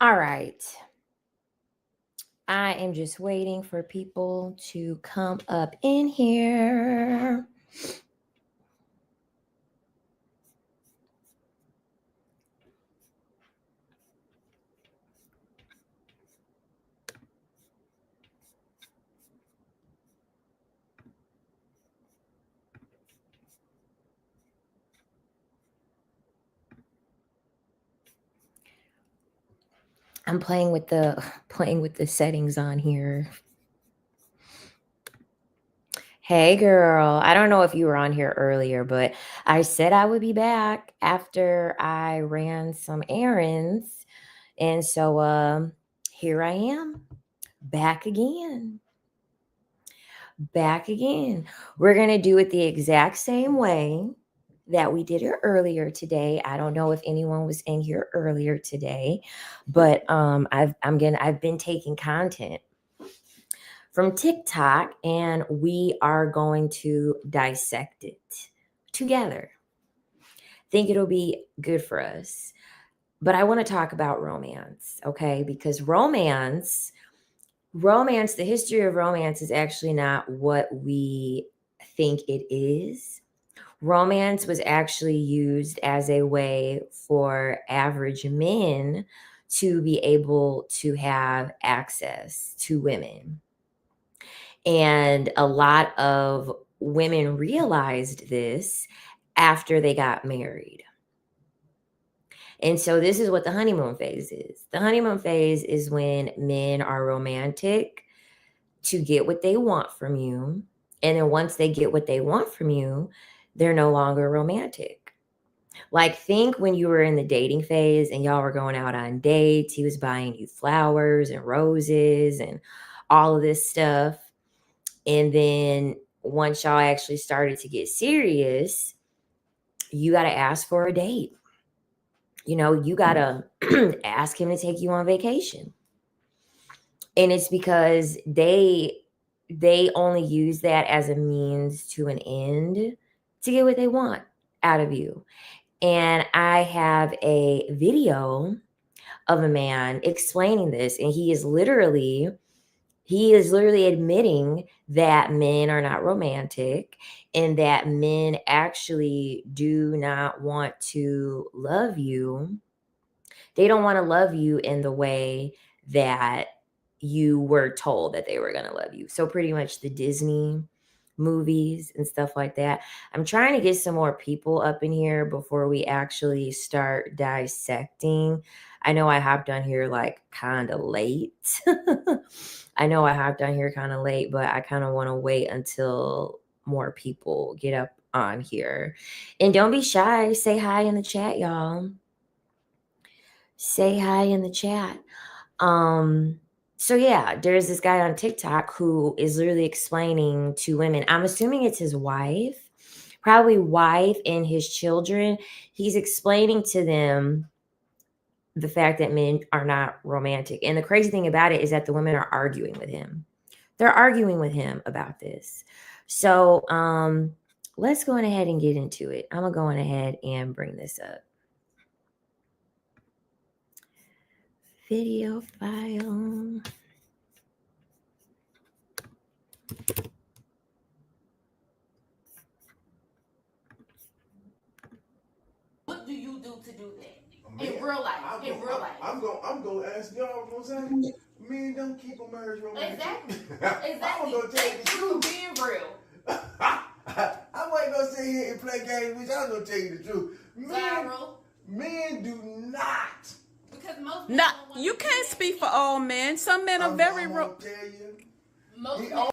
All right. I am just waiting for people to come up in here. I'm playing with the settings on here. Hey girl, I don't know if you were on here earlier, but I said I would be back after I ran some errands. And so here I am, back again. Back again. We're going to do it the exact same way that we did it earlier today. I don't know if anyone was in here earlier today, but I've been taking content from TikTok and we are going to dissect it together. Think it'll be good for us. But I want to talk about romance, okay? Because romance, the history of romance is actually not what we think it is. Romance was actually used as a way for average men to be able to have access to women. And a lot of women realized this after they got married. And so this is what the honeymoon phase is. The honeymoon phase is when men are romantic to get what they want from you. And then once they get what they want from you, they're no longer romantic. Like, think when you were in the dating phase and y'all were going out on dates, he was buying you flowers and roses and all of this stuff. And then once y'all actually started to get serious, you got to ask for a date. You got to ask him to take you on vacation. And it's because they only use that as a means to an end to get what they want out of you. And I have a video of a man explaining this, and he is literally admitting that men are not romantic and that men actually do not want to love you. They don't want to love you in the way that you were told that they were going to love you. So pretty much the Disney movies and stuff like that. I'm trying to get some more people up in here before we actually start dissecting. I know I hopped on here like kind of late. I know I hopped on here kind of late, but I kind of want to wait until more people get up on here. And don't be shy. Say hi in the chat, y'all. Say hi in the chat. So yeah, there's this guy on TikTok who is literally explaining to women, I'm assuming it's his wife, probably wife and his children. He's explaining to them the fact that men are not romantic. And the crazy thing about it is that the women are arguing with him. They're arguing with him about this. So let's go on ahead and get into it. I'm going to go on ahead and bring this up. Video file. What do you do to do that? In real life. I'm gonna ask y'all what I'm saying. Men don't keep a marriage romantic. Exactly. I'm gonna tell you the truth. Being real. I wasn't gonna sit here and play games with y'all. I'm gonna tell you the truth. Men do not. Because most men you can't speak for all men. Some men are very I'm gonna tell you. Most men.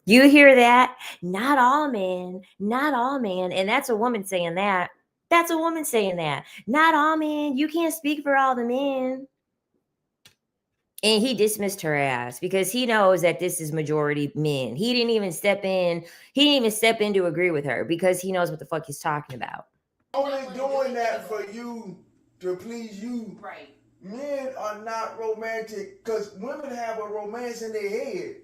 You hear that? Not all men. Not all men. And that's a woman saying that. That's a woman saying that. Not all men. You can't speak for all the men. And he dismissed her ass because he knows that this is majority men. He didn't even step in. He didn't even step in to agree with her because he knows what the fuck he's talking about. Only doing that for you to please you. Right. Men are not romantic because women have a romance in their head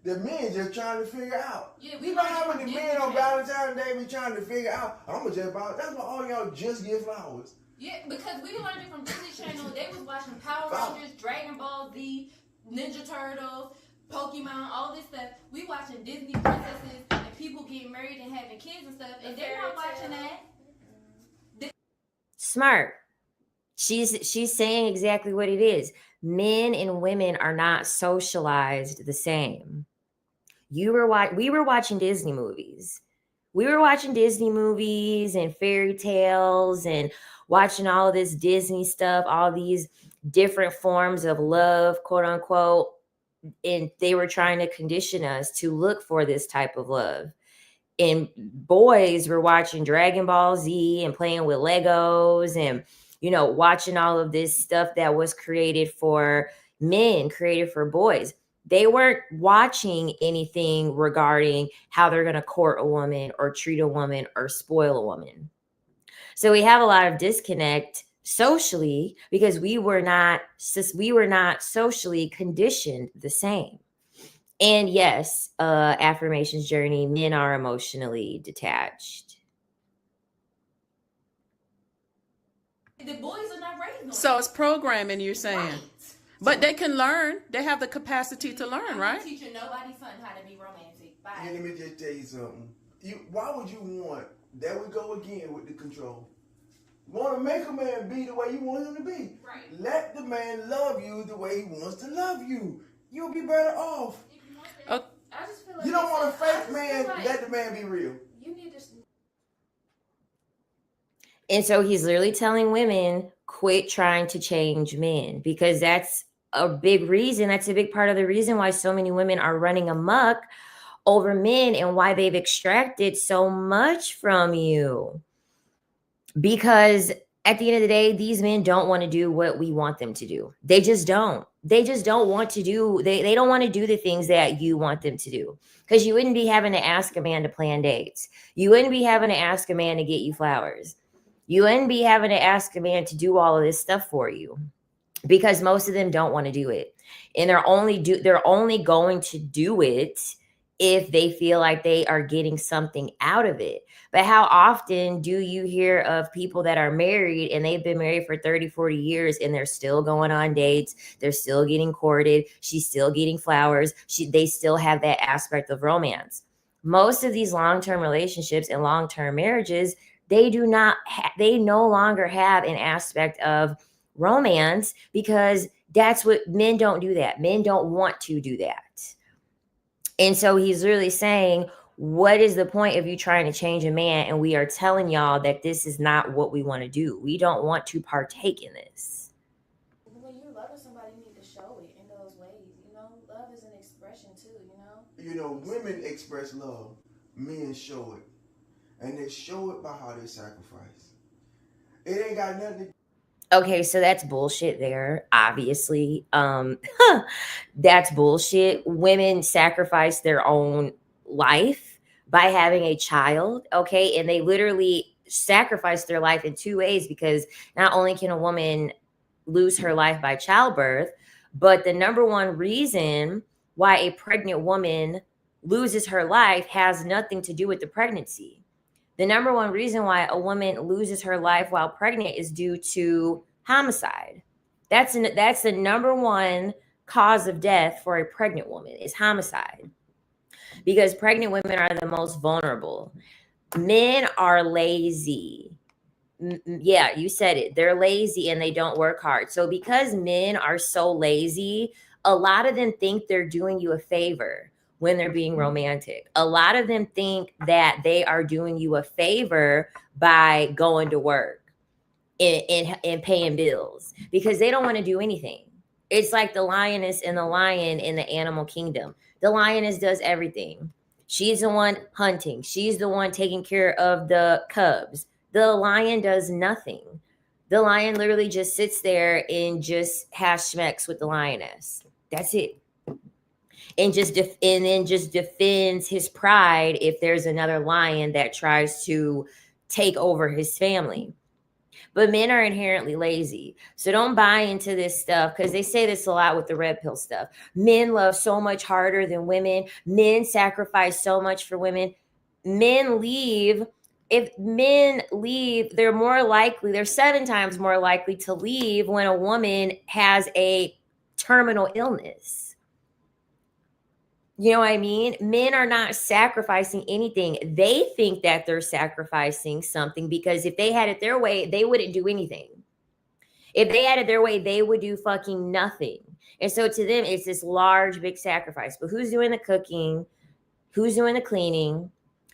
that men just trying to figure out. Yeah, you know how many men on Valentine's Day be trying to figure out, I'm gonna just buy, that's why all y'all just get flowers. Yeah, because we learned it from Disney Channel. They was watching Power Rangers, Dragon Ball Z, Ninja Turtles, Pokemon, all this stuff. We watching Disney princesses and people getting married and having kids and stuff, and they're not watching that. Smart. She's saying exactly what it is. Men and women are not socialized the same. We were watching Disney movies. We were watching Disney movies and fairy tales and watching all of this Disney stuff, all these different forms of love, quote unquote. And they were trying to condition us to look for this type of love. And boys were watching Dragon Ball Z and playing with Legos and, watching all of this stuff that was created for men, created for boys. They weren't watching anything regarding how they're going to court a woman or treat a woman or spoil a woman. So we have a lot of disconnect socially because we were not socially conditioned the same. And yes, affirmations journey, men are emotionally detached. The boys are not raised on So it's programming, you're saying. Right. But they can learn. They have the capacity to learn, I'm right? not teaching nobody's son how to be romantic. Bye. And let me just tell you something. Why would you want, there we go again with the control. Want to make a man be the way you want him to be. Right. Let the man love you the way he wants to love you. You'll be better off. I just feel like You don't want a I fake just man, feel like let the man be real. you need to. And so he's literally telling women, quit trying to change men, because that's a big reason. That's a big part of the reason why so many women are running amok over men and why they've extracted so much from you. Because at the end of the day, these men don't want to do what we want them to do. They just don't. They just don't want to do, they don't want to do the things that you want them to do. Because you wouldn't be having to ask a man to plan dates. You wouldn't be having to ask a man to get you flowers. You wouldn't be having to ask a man to do all of this stuff for you, because most of them don't want to do it. And they're only going to do it if they feel like they are getting something out of it. But how often do you hear of people that are married and they've been married for 30, 40 years and they're still going on dates, they're still getting courted, she's still getting flowers, they still have that aspect of romance. Most of these long-term relationships and long-term marriages, they no longer have an aspect of romance, because that's what men don't do. That men don't want to do that. And so he's really saying, what is the point of you trying to change a man? And we are telling y'all that this is not what we want to do. We don't want to partake in this. When you're loving somebody, you need to show it in those ways. Love is an expression too. Women express love, men show it. And they show it by how they sacrifice. It ain't got nothing to. Okay, so that's bullshit there, obviously. That's bullshit. Women sacrifice their own life by having a child, okay? And they literally sacrifice their life in two ways, because not only can a woman lose her life by childbirth, but the number one reason why a pregnant woman loses her life has nothing to do with the pregnancy. The number one reason why a woman loses her life while pregnant is due to homicide. That's the number one cause of death for a pregnant woman, is homicide. Because pregnant women are the most vulnerable. Men are lazy. Yeah, you said it. They're lazy and they don't work hard. So because men are so lazy, a lot of them think they're doing you a favor when they're being romantic. A lot of them think that they are doing you a favor by going to work and paying bills, because they don't want to do anything. It's like the lioness and the lion in the animal kingdom. The lioness does everything. She's the one hunting. She's the one taking care of the cubs. The lion does nothing. The lion literally just sits there and just has schmecks with the lioness. That's it. And then just defends his pride if there's another lion that tries to take over his family. But men are inherently lazy. So don't buy into this stuff, because they say this a lot with the red pill stuff. Men love so much harder than women. Men sacrifice so much for women. Men leave if men leave, they're 7 times more likely to leave when a woman has a terminal illness. You know what I mean? Men are not sacrificing anything. They think that they're sacrificing something because if they had it their way, they wouldn't do anything. If they had it their way, they would do fucking nothing. And so to them, it's this large, big sacrifice. But who's doing the cooking? Who's doing the cleaning?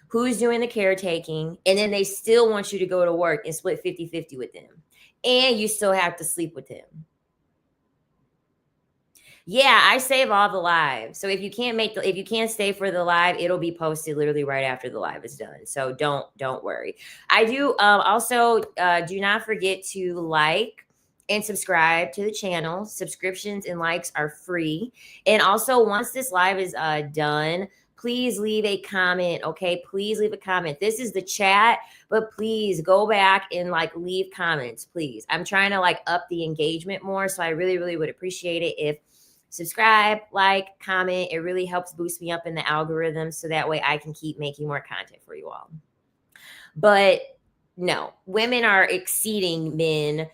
Who's doing the caretaking? And then they still want you to go to work and split 50-50 with them. And you still have to sleep with them. Yeah, I save all the live. So if you can't stay for the live, it'll be posted literally right after the live is done. So don't worry. I do also do not forget to like and subscribe to the channel. Subscriptions and likes are free. And also once this live is done, please leave a comment. Okay, please leave a comment. This is the chat, but please go back and like leave comments, please. I'm trying to like up the engagement more. So I really, really would appreciate it if subscribe, like, comment. It really helps boost me up in the algorithm so that way I can keep making more content for you all. But no, women are exceeding men.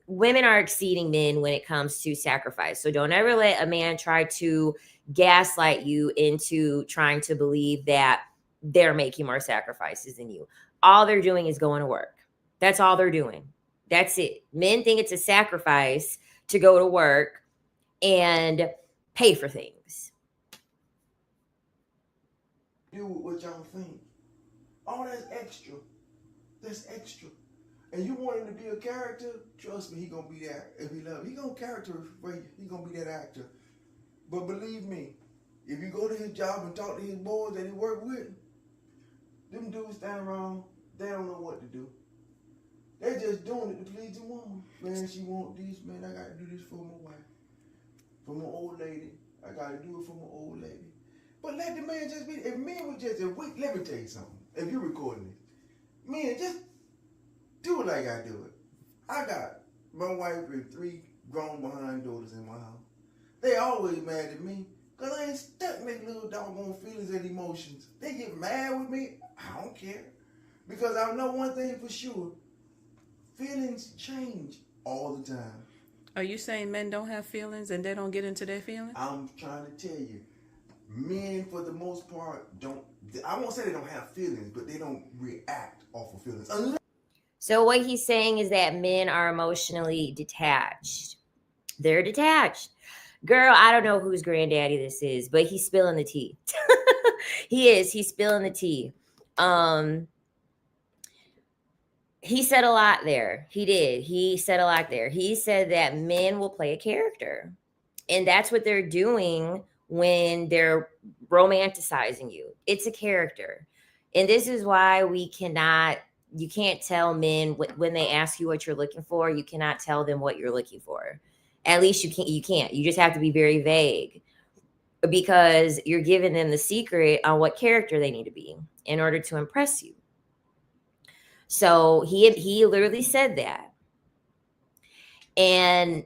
Women are exceeding men when it comes to sacrifice. So don't ever let a man try to gaslight you into trying to believe that they're making more sacrifices than you. All they're doing is going to work. That's all they're doing. That's it. Men think it's a sacrifice to go to work and pay for things. Do what y'all think. All that's extra. That's extra. And you want him to be a character? Trust me, he gonna be that. If he love, he gonna character for you. He gonna be that actor. But believe me, if you go to his job and talk to his boys that he work with, them dudes stand around. They don't know what to do. They just doing it to please the woman. Man, she want this. Man, I gotta do this for my wife. For my old lady. I gotta do it for my old lady. But let the man just be. If men would just, let me tell you something. If you're recording this, men, just do it like I do it. I got my wife and 3 grown behind daughters in my house. They always mad at me because I ain't stuck in their little doggone feelings and emotions. They get mad with me. I don't care. Because I know one thing for sure. Feelings change all the time. Are you saying men don't have feelings and they don't get into their feelings? I'm trying to tell you, men for the most part don't, I won't say they don't have feelings, but they don't react off of feelings. So what he's saying is that men are emotionally detached. They're detached. Girl, I don't know whose granddaddy this is, but he's spilling the tea. He is. He's spilling the tea. He said a lot there. He did. He said a lot there. He said that men will play a character. And that's what they're doing when they're romanticizing you. It's a character. And this is why you can't tell men when they ask you what you're looking for, you cannot tell them what you're looking for. At least you can't. You just have to be very vague because you're giving them the secret on what character they need to be in order to impress you. So he literally said that. And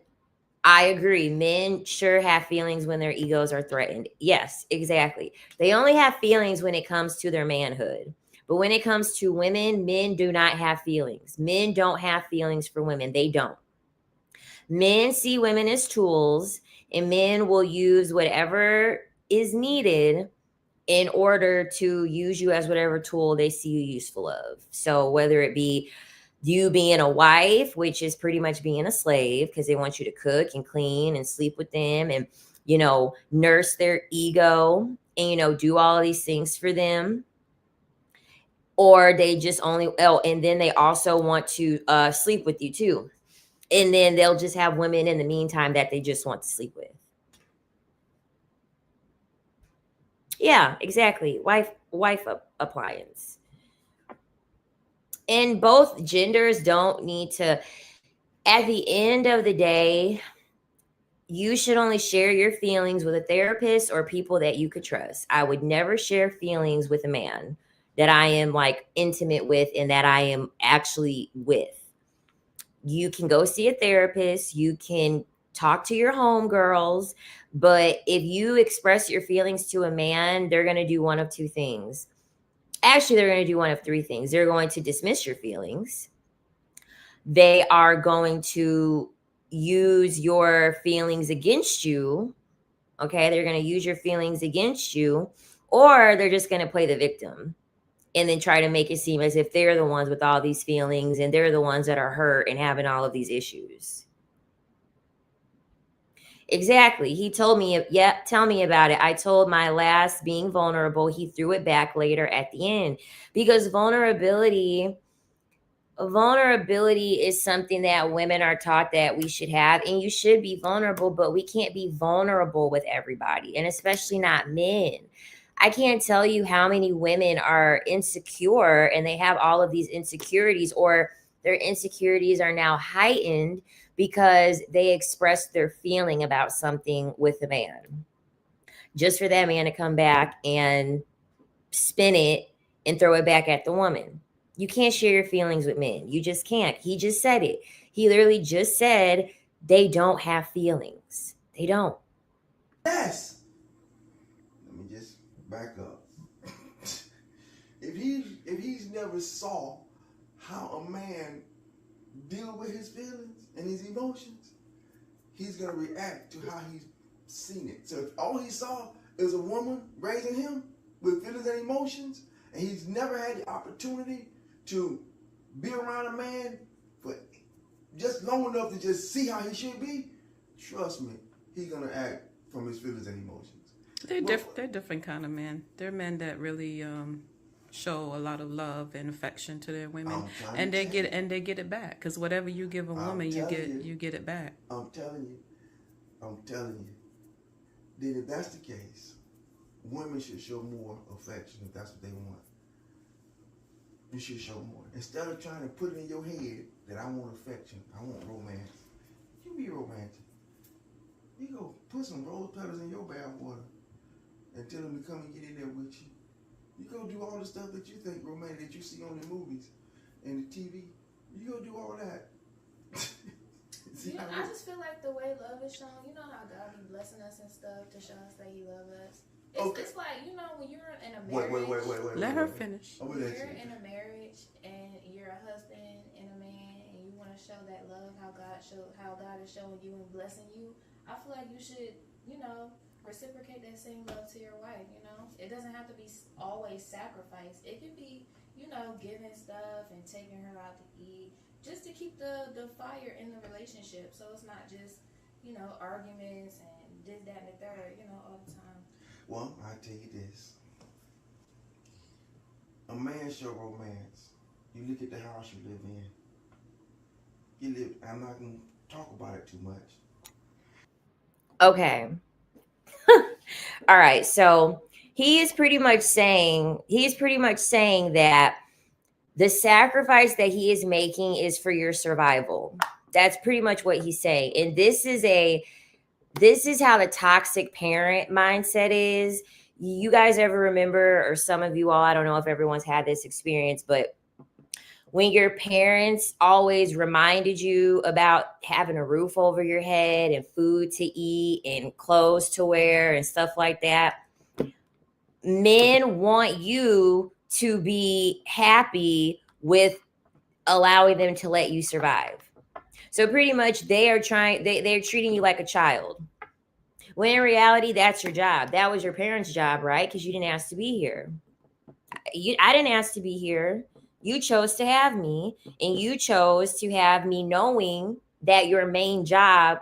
I agree. Men sure have feelings when their egos are threatened. Yes, exactly. They only have feelings when it comes to their manhood. But when it comes to women, men do not have feelings. Men don't have feelings for women. They don't. Men see women as tools, and men will use whatever is needed in order to use you as whatever tool they see you useful of. So whether it be you being a wife, which is pretty much being a slave because they want you to cook and clean and sleep with them and, nurse their ego and, do all of these things for them. Or they just and then they also want to sleep with you too. And then they'll just have women in the meantime that they just want to sleep with. Yeah, exactly. Wife appliance. And both genders don't need to, at the end of the day, you should only share your feelings with a therapist or people that you could trust. I would never share feelings with a man that I am like intimate with and that I am actually with. You can go see a therapist. You can talk to your homegirls. But if you express your feelings to a man, they're going to do one of two things. Actually, they're going to do one of three things. They're going to dismiss your feelings. They are going to use your feelings against you. Okay, they're going to use your feelings against you, or they're just going to play the victim and then try to make it seem as if they're the ones with all these feelings and they're the ones that are hurt and having all of these issues. Exactly. He told me, yeah, tell me about it. I told my last being vulnerable. He threw it back later at the end because vulnerability is something that women are taught that we should have, and you should be vulnerable, but we can't be vulnerable with everybody, and especially not men. I can't tell you how many women are insecure and they have all of these insecurities, or their insecurities are now heightened because they expressed their feeling about something with a man. Just for that man to come back and spin it and throw it back at the woman. You can't share your feelings with men. You just can't. He just said it. He literally just said they don't have feelings. They don't. Yes. Let me just back up. If he's never saw how a man deal with his feelings and his emotions, he's gonna react to how he's seen it. So if all he saw is a woman raising him with feelings and emotions, and he's never had the opportunity to be around a man for just long enough to just see how he should be, trust me, he's gonna act from his feelings and emotions. They're different kind of men. They're men that really show a lot of love and affection to their women, and they get it back. Because whatever you give a woman, you get it back. I'm telling you. Then if that's the case, women should show more affection if that's what they want. You should show more. Instead of trying to put it in your head that I want affection, I want romance. You be romantic. You go put some rose petals in your bath water and tell them to come and get in there with you. You go do all the stuff that you think romantic that you see on the movies and the TV. You go do all that. I just feel like the way love is shown, you know how God be blessing us and stuff to show us that he loves us. It's like, you know, when you're in a marriage. Wait. Let her finish. When you're in a marriage and you're a husband and a man and you want to show that love, how God is showing you and blessing you, I feel like you should, you know, reciprocate that same love to your wife, you know. It doesn't have to be always sacrifice. It can be, you know, giving stuff and taking her out to eat just to keep the fire in the relationship. So it's not just, you know, arguments and this, that, and the third, you know, all the time. Well, I tell you this. A man show romance. You look at the house you live in. I'm not going to talk about it too much. Okay. All right. So he is pretty much saying that the sacrifice that he is making is for your survival. That's pretty much what he's saying. And this is how the toxic parent mindset is. You guys ever remember, or some of you all, I don't know if everyone's had this experience, but when your parents always reminded you about having a roof over your head and food to eat and clothes to wear and stuff like that, men want you to be happy with allowing them to let you survive. So pretty much they're treating you like a child. When in reality, that's your job. That was your parents' job, right? Because you didn't ask to be here. I didn't ask to be here. You chose to have me, and you chose to have me knowing that your main job,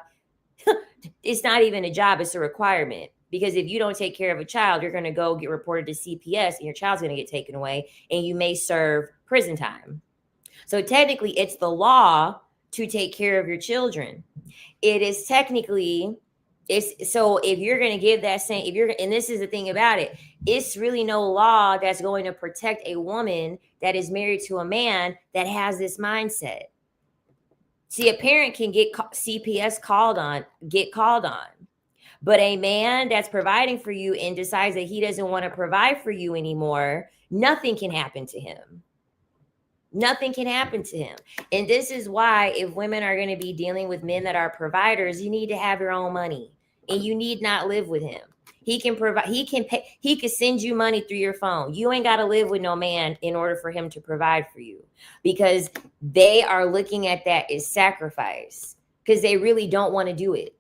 it's not even a job, it's a requirement. Because if you don't take care of a child, you're going to go get reported to CPS and your child's going to get taken away and you may serve prison time. So technically, it's the law to take care of your children. It is technically, so if you're going to give that same, and this is the thing about it, it's really no law that's going to protect a woman that is married to a man that has this mindset. See, a parent can get CPS called on. But a man that's providing for you and decides that he doesn't want to provide for you anymore, nothing can happen to him. Nothing can happen to him. And this is why if women are going to be dealing with men that are providers, you need to have your own money and you need not live with him. He can provide, he can pay, he can send you money through your phone. You ain't got to live with no man in order for him to provide for you, because they are looking at that as sacrifice, because they really don't want to do it.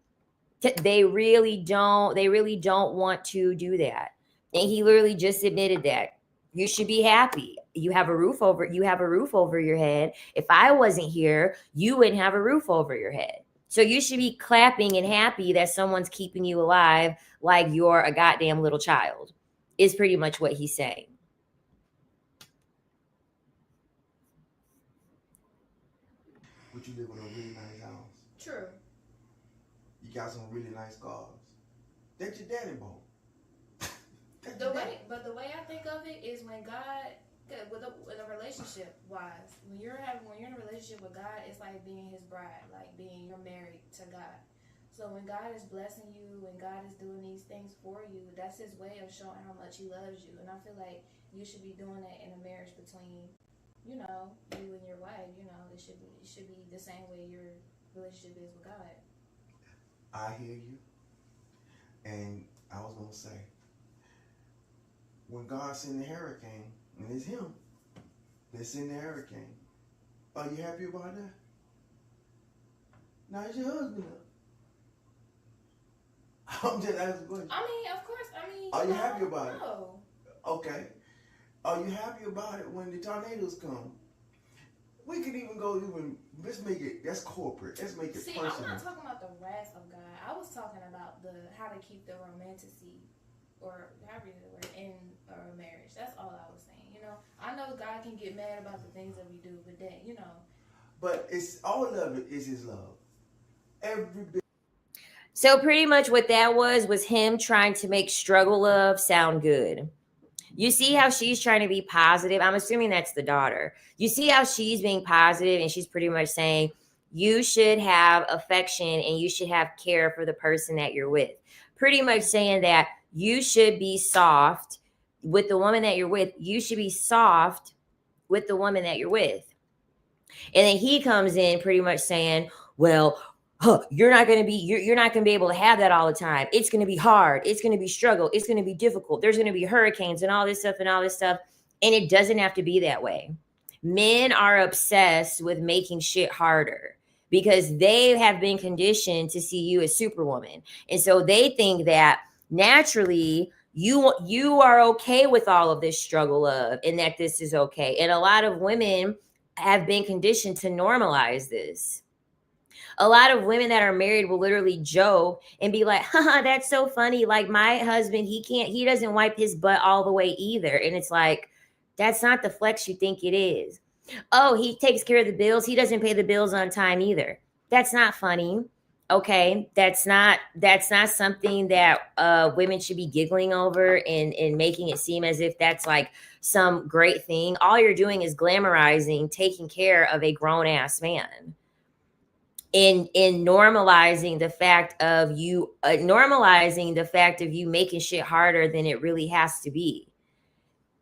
They really don't want to do that. And he literally just admitted that. You should be happy. You have a roof over your head. If I wasn't here, you wouldn't have a roof over your head. So you should be clapping and happy that someone's keeping you alive like you're a goddamn little child, is pretty much what he's saying. But you live in a really nice house. True. You got some really nice cars. That your daddy bought. But the way I think of it is when God, with a relationship wise, when you're in a relationship with God, it's like being His bride, like you're married to God. So when God is blessing you, when God is doing these things for you, that's His way of showing how much He loves you. And I feel like you should be doing that in a marriage between, you and your wife. It should be the same way your relationship is with God. I hear you. And I was gonna say, when God sent the hurricane, and it's Him that sent the hurricane, are you happy about that? Now it's your husband. I'm just asking a question. I mean, of course. Are you happy about it? No. Okay. Are you happy about it when the tornadoes come? We could even let's make it, that's corporate. Let's make it personal. I'm not talking about the wrath of God. I was talking about how to keep the romanticy, or however you word, in a marriage. That's all I was saying. I know God can get mad about the things that we do, but then, But it's all of it is His love. Every bit. So pretty much what that was him trying to make struggle love sound good. You see how she's trying to be positive? I'm assuming that's the daughter. You see how she's being positive, and she's pretty much saying you should have affection and you should have care for the person that you're with. Pretty much saying that you should be soft with the woman that you're with. You should be soft with the woman that you're with. And then he comes in pretty much saying, well, you're not going to be able to have that all the time. It's going to be hard. It's going to be struggle. It's going to be difficult. There's going to be hurricanes and all this stuff. And it doesn't have to be that way. Men are obsessed with making shit harder because they have been conditioned to see you as Superwoman. And so they think that naturally you are okay with all of this struggle of, and that this is okay. And a lot of women have been conditioned to normalize this. A lot of women that are married will literally joke and be like, haha, that's so funny. Like my husband, he doesn't wipe his butt all the way either. And it's like, that's not the flex you think it is. Oh, he takes care of the bills. He doesn't pay the bills on time either. That's not funny. Okay. That's not something that women should be giggling over and making it seem as if that's like some great thing. All you're doing is glamorizing taking care of a grown ass man. In normalizing the fact of you making shit harder than it really has to be.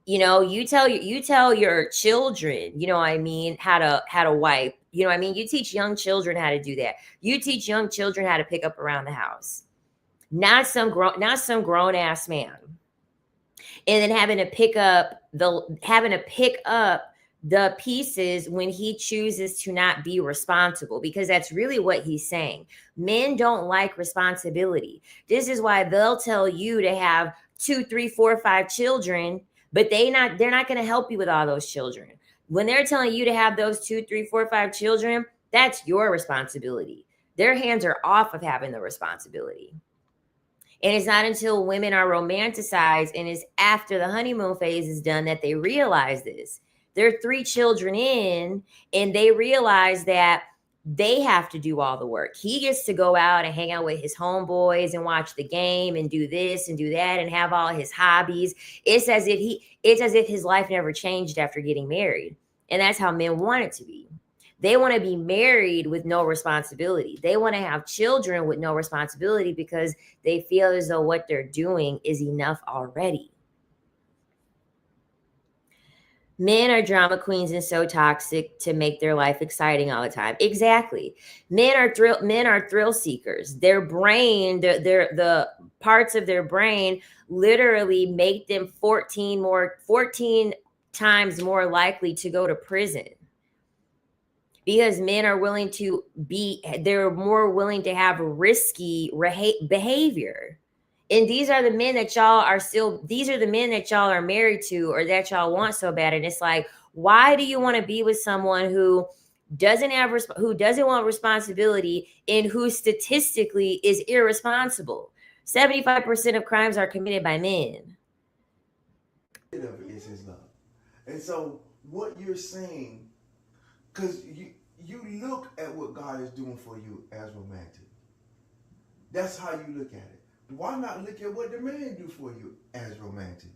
You tell your children, how to wipe. You teach young children how to do that. You teach young children how to pick up around the house. Not some grown ass man. And then having to pick up the pieces when he chooses to not be responsible, because that's really what he's saying. Men don't like responsibility. This is why they'll tell you to have 2, 3, 4, 5 children, but they're not going to help you with all those children. When they're telling you to have those 2, 3, 4, 5 children, that's your responsibility. Their hands are off of having the responsibility. And it's not until women are romanticized and it's after the honeymoon phase is done that they realize this. They're 3 children in and they realize that they have to do all the work. He gets to go out and hang out with his homeboys and watch the game and do this and do that and have all his hobbies. It's as if his life never changed after getting married. And that's how men want it to be. They want to be married with no responsibility. They want to have children with no responsibility because they feel as though what they're doing is enough already. Men are drama queens and so toxic to make their life exciting all the time. Exactly. Men are thrill seekers. Their brain, the parts of their brain literally make them 14 times more likely to go to prison. Because men are they're more willing to have risky behavior. And these are the men that y'all are married to or that y'all want so bad. And it's like, why do you want to be with someone who doesn't want responsibility and who statistically is irresponsible? 75% of crimes are committed by men. Of it is his love. And so what you're saying, because you look at what God is doing for you as romantic. That's how you look at it. Why not look at what the man do for you as romantic?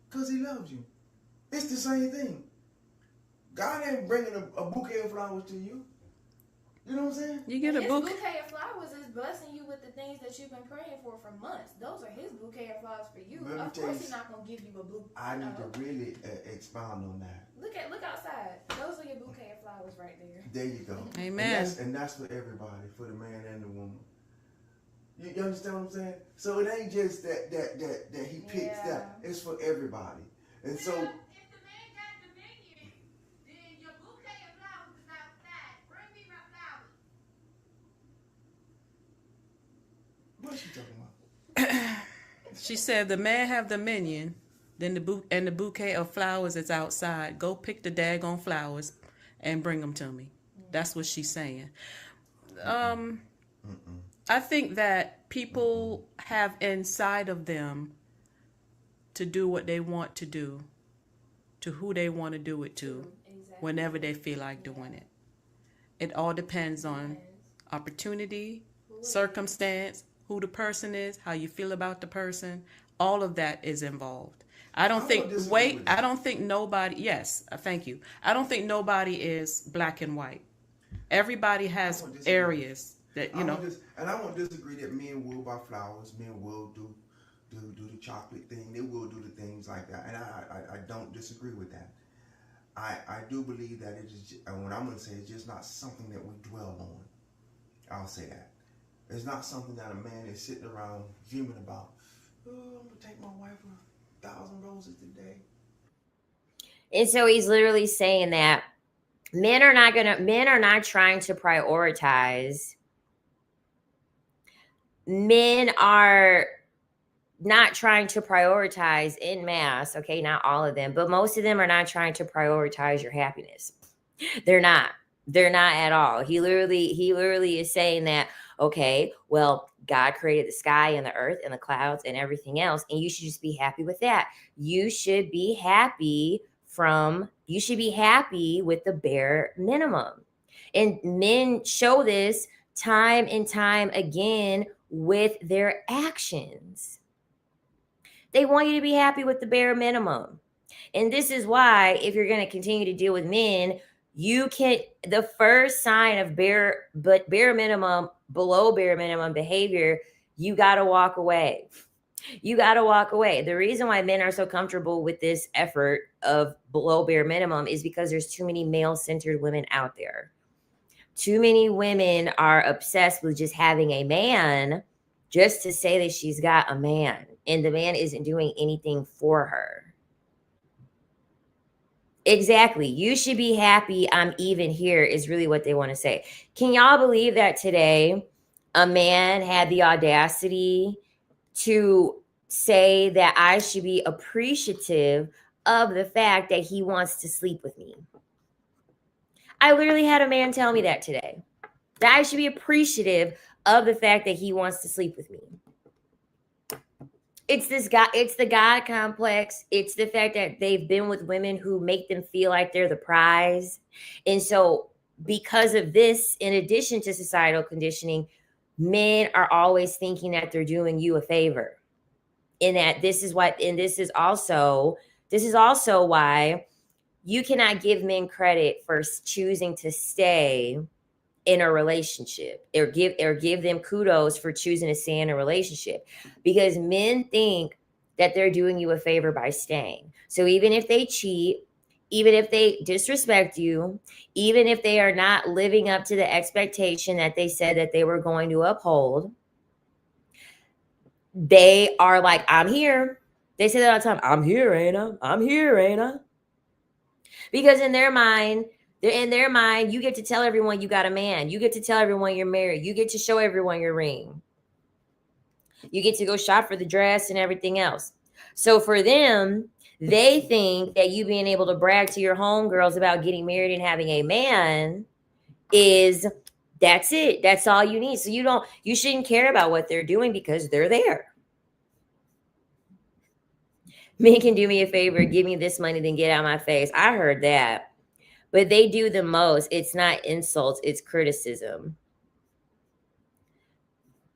Because he loves you. It's the same thing. God ain't bringing a bouquet of flowers to you. You know what I'm saying? You get a His book. bouquet of flowers is blessing you with the things that you've been praying for months. Those are his bouquet of flowers for you. Let me Of tell course, you, he's not gonna give you a bouquet. I need to really expound on that. Look outside. Those are your bouquet of flowers right there. There you go. Amen. And that's for everybody, for the man and the woman. You understand what I'm saying? So it ain't just that he picks that. It's for everybody. And so. If the man got dominion, then your bouquet of flowers is outside. Bring me my flowers. What's she talking about? She said the man have dominion, then the bouquet of flowers is outside. Go pick the daggone flowers and bring them to me. That's what she's saying. I think that people have inside of them to do what they want to do, to who they want to do it to, whenever they feel like doing it. It all depends on opportunity, circumstance, who the person is, how you feel about the person. All of that is involved. I don't think nobody, yes, thank you. I don't think nobody is black and white. Everybody has areas that, you know. And I won't disagree that men will buy flowers, men will do the chocolate thing, they will do the things like that. And I don't disagree with that. I do believe that it is, and what I'm going to say, it's just not something that we dwell on. I'll say that. It's not something that a man is sitting around dreaming about. Oh, I'm going to take my wife 1,000 roses today. And so he's literally saying that men are not trying to prioritize. Men are not trying to prioritize en masse. Okay, not all of them, but most of them are not trying to prioritize your happiness. They're not at all. He literally is saying that, okay, well, God created the sky and the earth and the clouds and everything else, and you should just be happy with that. You should be happy with the bare minimum. And men show this time and time again with their actions. They want you to be happy with the bare minimum. And this is why, if you're going to continue to deal with men, the first sign of below bare minimum behavior, you got to walk away. You got to walk away. The reason why men are so comfortable with this effort of below bare minimum is because there's too many male-centered women out there. Too many women are obsessed with just having a man just to say that she's got a man, and the man isn't doing anything for her. Exactly. You should be happy I'm even here is really what they want to say. Can y'all believe that today a man had the audacity to say that I should be appreciative of the fact that he wants to sleep with me? I literally had a man tell me that today, that I should be appreciative of the fact that he wants to sleep with me. It's the God complex. It's the fact that they've been with women who make them feel like they're the prize. And so because of this, in addition to societal conditioning, men are always thinking that they're doing you a favor. And that this is also why you cannot give men credit for choosing to stay in a relationship, or give them kudos for choosing to stay in a relationship, because men think that they're doing you a favor by staying. So even if they cheat, even if they disrespect you, even if they are not living up to the expectation that they said that they were going to uphold, they are like, I'm here. They say that all the time. I'm here, ain't I? I'm here, ain't I? Because in their mind, you get to tell everyone you got a man. You get to tell everyone you're married. You get to show everyone your ring. You get to go shop for the dress and everything else. So for them, they think that you being able to brag to your homegirls about getting married and having a man that's it. That's all you need. So you shouldn't care about what they're doing because they're there. Men can do me a favor, give me this money, then get out of my face. I heard that. But they do the most. It's not insults, it's criticism.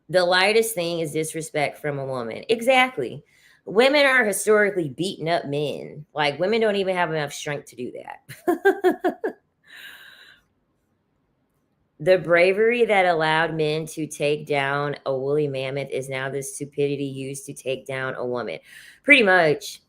The lightest thing is disrespect from a woman. Exactly. Women are historically beating up men. Like, women don't even have enough strength to do that. The bravery that allowed men to take down a woolly mammoth is now the stupidity used to take down a woman. Pretty much.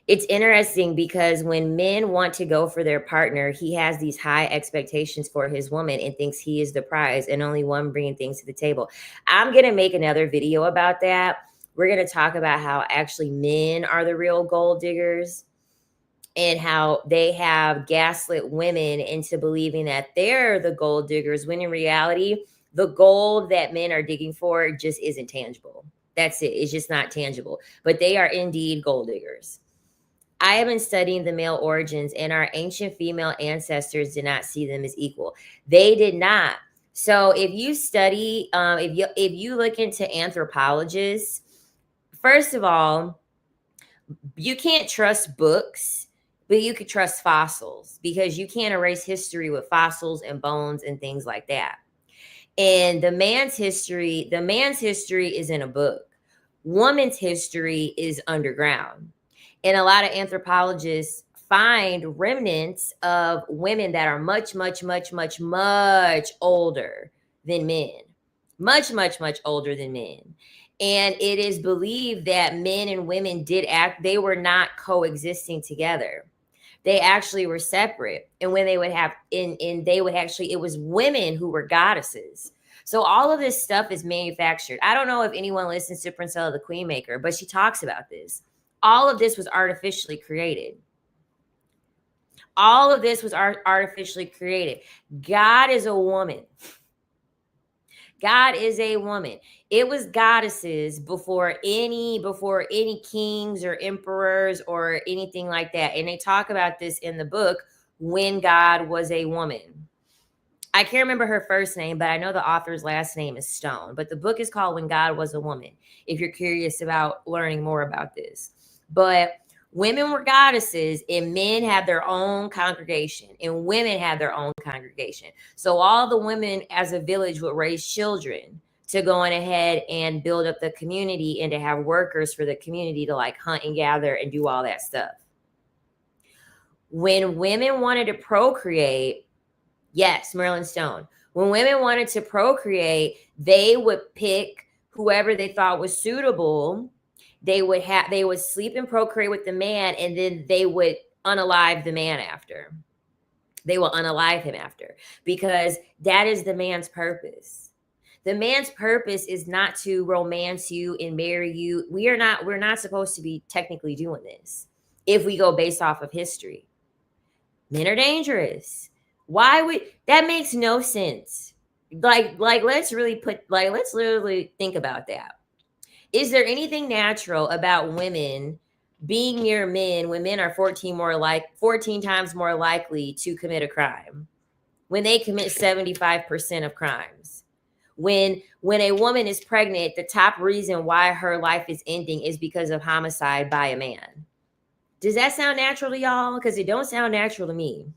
It's interesting because when men want to go for their partner, he has these high expectations for his woman and thinks he is the prize and only one bringing things to the table. I'm going to make another video about that. We're going to talk about how actually men are the real gold diggers and how they have gaslit women into believing that they're the gold diggers, when in reality, the gold that men are digging for just isn't tangible. That's it. It's just not tangible. But they are indeed gold diggers. I have been studying the male origins, and our ancient female ancestors did not see them as equal. They did not. So if you study, if you look into anthropologists, first of all, you can't trust books, but you could trust fossils because you can't erase history with fossils and bones and things like that. And the man's history is in a book. Woman's history is underground. And a lot of anthropologists find remnants of women that are much, much, much, much, much older than men. Much, much, much older than men. And it is believed that men and women they were not coexisting together. They actually were separate. And when they would have, it was women who were goddesses. So all of this stuff is manufactured. I don't know if anyone listens to Princella the Queenmaker, but she talks about this. All of this was artificially created. All of this was artificially created. God is a woman. God is a woman. It was goddesses before any kings or emperors or anything like that. And they talk about this in the book, When God Was a Woman. I can't remember her first name, but I know the author's last name is Stone. But the book is called When God Was a Woman, if you're curious about learning more about this. But women were goddesses and men had their own congregation and women had their own congregation. So all the women as a village would raise children to go on ahead and build up the community and to have workers for the community to like hunt and gather and do all that stuff. When women wanted to procreate, yes, Marilyn Stone, when women wanted to procreate, they would pick whoever they thought was suitable. They would sleep and procreate with the man, and then they would unalive the man after. They will unalive him after, because that is the man's purpose. The man's purpose is not to romance you and marry you. We're not supposed to be technically doing this if we go based off of history. Men are dangerous. Why would that? Makes no sense. Like let's literally think about that. Is there anything natural about women being near men when men are 14 times more likely to commit a crime? When they commit 75% of crimes. When a woman is pregnant, the top reason why her life is ending is because of homicide by a man. Does that sound natural to y'all? Because it don't sound natural to me.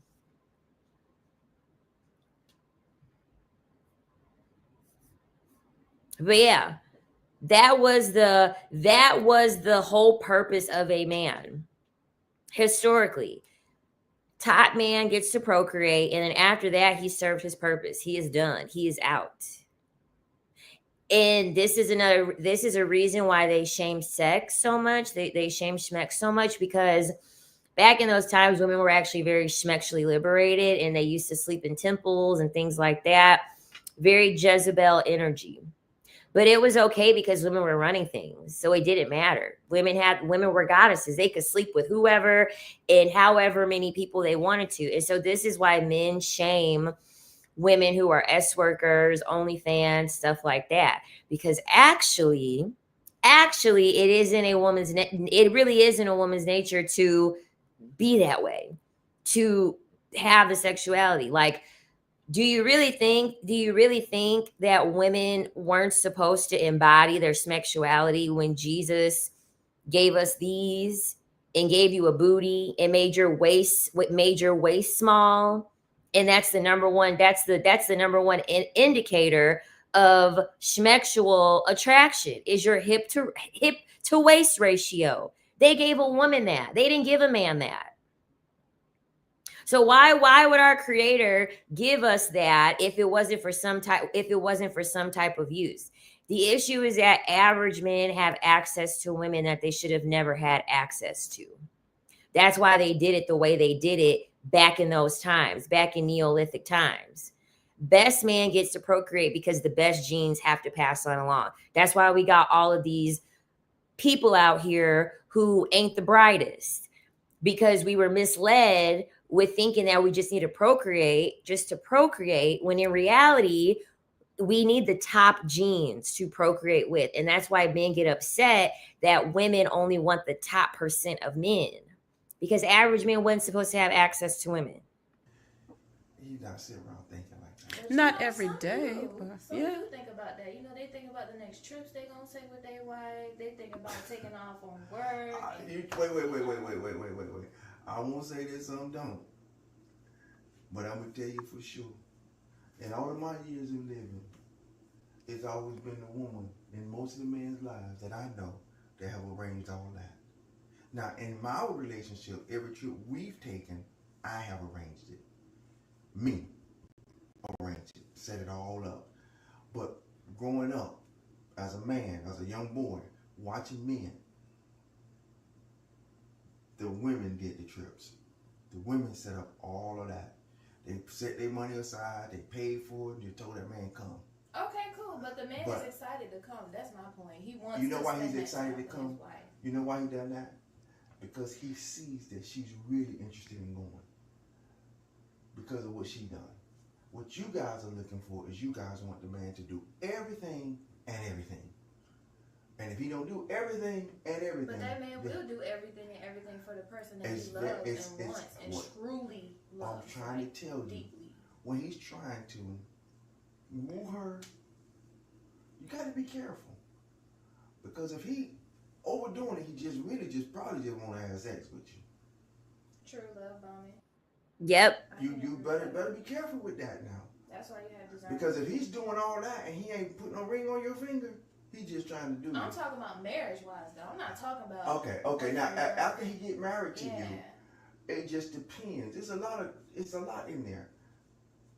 But yeah. That was the whole purpose of a man. Historically, top man gets to procreate, and then after that, he served his purpose. He is done. He is out. And this is a reason why they shame sex so much. They shame sex so much because back in those times, women were actually very sexually liberated, and they used to sleep in temples and things like that. Very Jezebel energy. But it was okay because women were running things, so it didn't matter. Women were goddesses. They could sleep with whoever and however many people they wanted to. And so this is why men shame women who are S workers, OnlyFans, stuff like that. Because actually, it really is in a woman's nature to be that way, to have the sexuality. Like, do you really think that women weren't supposed to embody their sexuality when Jesus gave us these and gave you a booty and made your waist small? And that's the number one indicator of sexual attraction is your hip to waist ratio. They gave a woman that. They didn't give a man that. So why would our creator give us that if it wasn't for some type of use? The issue is that average men have access to women that they should have never had access to. That's why they did it the way they did it back in those times, back in Neolithic times. Best man gets to procreate because the best genes have to pass on along. That's why we got all of these people out here who ain't the brightest, because we were misled with thinking that we just need to procreate just to procreate, when in reality, we need the top genes to procreate with. And that's why men get upset that women only want the top % of men, because average men wasn't supposed to have access to women. You not sit around thinking like that. But Not you know, every some day, do. but Some yeah. do think about that. You know, they think about the next trips they gonna take with their wife. They think about taking off on work. Wait. I won't say that some don't. But I'm going to tell you for sure. In all of my years of living, it's always been the woman in most of the men's lives that I know that have arranged all that. Now, in my relationship, every trip we've taken, I have arranged it. Me. Arranged it. Set it all up. But growing up, as a man, as a young boy, watching men, the women did the trips. The women set up all of that. They set their money aside, they paid for it, and you told that man come. Okay, cool. But the man is excited to come. That's my point. He wants. You know to why spend he's that excited time to come? with his wife. You know why he done that? Because he sees that she's really interested in going. Because of what she done. What you guys are looking for is you guys want the man to do everything and everything. And if he don't do everything and everything, but that man will do everything and everything for the person that he It's loves ve- it's- and it's wants and what truly loves. I'm trying right? to tell you, Deeply. when he's trying to woo her, you got to be careful. Because if he overdoing it, he probably just want to have sex with you. True love bombing. Yep. You better be careful with that now. That's why you have discernment. Because if he's doing all that and he ain't putting no ring on your finger, he's just trying to do I'm it. talking about marriage wise though. I'm not talking about. Okay. Now after he get married to Yeah. you, it just depends. It's a lot in there.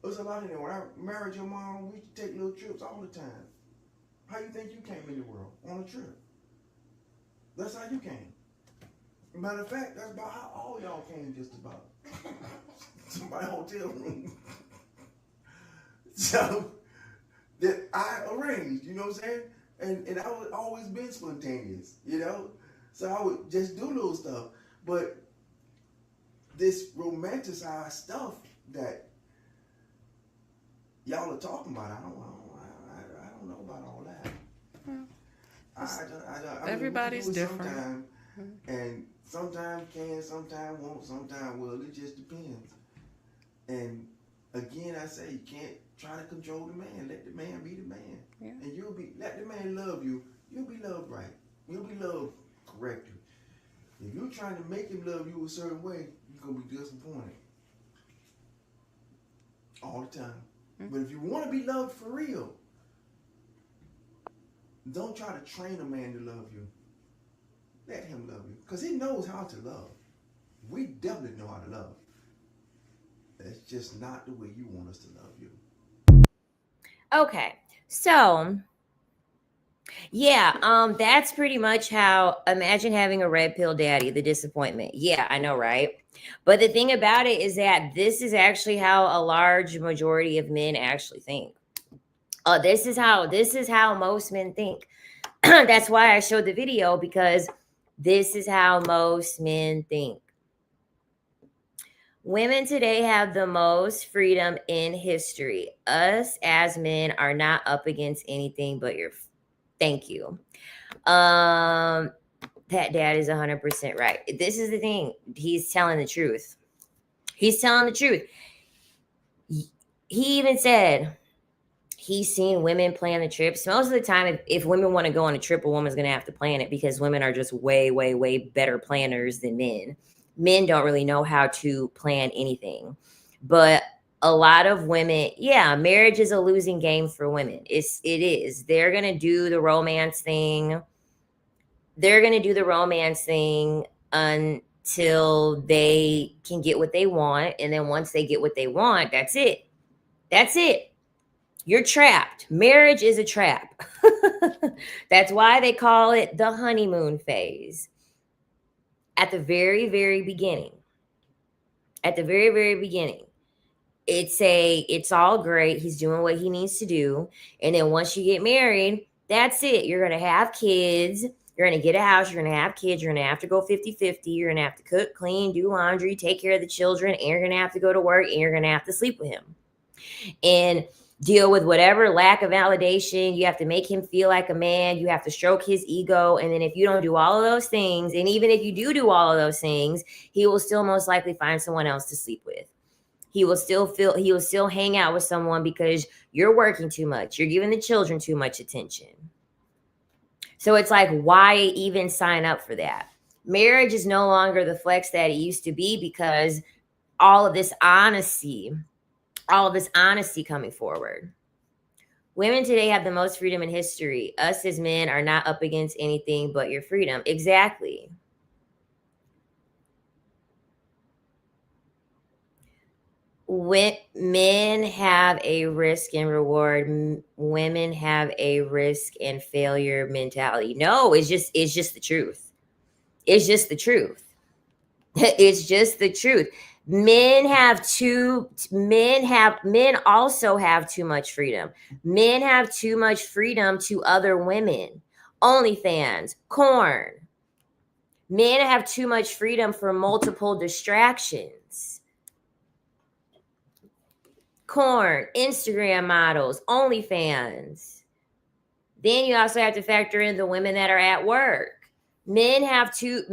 There's a lot in there. When I married your mom, we used to take little trips all the time. How you think you came in the world? On a trip. That's how you came. Matter of fact, that's about how all y'all came, just about. To my hotel room. So that I arranged, you know what I'm saying? And I would always been spontaneous, you know? So I would just do little stuff. But this romanticized stuff that y'all are talking about, I don't know about all that. Everybody's we can do it different. sometime, and sometimes can, sometimes won't, sometimes will. It just depends. And again, I say you can't try to control the man. Let the man be the man, and let the man love you. You'll be loved right. You'll be loved correctly. If you're trying to make him love you a certain way, you're gonna be disappointed all the time. But if you want to be loved for real, don't try to train a man to love you. Let him love you, because he knows how to love. We definitely know how to love. That's just not the way you want us to love you. Okay. So Yeah, that's pretty much how, imagine having a red pill daddy, the disappointment. Yeah, I know, right? But the thing about it is that this is actually how a large majority of men actually think. This is how most men think. That's why I showed the video, because this is how most men think. Women today have the most freedom in history. Us as men are not up against anything but your thank you. That dad is 100% right. This is the thing. He's telling the truth. He's telling the truth. He even said he's seen women plan the trips. Most of the time, if women want to go on a trip, a woman's going to have to plan it, because women are just way, way, way better planners than men. Men don't really know how to plan anything. But a lot of women, yeah, marriage is a losing game for women. It is. They're going to do the romance thing. They're going to do the romance thing until they can get what they want. And then once they get what they want, that's it. That's it. You're trapped. Marriage is a trap. That's why they call it the honeymoon phase. At the very, very beginning, it's all great. He's doing what he needs to do. And then once you get married, that's it. You're going to have kids. You're going to get a house. You're going to have kids. You're going to have to go 50-50. You're going to have to cook, clean, do laundry, take care of the children. And you're going to have to go to work. And you're going to have to sleep with him. And deal with whatever lack of validation. You have to make him feel like a man. You have to stroke his ego. And then if you don't do all of those things, and even if you do all of those things, he will still most likely find someone else to sleep with. He will still hang out with someone because you're working too much. You're giving the children too much attention. So it's like, why even sign up for that? Marriage is no longer the flex that it used to be, because all of this honesty coming forward. Women today have the most freedom in history. Us as men are not up against anything but your freedom. Exactly. When men have a risk and reward, women have a risk and failure mentality. No, it's just the truth. It's just the truth. It's just the truth. Men also have too much freedom. Men have too much freedom to other women. OnlyFans, corn. Men have too much freedom for multiple distractions. Corn, Instagram models, OnlyFans. Then you also have to factor in the women that are at work. Men have too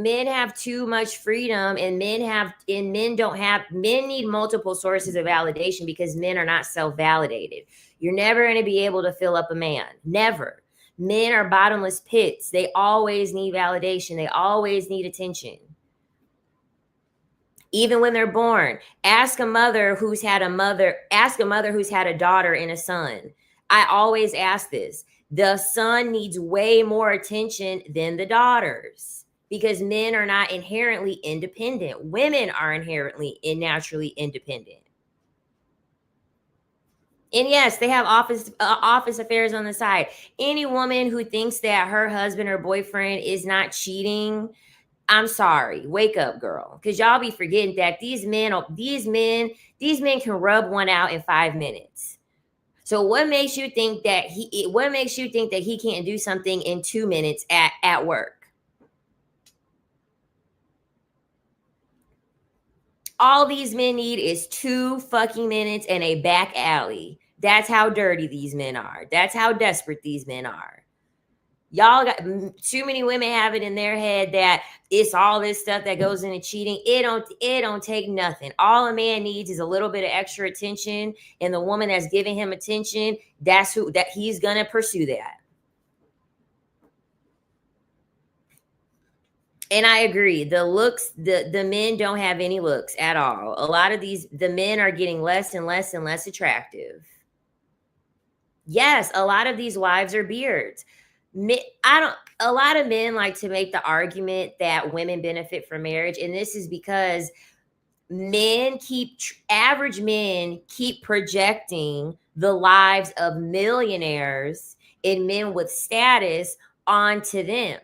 much freedom, and men need multiple sources of validation, because men are not self-validated. You're never going to be able to fill up a man. Never. Men are bottomless pits. They always need validation. They always need attention. Even when they're born, ask a mother who's had a daughter and a son. I always ask this. The son needs way more attention than the daughters, because men are not inherently independent. Women are inherently and naturally independent. And yes, they have office affairs on the side. Any woman who thinks that her husband or boyfriend is not cheating, I'm sorry, wake up, girl. Because y'all be forgetting that these men can rub one out in 5 minutes. So what makes you think that he can't do something in 2 minutes at work? All these men need is 2 fucking minutes and a back alley. That's how dirty these men are. That's how desperate these men are. Y'all got too many women have it in their head that it's all this stuff that goes into cheating. It don't take nothing. All a man needs is a little bit of extra attention, and the woman that's giving him attention, that he's gonna pursue that. And I agree. The looks, the men don't have any looks at all. A lot of the men are getting less and less and less attractive. Yes, a lot of these wives are beards. A lot of men like to make the argument that women benefit from marriage, and this is because average men keep projecting the lives of millionaires and men with status onto them.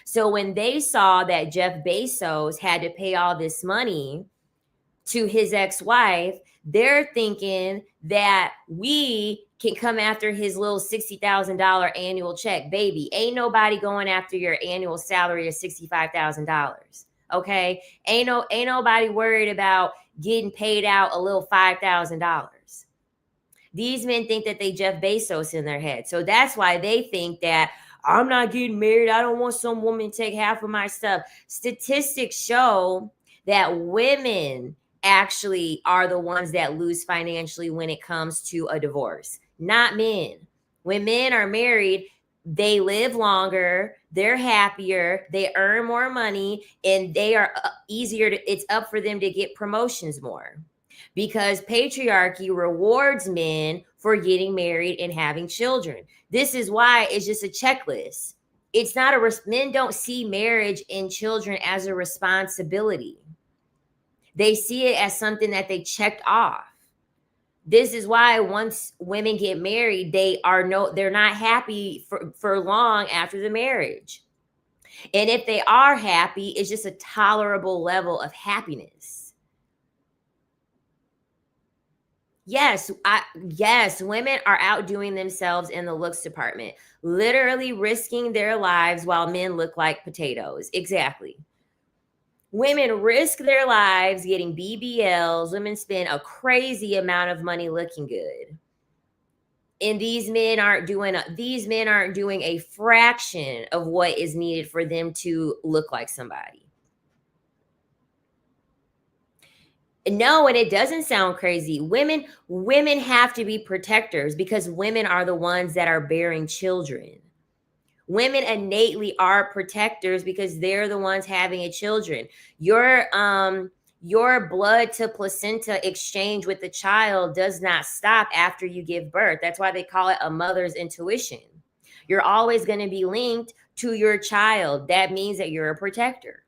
So when they saw that Jeff Bezos had to pay all this money to his ex-wife, they're thinking that we can come after his little $60,000 annual check. Baby, ain't nobody going after your annual salary of $65,000. Okay? Ain't nobody worried about getting paid out a little $5,000. These men think that they Jeff Bezos in their head. So that's why they think that I'm not getting married. I don't want some woman to take half of my stuff. Statistics show that women actually are the ones that lose financially when it comes to a divorce, not men. When men are married, they live longer, they're happier, they earn more money, and they are it's up for them to get promotions more, because patriarchy rewards men for getting married and having children. This is why it's just a checklist. It's not men don't see marriage and children as a responsibility. They see it as something that they checked off. This is why once women get married, they're not happy for long after the marriage. And if they are happy, it's just a tolerable level of happiness. Yes, women are outdoing themselves in the looks department, literally risking their lives while men look like potatoes. Exactly. Women risk their lives getting BBLs. Women spend a crazy amount of money looking good. And these men aren't doing a fraction of what is needed for them to look like somebody. No, and it doesn't sound crazy. Women have to be protectors because women are the ones that are bearing children. Women innately are protectors because they're the ones having a children. Your blood to placenta exchange with the child does not stop after you give birth. That's why they call it a mother's intuition. You're always going to be linked to your child. That means that you're a protector.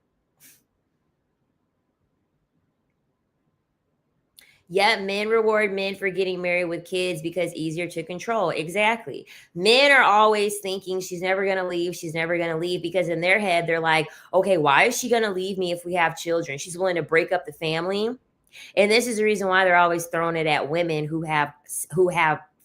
Yeah, men reward men for getting married with kids because easier to control. Exactly. Men are always thinking she's never going to leave. She's never going to leave, because in their head, they're like, okay, why is she going to leave me if we have children? She's willing to break up the family. And this is the reason why they're always throwing it at women who have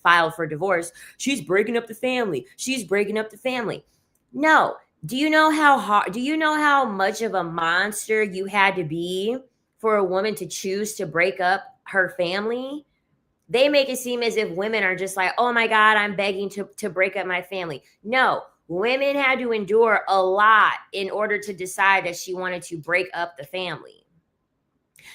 filed for divorce. She's breaking up the family. She's breaking up the family. No. Do you know how much of a monster you had to be for a woman to choose to break up her family? They make it seem as if women are just like, oh my God, I'm begging to break up my family. No, women had to endure a lot in order to decide that she wanted to break up the family.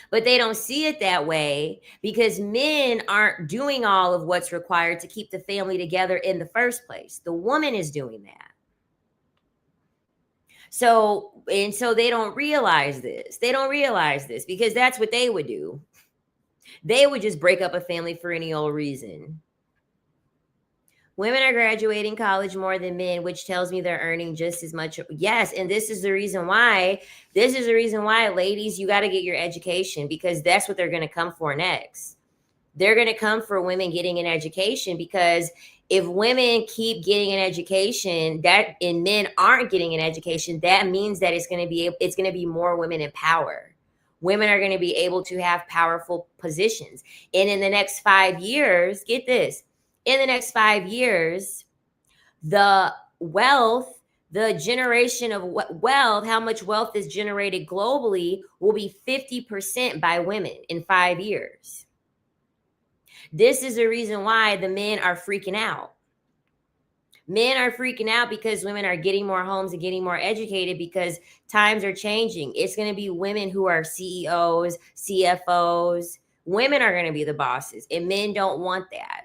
But they don't see it that way because men aren't doing all of what's required to keep the family together in the first place. The woman is doing that. So they don't realize this. They don't realize this because that's what they would do. They would just break up a family for any old reason. Women are graduating college more than men, which tells me they're earning just as much. Yes, and this is the reason why, ladies, you got to get your education, because that's what they're going to come for next. They're going to come for women getting an education, because if women keep getting an education and men aren't getting an education, that means that it's going to be more women in power. Women are going to be able to have powerful positions. And in the next 5 years, get this, in the next 5 years, the generation of wealth, how much wealth is generated globally, will be 50% by women in 5 years. This is the reason why the men are freaking out. Men are freaking out because women are getting more homes and getting more educated, because times are changing. It's going to be women who are CEOs, CFOs. Women are going to be the bosses, and men don't want that.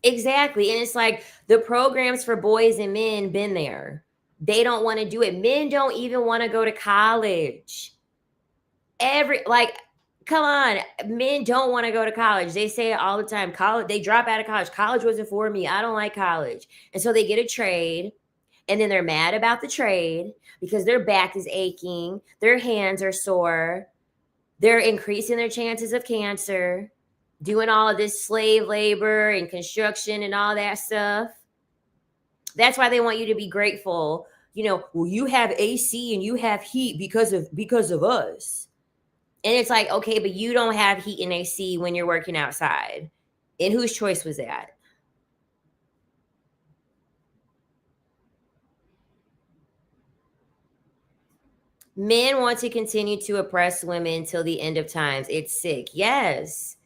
Exactly. And it's like the programs for boys and men been there. They don't want to do it. Men don't even want to go to college. Come on. Men don't want to go to college. They say it all the time. College, they drop out of college. College wasn't for me. I don't like college. And so they get a trade. And then they're mad about the trade because their back is aching, their hands are sore, they're increasing their chances of cancer, doing all of this slave labor and construction and all that stuff. That's why they want you to be grateful. Well, you have AC and you have heat because of us. And it's like, okay, but you don't have heat and AC when you're working outside. And whose choice was that? Men want to continue to oppress women until the end of times. It's sick. Yes.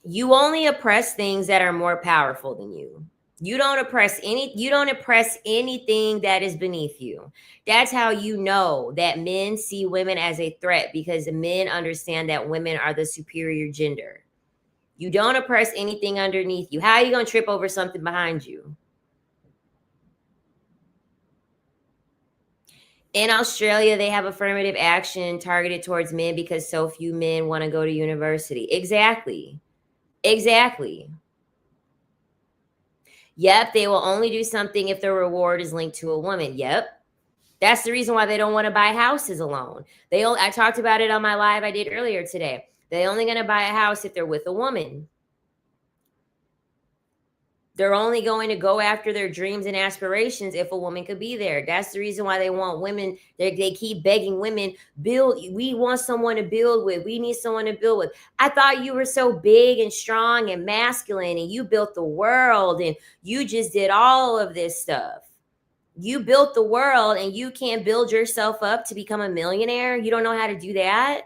You only oppress things that are more powerful than you. You don't oppress anything that is beneath you. That's how you know that men see women as a threat, because men understand that women are the superior gender. You don't oppress anything underneath you. How are you going to trip over something behind you? In Australia, they have affirmative action targeted towards men because so few men want to go to university. Exactly. Yep, they will only do something if the reward is linked to a woman. Yep. That's the reason why they don't want to buy houses alone. I talked about it on my live I did earlier today. They're only going to buy a house if they're with a woman. They're only going to go after their dreams and aspirations if a woman could be there. That's the reason why they want women. They keep begging women, we want someone to build with. We need someone to build with. I thought you were so big and strong and masculine and you built the world and you just did all of this stuff. You built the world and you can't build yourself up to become a millionaire. You don't know how to do that.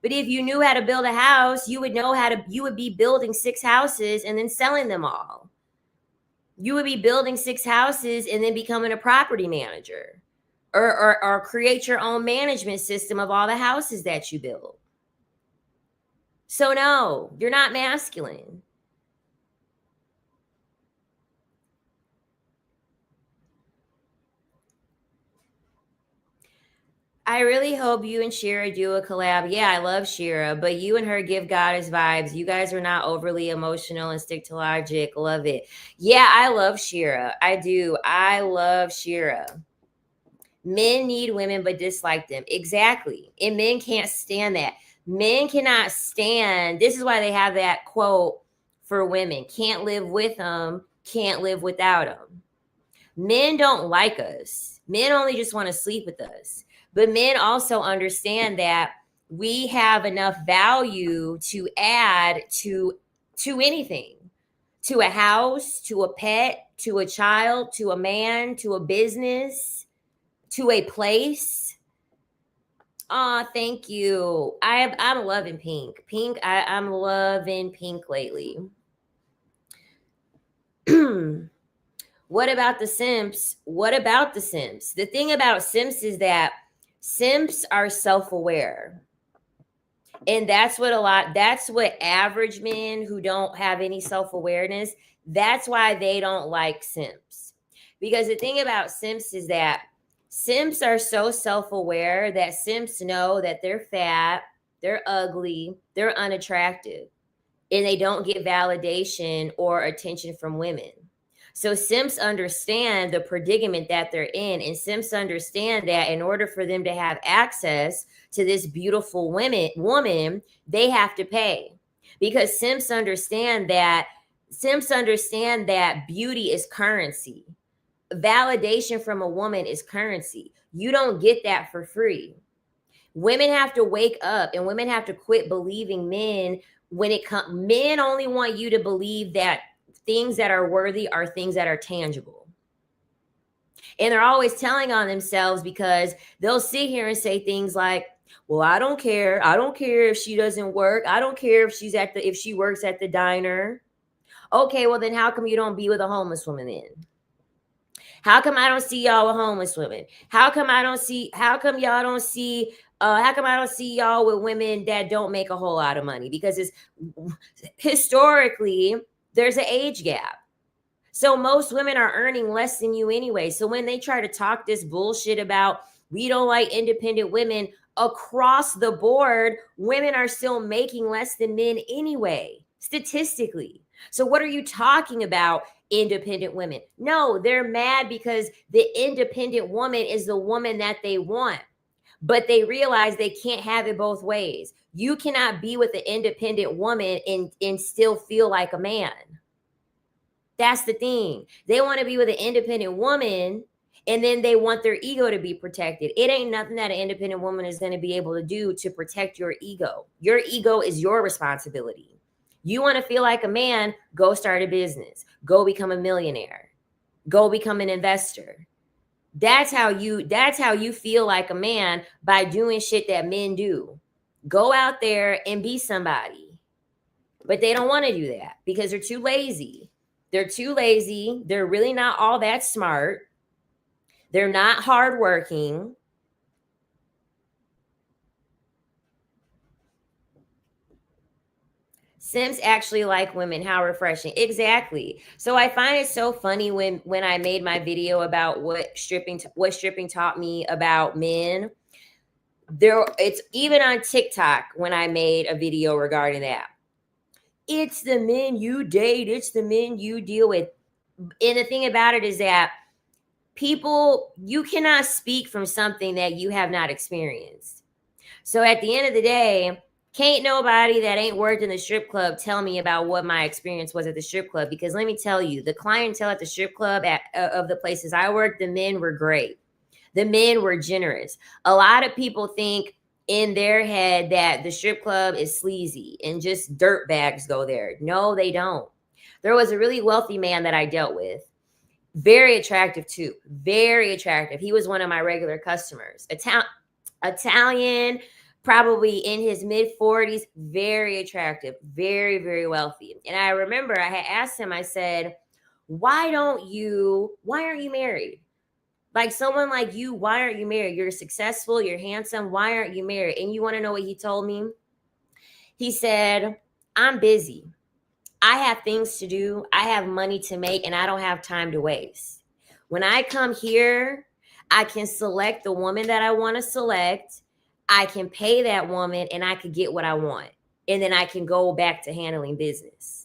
But if you knew how to build a house, you would be building 6 houses and then selling them all. You would be building 6 houses and then becoming a property manager or create your own management system of all the houses that you build. So no, you're not masculine. I really hope you and Shira do a collab. Yeah, I love Shira, but you and her give goddess vibes. You guys are not overly emotional and stick to logic. Love it. Yeah, I love Shira. I do. I love Shira. Men need women but dislike them. Exactly. And men can't stand that. Men cannot stand. This is why they have that quote for women. Can't live with them, can't live without them. Men don't like us. Men only just want to sleep with us. But men also understand that we have enough value to add to anything, to a house, to a pet, to a child, to a man, to a business, to a place. Oh, thank you. I'm loving pink. I'm loving pink lately. What about the simps? The thing about simps is that simps are self-aware. And that's what average men who don't have any self-awareness, that's why they don't like simps. Because the thing about simps is that simps are so self-aware that simps know that they're fat, they're ugly, they're unattractive, and they don't get validation or attention from women. So simps understand the predicament that they're in, and simps understand that in order for them to have access to this beautiful woman, they have to pay. Because simps understand that beauty is currency. Validation from a woman is currency. You don't get that for free. Women have to wake up and women have to quit believing men men only want you to believe that things that are worthy are things that are tangible. And they're always telling on themselves because they'll sit here and say things like, well, I don't care. I don't care if she doesn't work. I don't care if she works at the diner. Okay, well then how come you don't be with a homeless woman then? How come I don't see y'all with homeless women? How come I don't see y'all with women that don't make a whole lot of money? Because it's historically, there's an age gap. So most women are earning less than you anyway. So when they try to talk this bullshit about we don't like independent women, across the board, women are still making less than men anyway. statistically. So what are you talking about? Independent women? No, they're mad because the independent woman is the woman that they want, but they realize they can't have it both ways. You cannot be with an independent woman and still feel like a man. That's the thing. They want to be with an independent woman, and then they want their ego to be protected. It ain't nothing that an independent woman is going to be able to do to protect your ego. Your ego is your responsibility. You want to feel like a man, go start a business. Go become a millionaire. Go become an investor. That's how you feel like a man, by doing shit that men do. Go out there and be somebody. But they don't want to do that because they're too lazy. They're too lazy. They're really not all that smart. They're not hardworking. Simps actually like women. How refreshing. Exactly. So I find it so funny when I made my video about what stripping taught me about men. It's even on TikTok when I made a video regarding that. It's the men you date. It's the men you deal with. And the thing about it is that you cannot speak from something that you have not experienced. So at the end of the day, can't nobody that ain't worked in the strip club tell me about what my experience was at the strip club. Because let me tell you, the clientele at the strip club of the places I worked, the men were great. The men were generous. A lot of people think in their head that the strip club is sleazy and just dirt bags go there. No, they don't. There was a really wealthy man that I dealt with. Very attractive too. Very attractive. He was one of my regular customers. Italian, probably in his mid 40s, very attractive, very, very wealthy. And I remember I had asked him, I said, why aren't you married? Like someone like you, why aren't you married? You're successful, you're handsome. Why aren't you married? And you want to know what he told me? He said, I'm busy. I have things to do. I have money to make, and I don't have time to waste. When I come here, I can select the woman that I want to select. I can pay that woman, and I could get what I want. And then I can go back to handling business.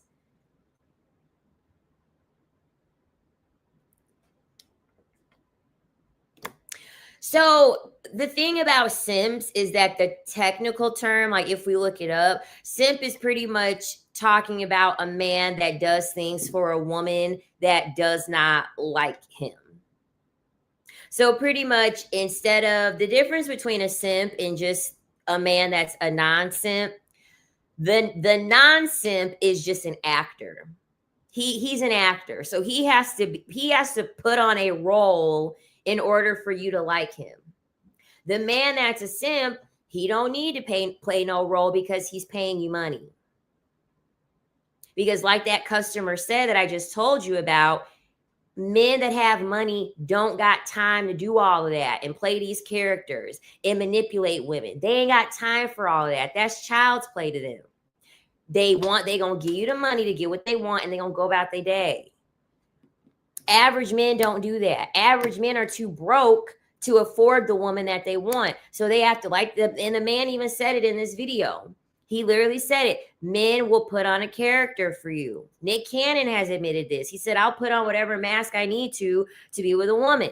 So the thing about simps is that the technical term, like if we look it up, simp is pretty much talking about a man that does things for a woman that does not like him. So pretty much, instead of the difference between a simp and just a man that's a non-simp, the non-simp is just an actor. He's an actor. So he has to put on a role in order for you to like him. The man that's a simp, he don't need to play no role because he's paying you money. Because like that customer said that I just told you about, men that have money don't got time to do all of that and play these characters and manipulate women. They ain't got time for all of that. That's child's play to them. They gonna give you the money to get what they want, and they gonna go about their day. Average men don't do that. Average men are too broke to afford the woman that they want. So they have to and the man even said it in this video. He literally said it. Men will put on a character for you. Nick Cannon has admitted this. He said, I'll put on whatever mask I need to be with a woman.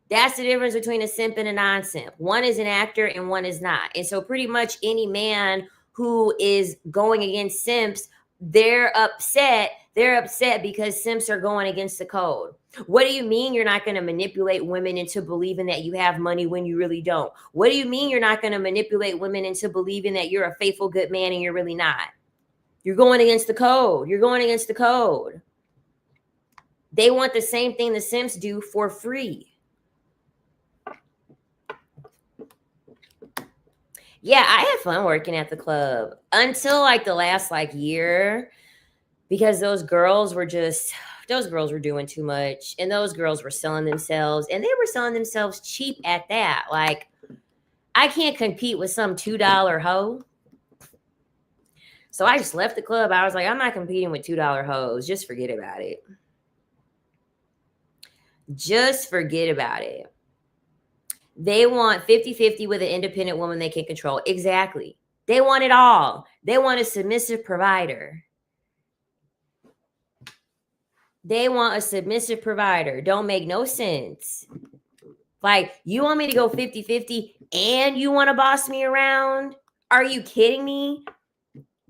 That's the difference between a simp and a non-simp. One is an actor and one is not. And so pretty much any man who is going against simps, they're upset. They're upset because simps are going against the code. What do you mean you're not going to manipulate women into believing that you have money when you really don't? What do you mean you're not going to manipulate women into believing that you're a faithful, good man and you're really not? You're going against the code. You're going against the code. They want the same thing the simps do for free. Yeah, I had fun working at the club until like the last year, because those girls were doing too much, and those girls were selling themselves, and they were selling themselves cheap at that. Like, I can't compete with some $2 hoe. So I just left the club. I was like, I'm not competing with $2 hoes. Just forget about it. Just forget about it. They want 50-50 with an independent woman they can control. Exactly. They want it all. They want a submissive provider. They want a submissive provider. Don't make no sense. Like, you want me to go 50-50 and you want to boss me around? Are you kidding me?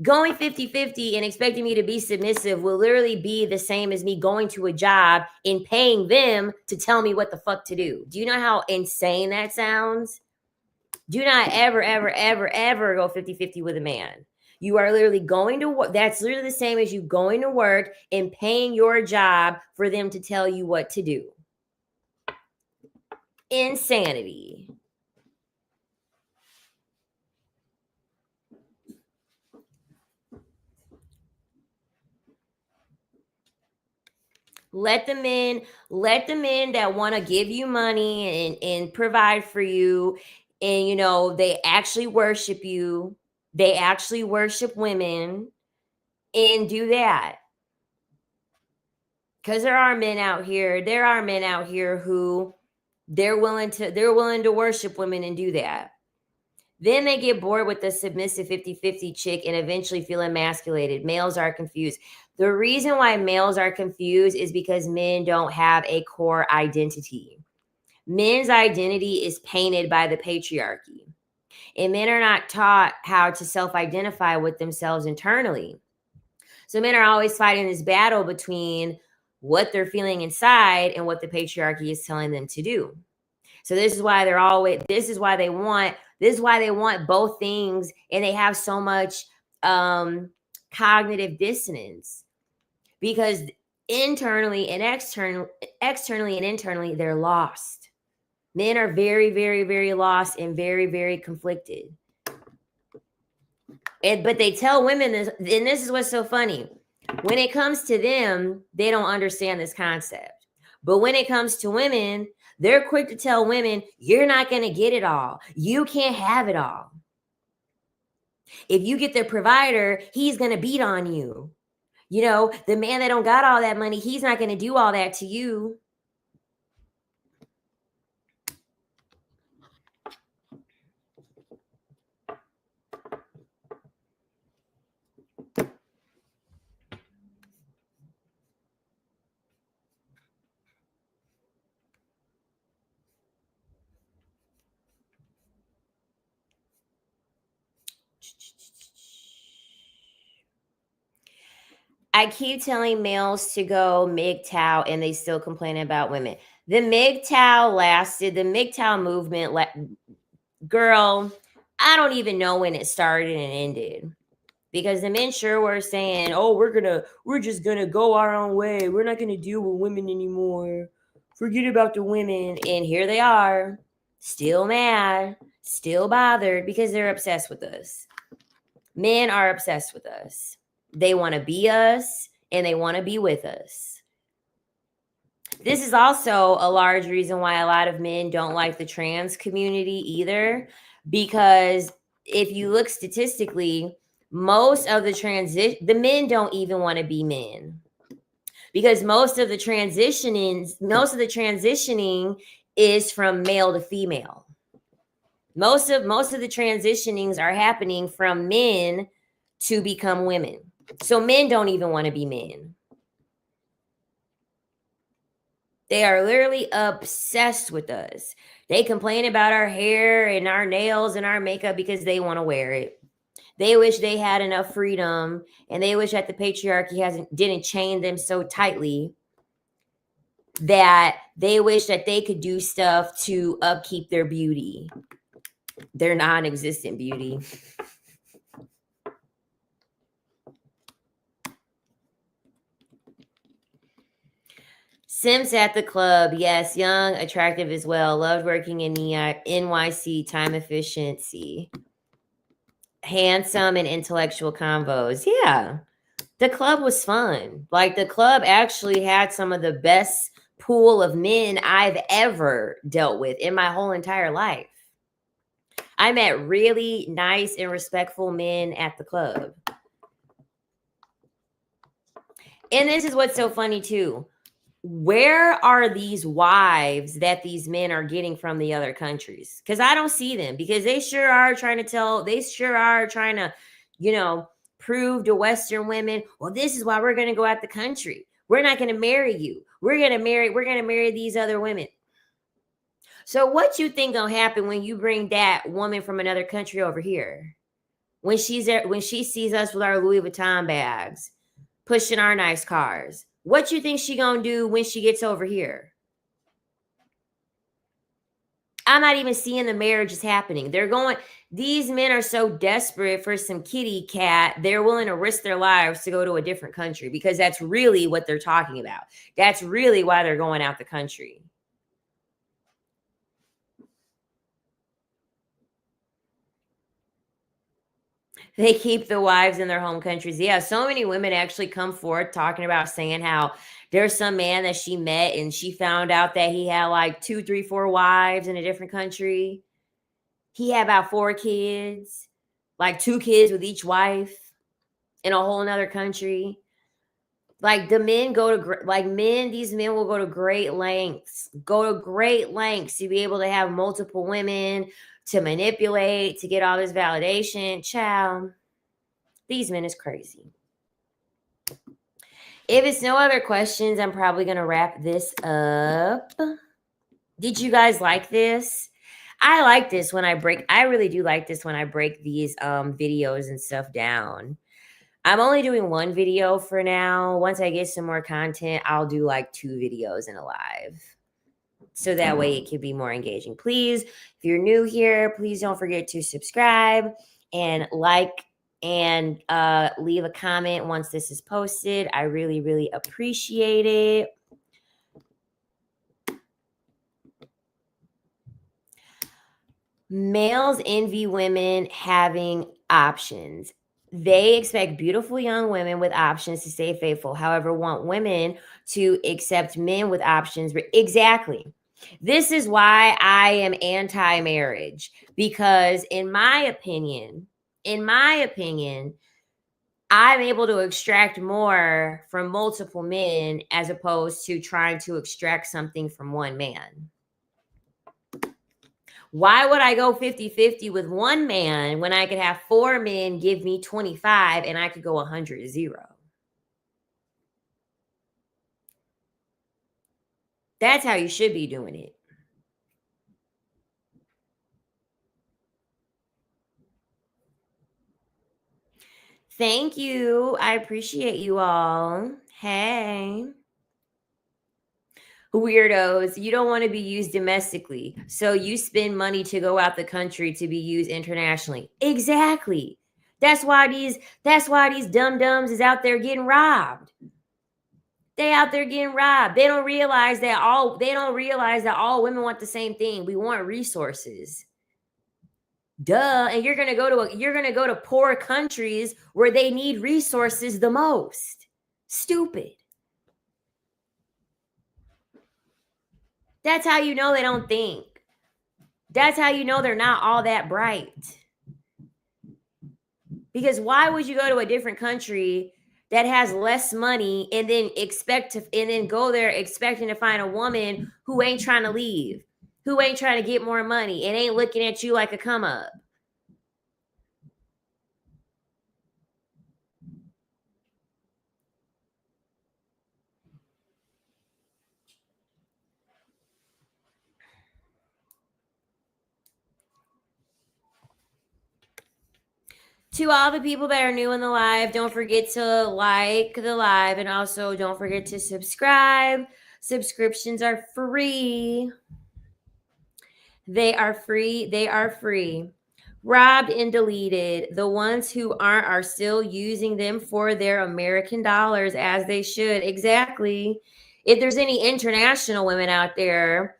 Going 50-50 and expecting me to be submissive will literally be the same as me going to a job and paying them to tell me what the fuck to do. Do you know how insane that sounds? Do not ever, ever, ever, ever go 50-50 with a man. You are literally going to work. That's literally the same as you going to work and paying your job for them to tell you what to do. Insanity. Let the men that want to give you money and provide for you, and you know, they actually worship you. They actually worship women, and do that. Because there are men out here who they're willing to worship women and do that. Then they get bored with the submissive 50-50 chick and eventually feel emasculated. Males are confused. The reason why males are confused is because men don't have a core identity. Men's identity is painted by the patriarchy. And men are not taught how to self-identify with themselves internally. So men are always fighting this battle between what they're feeling inside and what the patriarchy is telling them to do. So this is why they want both things, and they have so much cognitive dissonance, because externally and internally they're lost. Men are very, very, very lost and very, very conflicted. But they tell women this, and this is what's so funny. When it comes to them, they don't understand this concept. But when it comes to women, they're quick to tell women, you're not going to get it all. You can't have it all. If you get the provider, he's going to beat on you. You know, the man that don't got all that money, he's not going to do all that to you. I keep telling males to go MGTOW and they still complain about women. The MGTOW movement, girl, I don't even know when it started and ended. Because the men sure were saying, oh, we're just gonna go our own way. We're not gonna deal with women anymore. Forget about the women. And here they are, still mad, still bothered, because they're obsessed with us. Men are obsessed with us. They want to be us and they want to be with us. This is also a large reason why a lot of men don't like the trans community either, because if you look statistically, most of the men don't even want to be men, because most of the transitioning is from male to female. Most of the transitionings are happening from men to become women. So men don't even want to be men. They are literally obsessed with us. They complain about our hair and our nails and our makeup because they want to wear it. They wish they had enough freedom, and they wish that the patriarchy didn't chain them so tightly, that they wish that they could do stuff to upkeep their beauty, their non-existent beauty. Sims at the club. Yes, young, attractive as well. Loved working in NYC, time efficiency. Handsome and intellectual convos. Yeah. The club was fun. Like, the club actually had some of the best pool of men I've ever dealt with in my whole entire life. I met really nice and respectful men at the club. And this is what's so funny too. where are these wives that these men are getting from the other countries? Because I don't see them, because they sure are trying to, you know, prove to Western women, well, this is why we're going to go out the country. We're not going to marry you. We're going to marry these other women. So what you think gonna happen when you bring that woman from another country over here? When she's there, when she sees us with our Louis Vuitton bags, pushing our nice cars, what you think she gonna do when she gets over here? I'm not even seeing the marriages happening. These men are so desperate for some kitty cat, they're willing to risk their lives to go to a different country, because that's really what they're talking about. That's really why they're going out the country. They keep the wives in their home countries. Yeah, so many women actually come forth talking about, saying how there's some man that she met and she found out that he had like 2, 3, 4 wives in a different country. He had about 4 kids, like 2 kids with each wife in a whole nother country. Like the men these men will go to great lengths to be able to have multiple women, to manipulate, to get all this validation. Child, these men is crazy. If it's no other questions, I'm probably going to wrap this up. Did you guys like this? I like this when I really do like this when I break these videos and stuff down. I'm only doing 1 video for now. Once I get some more content, I'll do like 2 videos in a live. So that way it can be more engaging. Please, if you're new here, please don't forget to subscribe and like and leave a comment once this is posted. I really, really appreciate it. Males envy women having options. They expect beautiful young women with options to stay faithful. However, want women to accept men with options. Exactly. This is why I am anti-marriage, because in my opinion, I'm able to extract more from multiple men as opposed to trying to extract something from one man. Why would I go 50-50 with one man when I could have 4 men give me 25 and I could go 100-0? That's how you should be doing it. Thank you. I appreciate you all. Hey. Weirdos, you don't want to be used domestically, so you spend money to go out the country to be used internationally. Exactly. That's why these dum-dums is out there getting robbed. They out there getting robbed. They don't realize that all women want the same thing. We want resources. Duh. And you're gonna go to poor countries where they need resources the most. Stupid. That's how you know they don't think. That's how you know they're not all that bright. Because why would you go to a different country that has less money and then go there expecting to find a woman who ain't trying to leave, who ain't trying to get more money and ain't looking at you like a come up? To all the people that are new in the live, don't forget to like the live, and also don't forget to subscribe. Subscriptions are free. They are free. They are free. Robbed and deleted. The ones who aren't are still using them for their American dollars, as they should. Exactly. If there's any international women out there,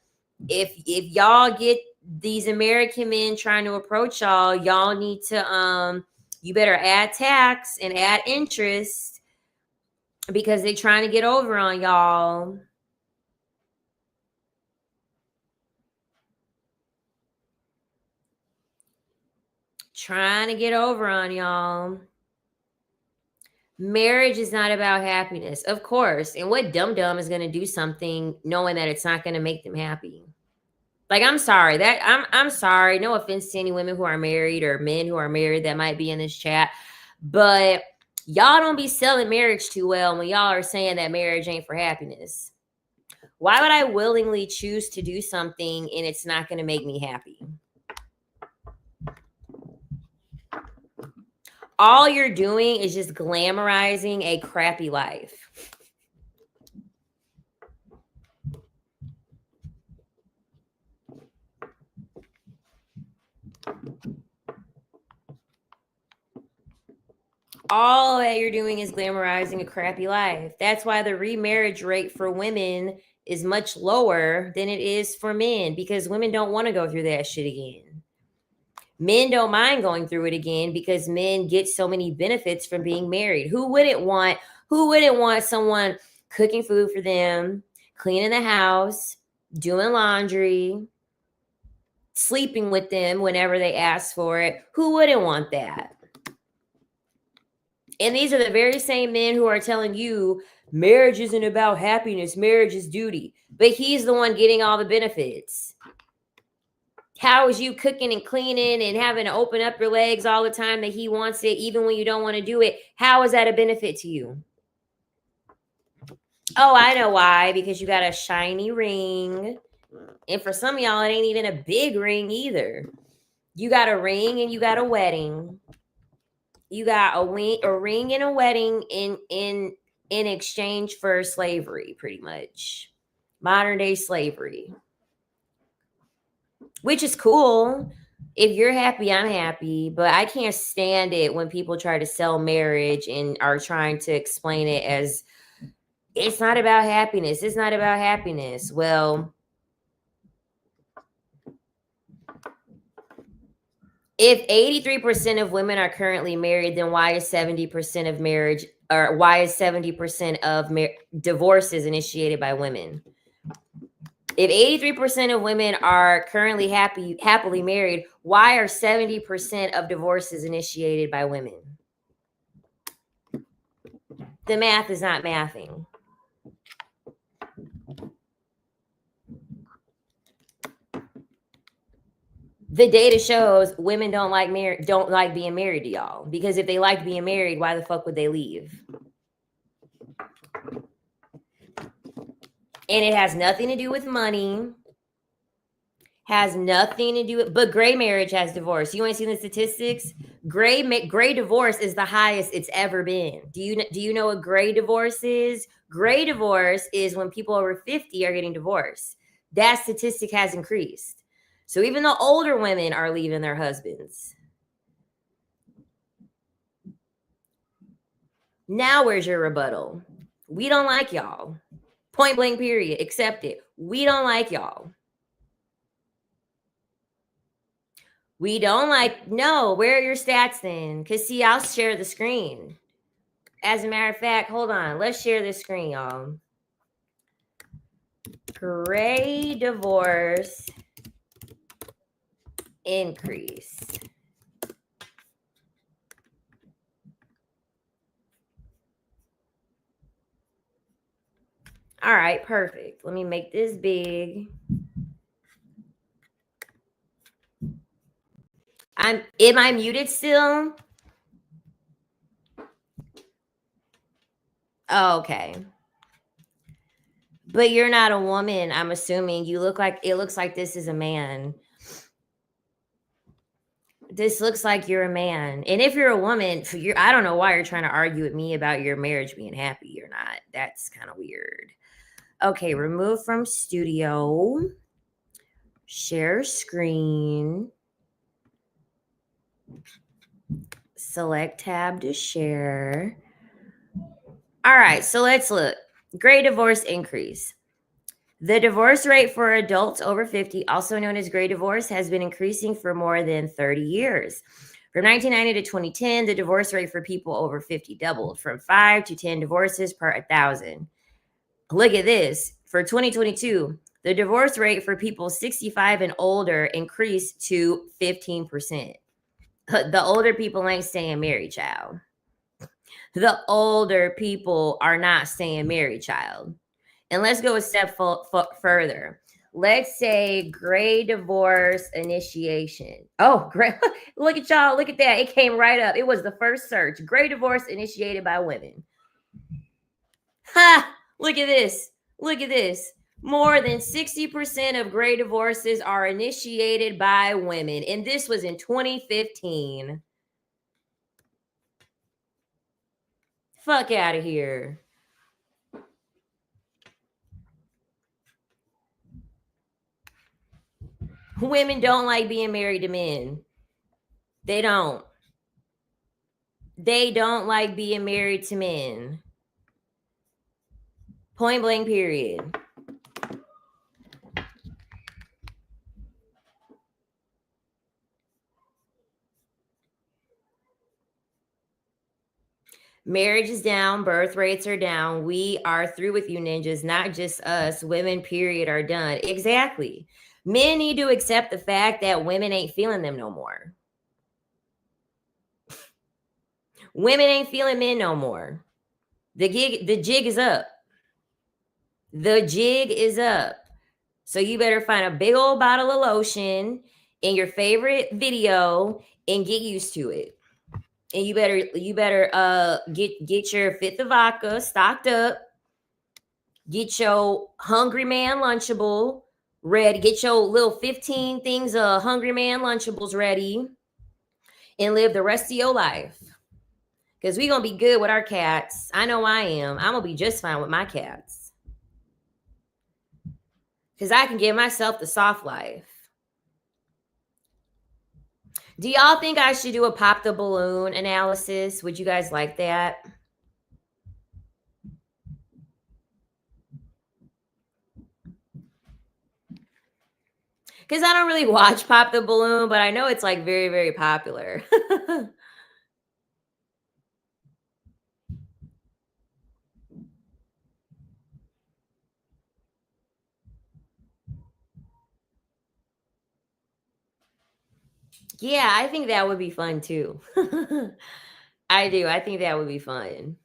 if y'all get these American men trying to approach y'all need to you better add tax and add interest, because they're trying to get over on y'all. Trying to get over on y'all. Marriage is not about happiness, of course. And what dum-dum is going to do something knowing that it's not going to make them happy? Like, I'm sorry that I'm sorry. No offense to any women who are married or men who are married that might be in this chat, but y'all don't be selling marriage too well when y'all are saying that marriage ain't for happiness. Why would I willingly choose to do something and it's not going to make me happy? All you're doing is just glamorizing a crappy life. All that you're doing is glamorizing a crappy life. That's why the remarriage rate for women is much lower than it is for men, because women don't want to go through that shit again. Men don't mind going through it again because men get so many benefits from being married. Who wouldn't want someone cooking food for them, cleaning the house, doing laundry, sleeping with them whenever they ask for it? Who wouldn't want that? And these are the very same men who are telling you marriage isn't about happiness, marriage is duty. But he's the one getting all the benefits. How is you cooking and cleaning and having to open up your legs all the time that he wants it, even when you don't want to do it? How is that a benefit to you? Oh, I know why. Because you got a shiny ring. And for some of y'all, it ain't even a big ring either. You got a ring and you got a wedding. You got a ring and a wedding in exchange for slavery, pretty much. Modern day slavery. Which is cool. If you're happy, I'm happy. But I can't stand it when people try to sell marriage and are trying to explain it as it's not about happiness. It's not about happiness. Well, if 83% of women are currently married, then why is 70% of marriage, or why is 70% of divorces initiated by women? If 83% of women are currently happily married, why are 70% of divorces initiated by women? The math is not mathing. The data shows women don't like being married to y'all, because if they liked being married, why the fuck would they leave? And it has nothing to do with money. Has nothing to do with, but gray marriage has divorce. You ain't seen the statistics? Gray divorce is the highest it's ever been. Do you know what gray divorce is? Gray divorce is when people over 50 are getting divorced. That statistic has increased. So even the older women are leaving their husbands. Now where's your rebuttal? We don't like y'all. Point blank period. Accept it. We don't like y'all. We don't like, no, where are your stats then? Because see, I'll share the screen. As a matter of fact, hold on. Let's share the screen, y'all. Gray divorce increase. All right, perfect. Let me make this big. Am I muted still? Oh, okay. But you're not a woman, I'm assuming. It looks like this is a man. This looks like you're a man. And if you're a woman, I don't know why you're trying to argue with me about your marriage being happy or not. That's kind of weird. Okay, remove from studio. Share screen. Select tab to share. All right, so let's look. Gray divorce increase. The divorce rate for adults over 50, also known as gray divorce, has been increasing for more than 30 years. From 1990 to 2010, the divorce rate for people over 50 doubled from 5 to 10 divorces per 1,000. Look at this. For 2022, the divorce rate for people 65 and older increased to 15%. The older people ain't staying married, child. The older people are not staying married, child. And let's go a step further. Let's say gray divorce initiation. Oh, great. Look at y'all. Look at that. It came right up. It was the first search. Gray divorce initiated by women. Ha! Look at this. Look at this. More than 60% of gray divorces are initiated by women. And this was in 2015. Fuck out of here. Women don't like being married to men. They don't. They don't like being married to men. Point blank, period. Marriage is down, birth rates are down. We are through with you, ninjas. Not just us. Women, period, are done. Exactly. Men need to accept the fact that women ain't feeling them no more. Women ain't feeling men no more. The jig is up. The jig is up. So you better find a big old bottle of lotion in your favorite video and get used to it. And you better get your fifth of vodka stocked up. Get your Hungry Man Lunchable ready. Get your little 15 things of Hungry Man Lunchables ready. And live the rest of your life. Because we're going to be good with our cats. I know I am. I'm going to be just fine with my cats. Because I can give myself the soft life. Do y'all think I should do a pop the balloon analysis? Would you guys like that? Because I don't really watch Pop the Balloon, but I know it's like very, very popular. Yeah, I think that would be fun too. I do. I think that would be fun.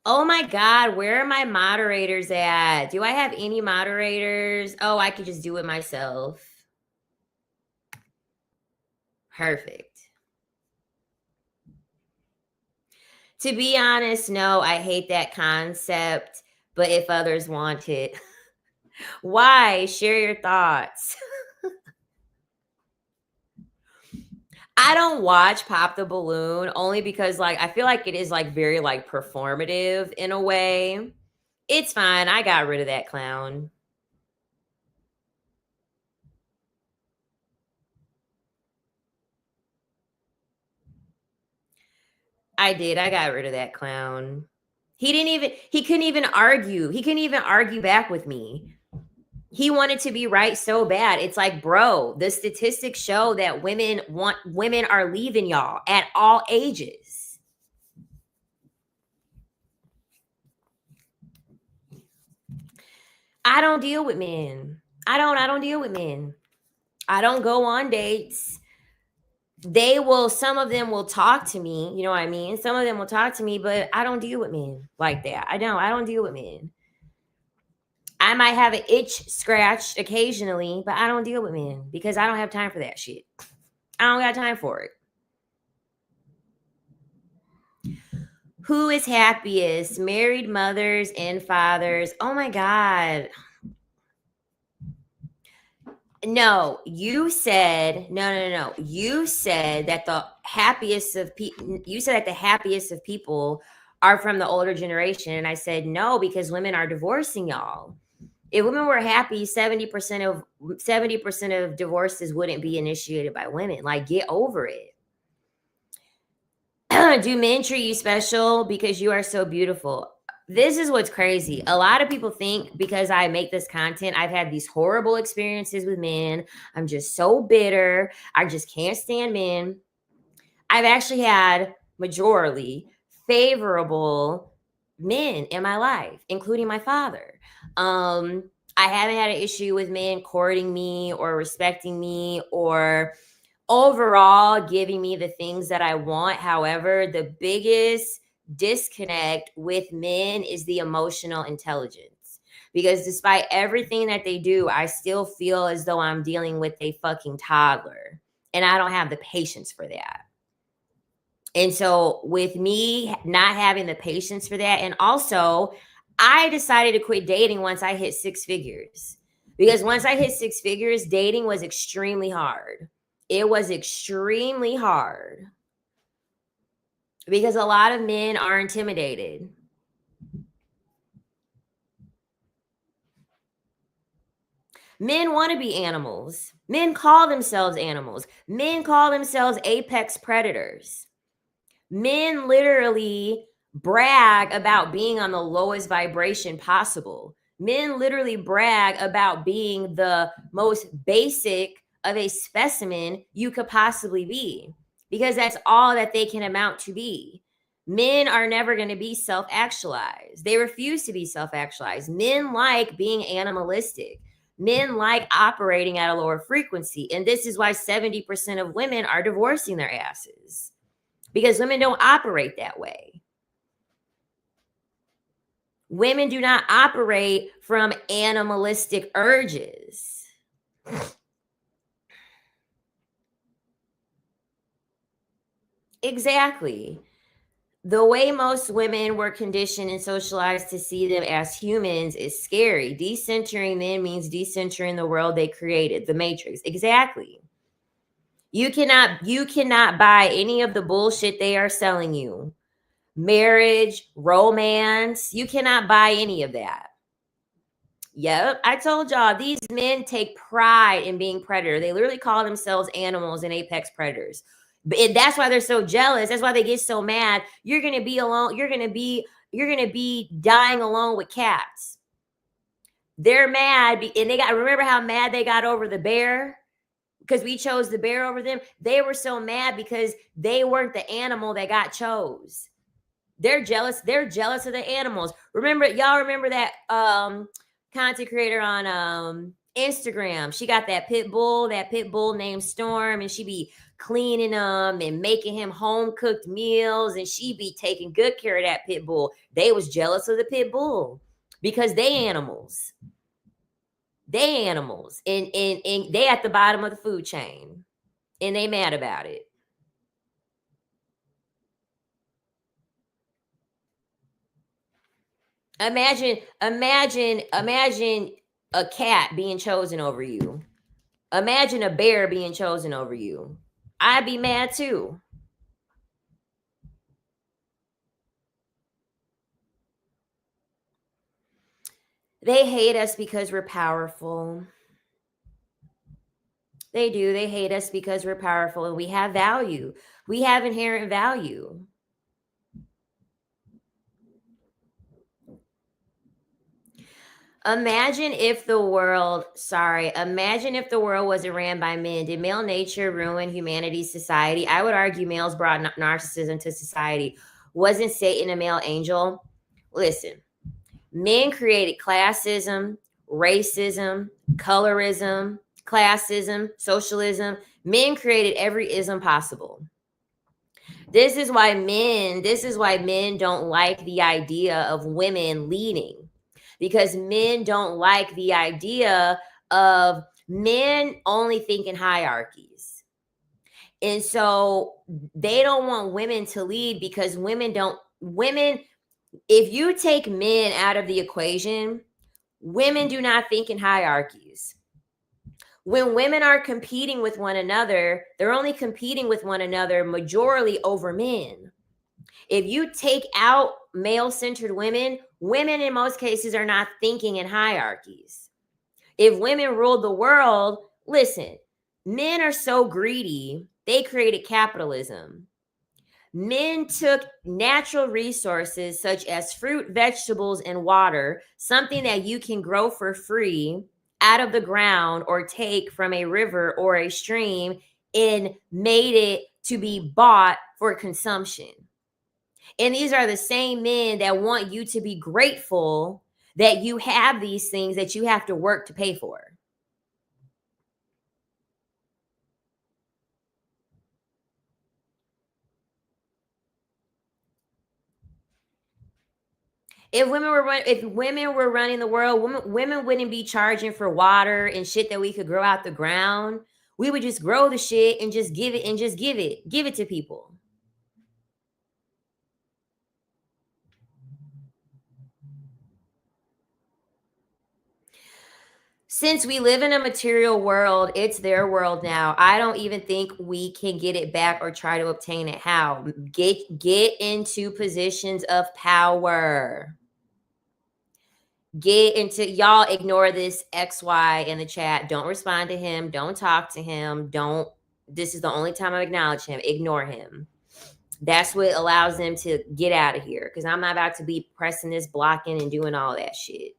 Oh my God, where are my moderators at? Do I have any moderators? Oh, I could just do it myself. Perfect. To be honest, no, I hate that concept, but if others want it, why? Share your thoughts. I don't watch Pop the Balloon only because like I feel like it is like very like performative in a way. It's fine. I got rid of that clown. I did. I got rid of that clown. He couldn't even argue. He couldn't even argue back with me. He wanted to be right so bad. It's like, bro, the statistics show that women are leaving y'all at all ages. I don't deal with men. I don't deal with men. I don't go on dates. Some of them will talk to me, you know what I mean? Some of them will talk to me, but I don't deal with men like that. I don't deal with men. I might have an itch scratched occasionally, but I don't deal with men because I don't have time for that shit. I don't got time for it. Who is happiest? Married mothers and fathers. Oh my God. No, you said no. You said that the happiest of people. You said that the happiest of people are from the older generation, and I said no because women are divorcing y'all. If women were happy, 70% of divorces wouldn't be initiated by women. Like, get over it. Do men treat you special because you are so beautiful? This is what's crazy. A lot of people think because I make this content, I've had these horrible experiences with men. I'm just so bitter. I just can't stand men. I've actually had majorly favorable men in my life, including my father. I haven't had an issue with men courting me or respecting me or overall giving me the things that I want. However, the biggest disconnect with men is the emotional intelligence. Because despite everything that they do, I still feel as though I'm dealing with a fucking toddler. And I don't have the patience for that. And so with me not having the patience for that, and also I decided to quit dating once I hit 6 figures. Because once I hit 6 figures, dating was extremely hard. It was extremely hard. Because a lot of men are intimidated. Men want to be animals. Men call themselves animals. Men call themselves apex predators. Men literally brag about being on the lowest vibration possible. Men literally brag about being the most basic of a specimen you could possibly be, because that's all that they can amount to be. Men are never going to be self-actualized. They refuse to be self-actualized. Men like being animalistic. Men like operating at a lower frequency. And this is why 70% of women are divorcing their asses. Because women don't operate that way. Women do not operate from animalistic urges. Exactly. The way most women were conditioned and socialized to see them as humans is scary. Decentering men means decentering the world they created, the Matrix. Exactly. You cannot buy any of the bullshit they are selling you. Marriage, romance, you cannot buy any of that. Yep, I told y'all, these men take pride in being predator. They literally call themselves animals and apex predators. But that's why they're so jealous. That's why they get so mad. You're gonna be alone. You're gonna be dying alone with cats. They're mad, and remember how mad they got over the bear because we chose the bear over them. They were so mad because they weren't the animal that got chose. They're jealous. They're jealous of the animals. Y'all remember that content creator on Instagram? She got that pit bull named Storm, and she be cleaning him and making him home cooked meals, and she be taking good care of that pit bull. They was jealous of the pit bull because they animals. They animals, and they at the bottom of the food chain, and they mad about it. Imagine a cat being chosen over you. Imagine a bear being chosen over you. I'd be mad too. They hate us because we're powerful. They do. They hate us because we're powerful and we have value. We have inherent value. Imagine if the world wasn't ran by men. Did male nature ruin humanity's society? I would argue males brought narcissism to society. Wasn't Satan a male angel? Listen, men created classism, racism, colorism, classism, socialism. Men created every ism possible. This is why men don't like the idea of women leading. Because men don't like the idea of men only thinking hierarchies. And so they don't want women to lead because if you take men out of the equation, women do not think in hierarchies. When women are competing with one another, they're only competing with one another majorly over men. If you take out male-centered women in most cases are not thinking in hierarchies. If women ruled the world, listen, men are so greedy, they created capitalism. Men took natural resources such as fruit, vegetables, and water, something that you can grow for free out of the ground or take from a river or a stream, and made it to be bought for consumption. And these are the same men that want you to be grateful that you have these things that you have to work to pay for. If women were running the world, women wouldn't be charging for water and shit that we could grow out the ground. We would just grow the shit and just give it to people. Since we live in a material world, it's their world now. I don't even think we can get it back or try to obtain it. How? Get into positions of power. Get into, y'all ignore this XY in the chat. Don't respond to him. Don't talk to him. This is the only time I acknowledge him. Ignore him. That's what allows them to get out of here, because I'm not about to be pressing this, blocking, and doing all that shit.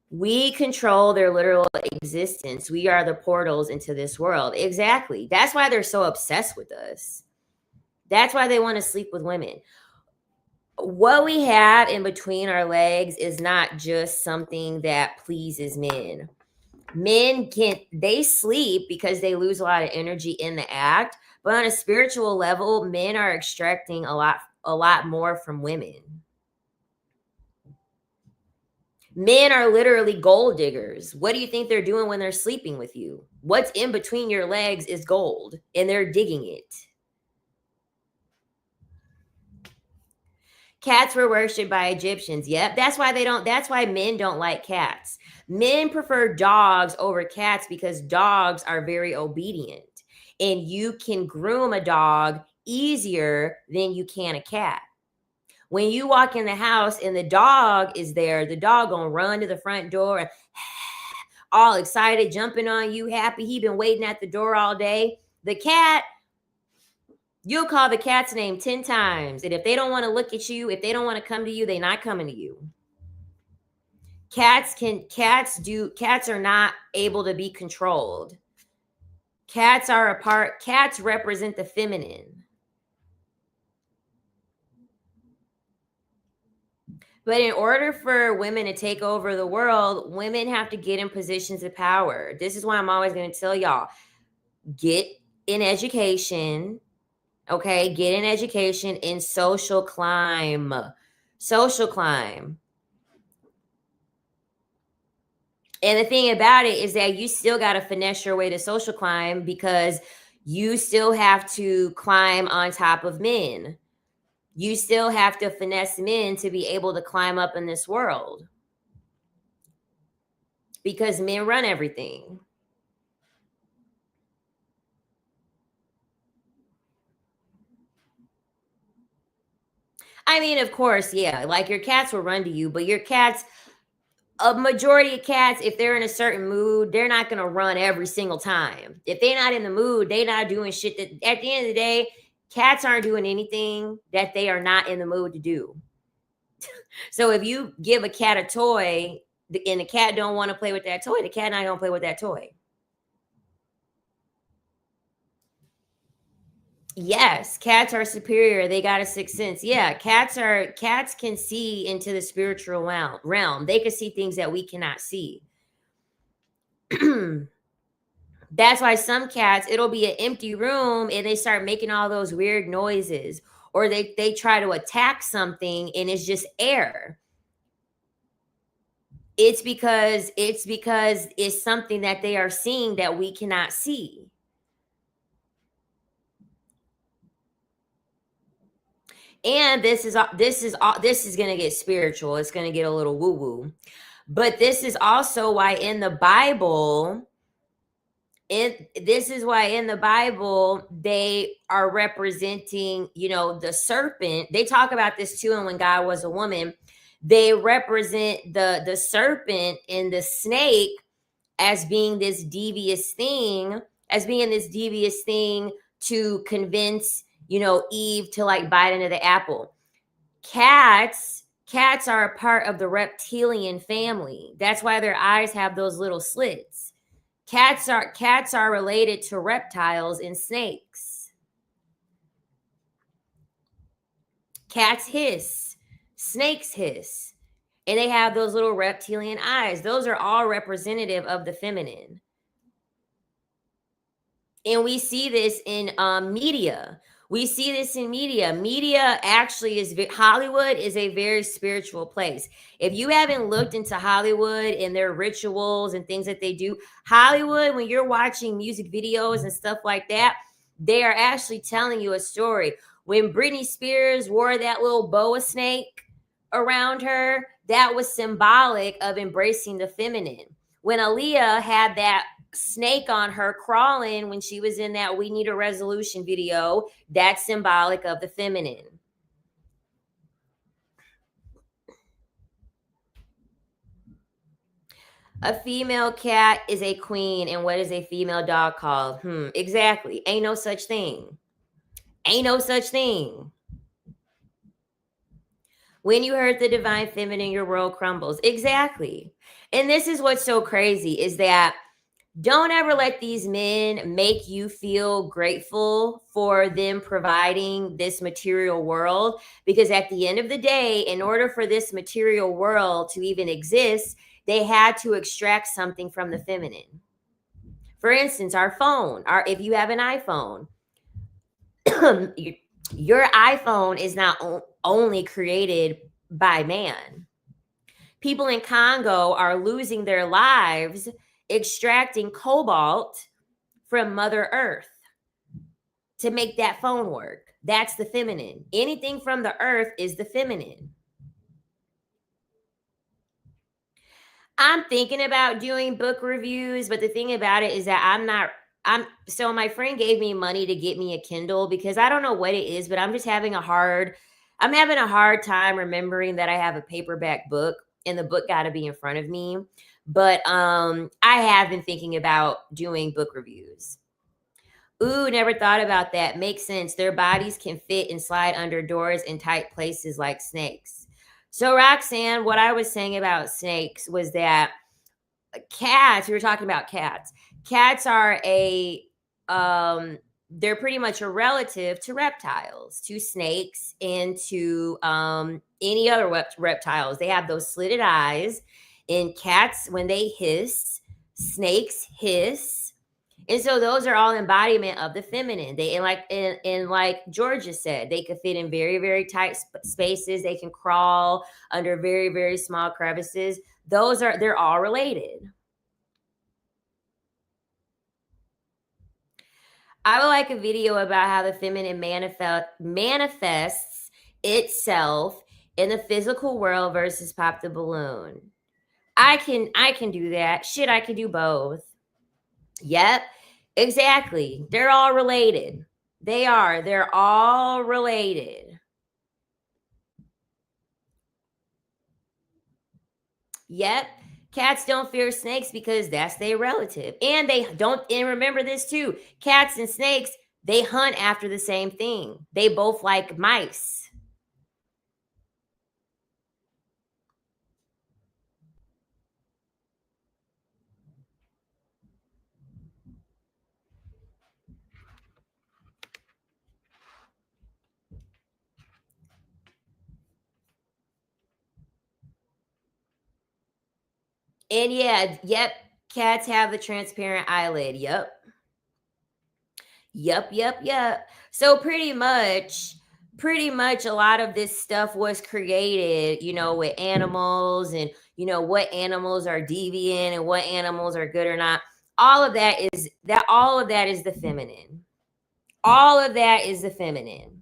We control their literal existence. We are the portals into this world. Exactly. That's why they're so obsessed with us. That's why they want to sleep with women. What we have in between our legs is not just something that pleases men. Men they sleep because they lose a lot of energy in the act, but on a spiritual level, men are extracting a lot more from women. Men are literally gold diggers. What do you think they're doing when they're sleeping with you? What's in between your legs is gold, and they're digging it. Cats were worshipped by Egyptians. Yep, that's why men don't like cats. Men prefer dogs over cats because dogs are very obedient, and you can groom a dog easier than you can a cat. When you walk in the house and the dog is there, the dog gonna run to the front door and all excited, jumping on you, happy. He been waiting at the door all day. The cat, you'll call the cat's name 10 times. And if they don't want to look at you, if they don't want to come to you, they're not coming to you. Cats are not able to be controlled. Cats represent the feminine. But in order for women to take over the world, women have to get in positions of power. This is why I'm always going to tell y'all, get in education, okay? Get in education in social climb. Social climb. And the thing about it is that you still got to finesse your way to social climb, because you still have to climb on top of men. You still have to finesse men to be able to climb up in this world, because men run everything. I mean, of course, yeah, like your cats will run to you, but your cats, a majority of cats, if they're in a certain mood, they're not going to run every single time. If they're not in the mood, they're not doing shit that, at the end of the day, cats aren't doing anything that they are not in the mood to do. So if you give a cat a toy and the cat don't want to play with that toy, the cat not going to play with that toy. Yes, cats are superior. They got a sixth sense. Yeah, cats can see into the spiritual realm. They can see things that we cannot see. That's why some cats, it'll be an empty room and they start making all those weird noises, or they try to attack something and it's just air. It's because it's something that they are seeing that we cannot see. And this is going to get spiritual. It's going to get a little woo woo. But this is also why in the Bible, they are representing, the serpent. They talk about this too. And when God was a woman, they represent the serpent and the snake as being this devious thing, to convince, Eve to like bite into the apple. Cats are a part of the reptilian family. That's why their eyes have those little slits. Cats are related to reptiles and snakes. Cats hiss, snakes hiss. And they have those little reptilian eyes. Those are all representative of the feminine. And we see this in media. We see this in media. Media actually is, Hollywood is a very spiritual place. If you haven't looked into Hollywood and their rituals and things that they do, Hollywood, when you're watching music videos and stuff like that, they are actually telling you a story. When Britney Spears wore that little boa snake around her, that was symbolic of embracing the feminine. When Aaliyah had that snake on her crawling when she was in that We Need a Resolution video, that's symbolic of the feminine. A female cat is a queen, and what is a female dog called? Exactly. Ain't no such thing. Ain't no such thing. When you hurt the divine feminine, your world crumbles. Exactly. And this is what's so crazy is that don't ever let these men make you feel grateful for them providing this material world, because at the end of the day, in order for this material world to even exist, they had to extract something from the feminine. For instance, our phone, if you have an iPhone, your iPhone is not only created by man. People in Congo are losing their lives extracting cobalt from Mother Earth to make that phone work. That's the feminine. Anything from the earth is the feminine. I'm thinking about doing book reviews, but the thing about it is that so my friend gave me money to get me a Kindle because I don't know what it is, but I'm having a hard time remembering that I have a paperback book and the book got to be in front of me. But I have been thinking about doing book reviews. Ooh, never thought about that. Makes sense. Their bodies can fit and slide under doors in tight places like snakes. So, Roxanne, what I was saying about snakes was that cats, we were talking about cats. Cats are they're pretty much a relative to reptiles, to snakes, and to any other reptiles. They have those slitted eyes. And cats, when they hiss, snakes hiss. And so those are all embodiment of the feminine. Like Georgia said, they could fit in very, very tight spaces. They can crawl under very, very small crevices. They're all related. I would like a video about how the feminine manifests itself in the physical world versus pop the balloon. I can do that. Shit, I can do both. Yep, exactly. They're all related. They're all related. Yep. Cats don't fear snakes because that's their relative. And remember this too. Cats and snakes, they hunt after the same thing. They both like mice. And yep, cats have the transparent eyelid. Yep. So pretty much a lot of this stuff was created, with animals and, what animals are deviant and what animals are good or not. All of that is the feminine. All of that is the feminine.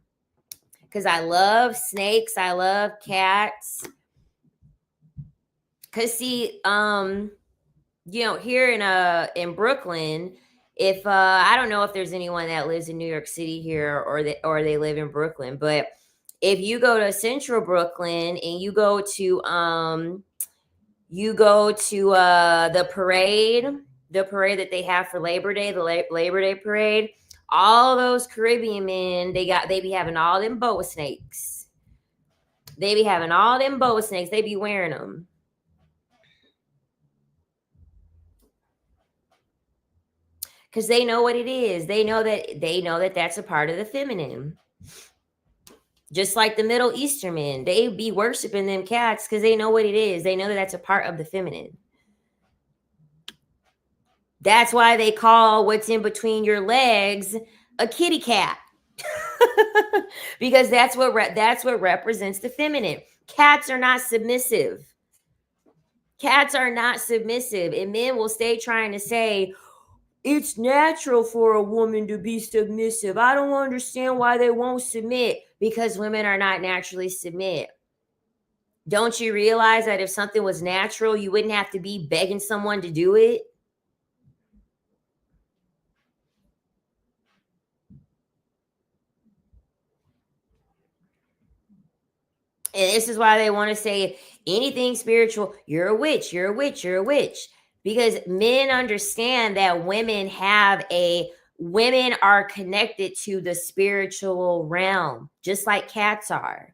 Because I love snakes. I love cats. Because see, here in Brooklyn, if I don't know if there's anyone that lives in New York City here or they live in Brooklyn, but if you go to Central Brooklyn and you go to the parade that they have for Labor Day, the Labor Day parade, all those Caribbean men, they be having all them boa snakes. They be having all them boa snakes. They be wearing them. Because they know what it is. They know that that's a part of the feminine. Just like the Middle Eastern men, they be worshiping them cats because they know what it is. They know that that's a part of the feminine. That's why they call what's in between your legs a kitty cat. Because that's what represents the feminine. Cats are not submissive. Cats are not submissive. And men will stay trying to say, it's natural for a woman to be submissive. I don't understand why they won't submit. Because women are not naturally submit. Don't you realize that if something was natural, you wouldn't have to be begging someone to do it? And this is why they want to say anything spiritual, you're a witch, you're a witch, you're a witch. Because men understand that women are connected to the spiritual realm, just like cats are.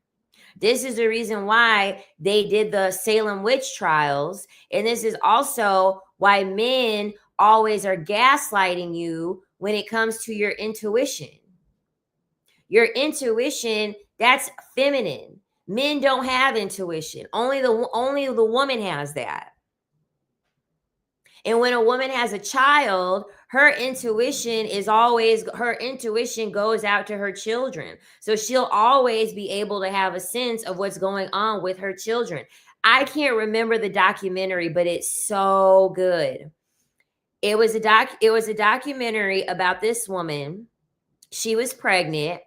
This is the reason why they did the Salem witch trials. And this is also why men always are gaslighting you when it comes to your intuition. Your intuition, that's feminine. Men don't have intuition. Only the woman has that. And when a woman has a child, her intuition goes out to her children. So she'll always be able to have a sense of what's going on with her children. I can't remember the documentary, but it's so good. It was a documentary about this woman. She was pregnant.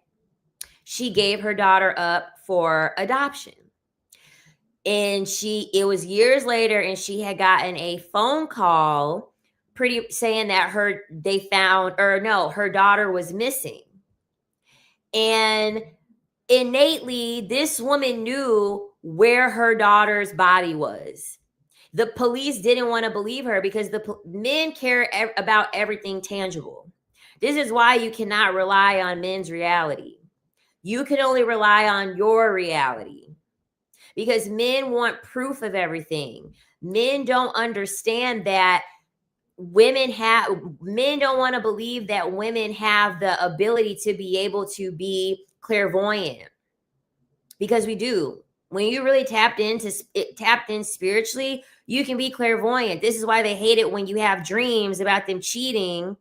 She gave her daughter up for adoption. And it was years later, and she had gotten a phone call saying that her daughter was missing. And innately, this woman knew where her daughter's body was. The police didn't want to believe her because men care about everything tangible. This is why you cannot rely on men's reality. You can only rely on your reality. Because men want proof of everything. Men don't understand that men don't want to believe that women have the ability to be able to be clairvoyant. Because we do. When you really tapped in spiritually, you can be clairvoyant. This is why they hate it when you have dreams about them cheating,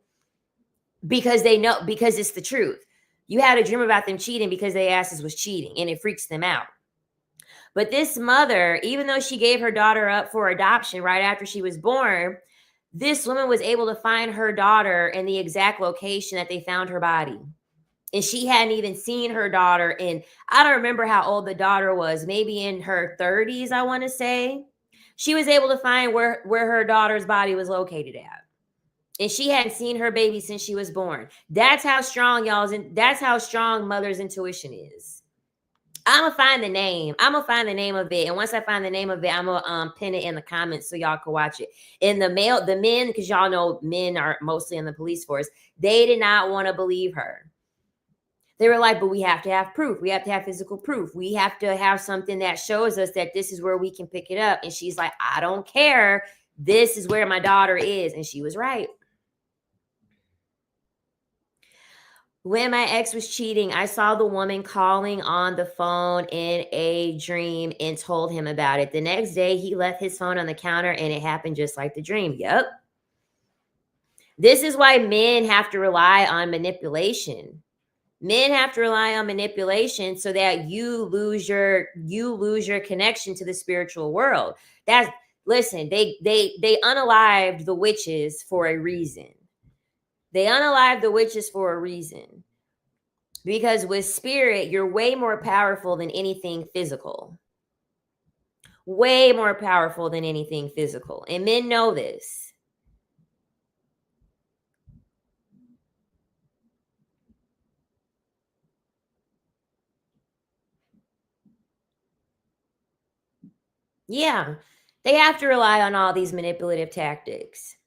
because it's the truth. You had a dream about them cheating because their asses was cheating, and it freaks them out. But this mother, even though she gave her daughter up for adoption right after she was born, this woman was able to find her daughter in the exact location that they found her body. And she hadn't even seen her daughter I don't remember how old the daughter was, maybe in her 30s, I want to say. She was able to find where her daughter's body was located at. And she hadn't seen her baby since she was born. That's how strong that's how strong mother's intuition is. I'm going to find the name. I'm going to find the name of it. And once I find the name of it, I'm going to pin it in the comments so y'all can watch it. And the men, because y'all know men are mostly in the police force, they did not want to believe her. They were like, but we have to have proof. We have to have physical proof. We have to have something that shows us that this is where we can pick it up. And she's like, I don't care. This is where my daughter is. And she was right. When my ex was cheating, I saw the woman calling on the phone in a dream and told him about it. The next day, he left his phone on the counter and it happened just like the dream. Yep. This is why men have to rely on manipulation. Men have to rely on manipulation so that you lose your connection to the spiritual world. Listen, they unalived the witches for a reason. They unalived the witches for a reason. Because with spirit, you're way more powerful than anything physical. Way more powerful than anything physical. And men know this. Yeah, they have to rely on all these manipulative tactics.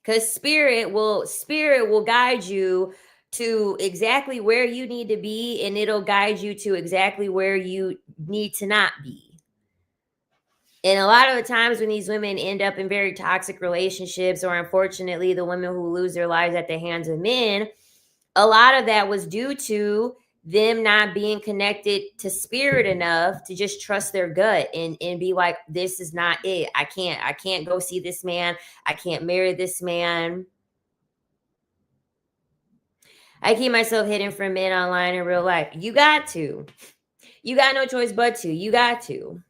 Because spirit will guide you to exactly where you need to be, and it'll guide you to exactly where you need to not be. And a lot of the times when these women end up in very toxic relationships, or unfortunately the women who lose their lives at the hands of men, a lot of that was due to them not being connected to spirit enough to just trust their gut and be like, this is not it. I can't go see this man. I can't marry this man. I keep myself hidden from men online in real life. You got to. You got no choice but to. You got to.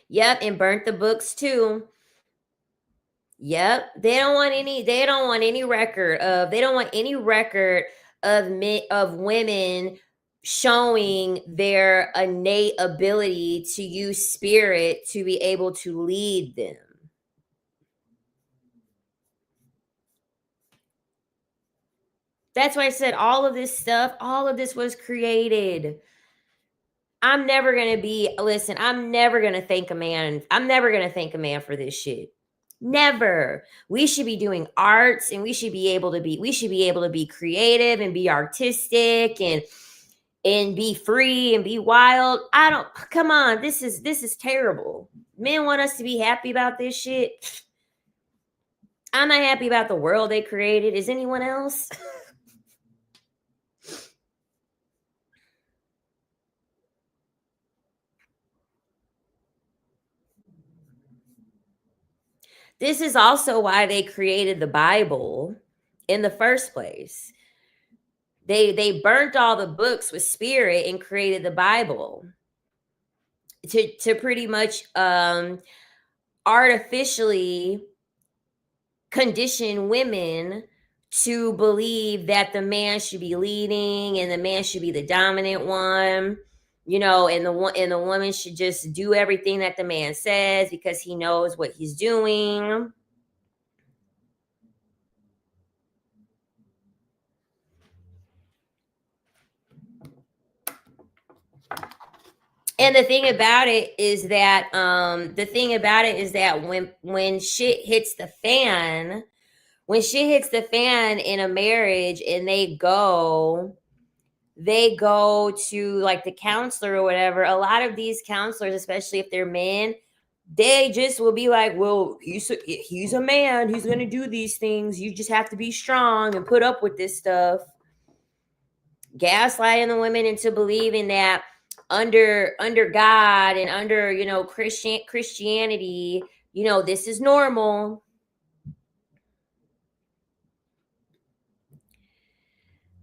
Yep, and burnt the books too. Yep. They don't want any record of women showing their innate ability to use spirit to be able to lead them. That's why I said all of this was created. I'm never going to thank a man. I'm never going to thank a man for this shit. Never. We should be doing arts, and we should be able to be creative and be artistic and be free and be wild. Come on. This is terrible. Men want us to be happy about this shit. I'm not happy about the world they created. Is anyone else? This is also why they created the Bible in the first place. They burnt all the books with spirit and created the Bible to pretty much artificially condition women to believe that the man should be leading and the man should be the dominant one, and the woman should just do everything that the man says because he knows what he's doing. And the thing about it is that when shit hits the fan, in a marriage and they go to like the counselor or whatever, a lot of these counselors, especially if they're men, they just will be like, well, he's a man, he's going to do these things, you just have to be strong and put up with this stuff. Gaslighting the women into believing that under God and under, Christianity, this is normal.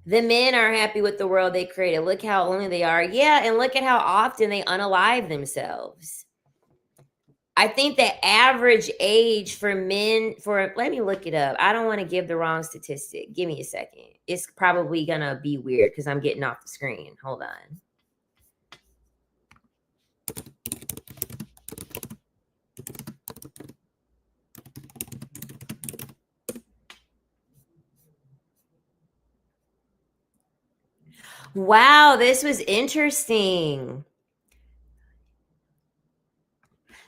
The men are happy with the world they created. Look how lonely they are. Yeah, and look at how often they unalive themselves. I think the average age for men, let me look it up. I don't want to give the wrong statistic. Give me a second. It's probably going to be weird because I'm getting off the screen. Hold on. Wow, this was interesting.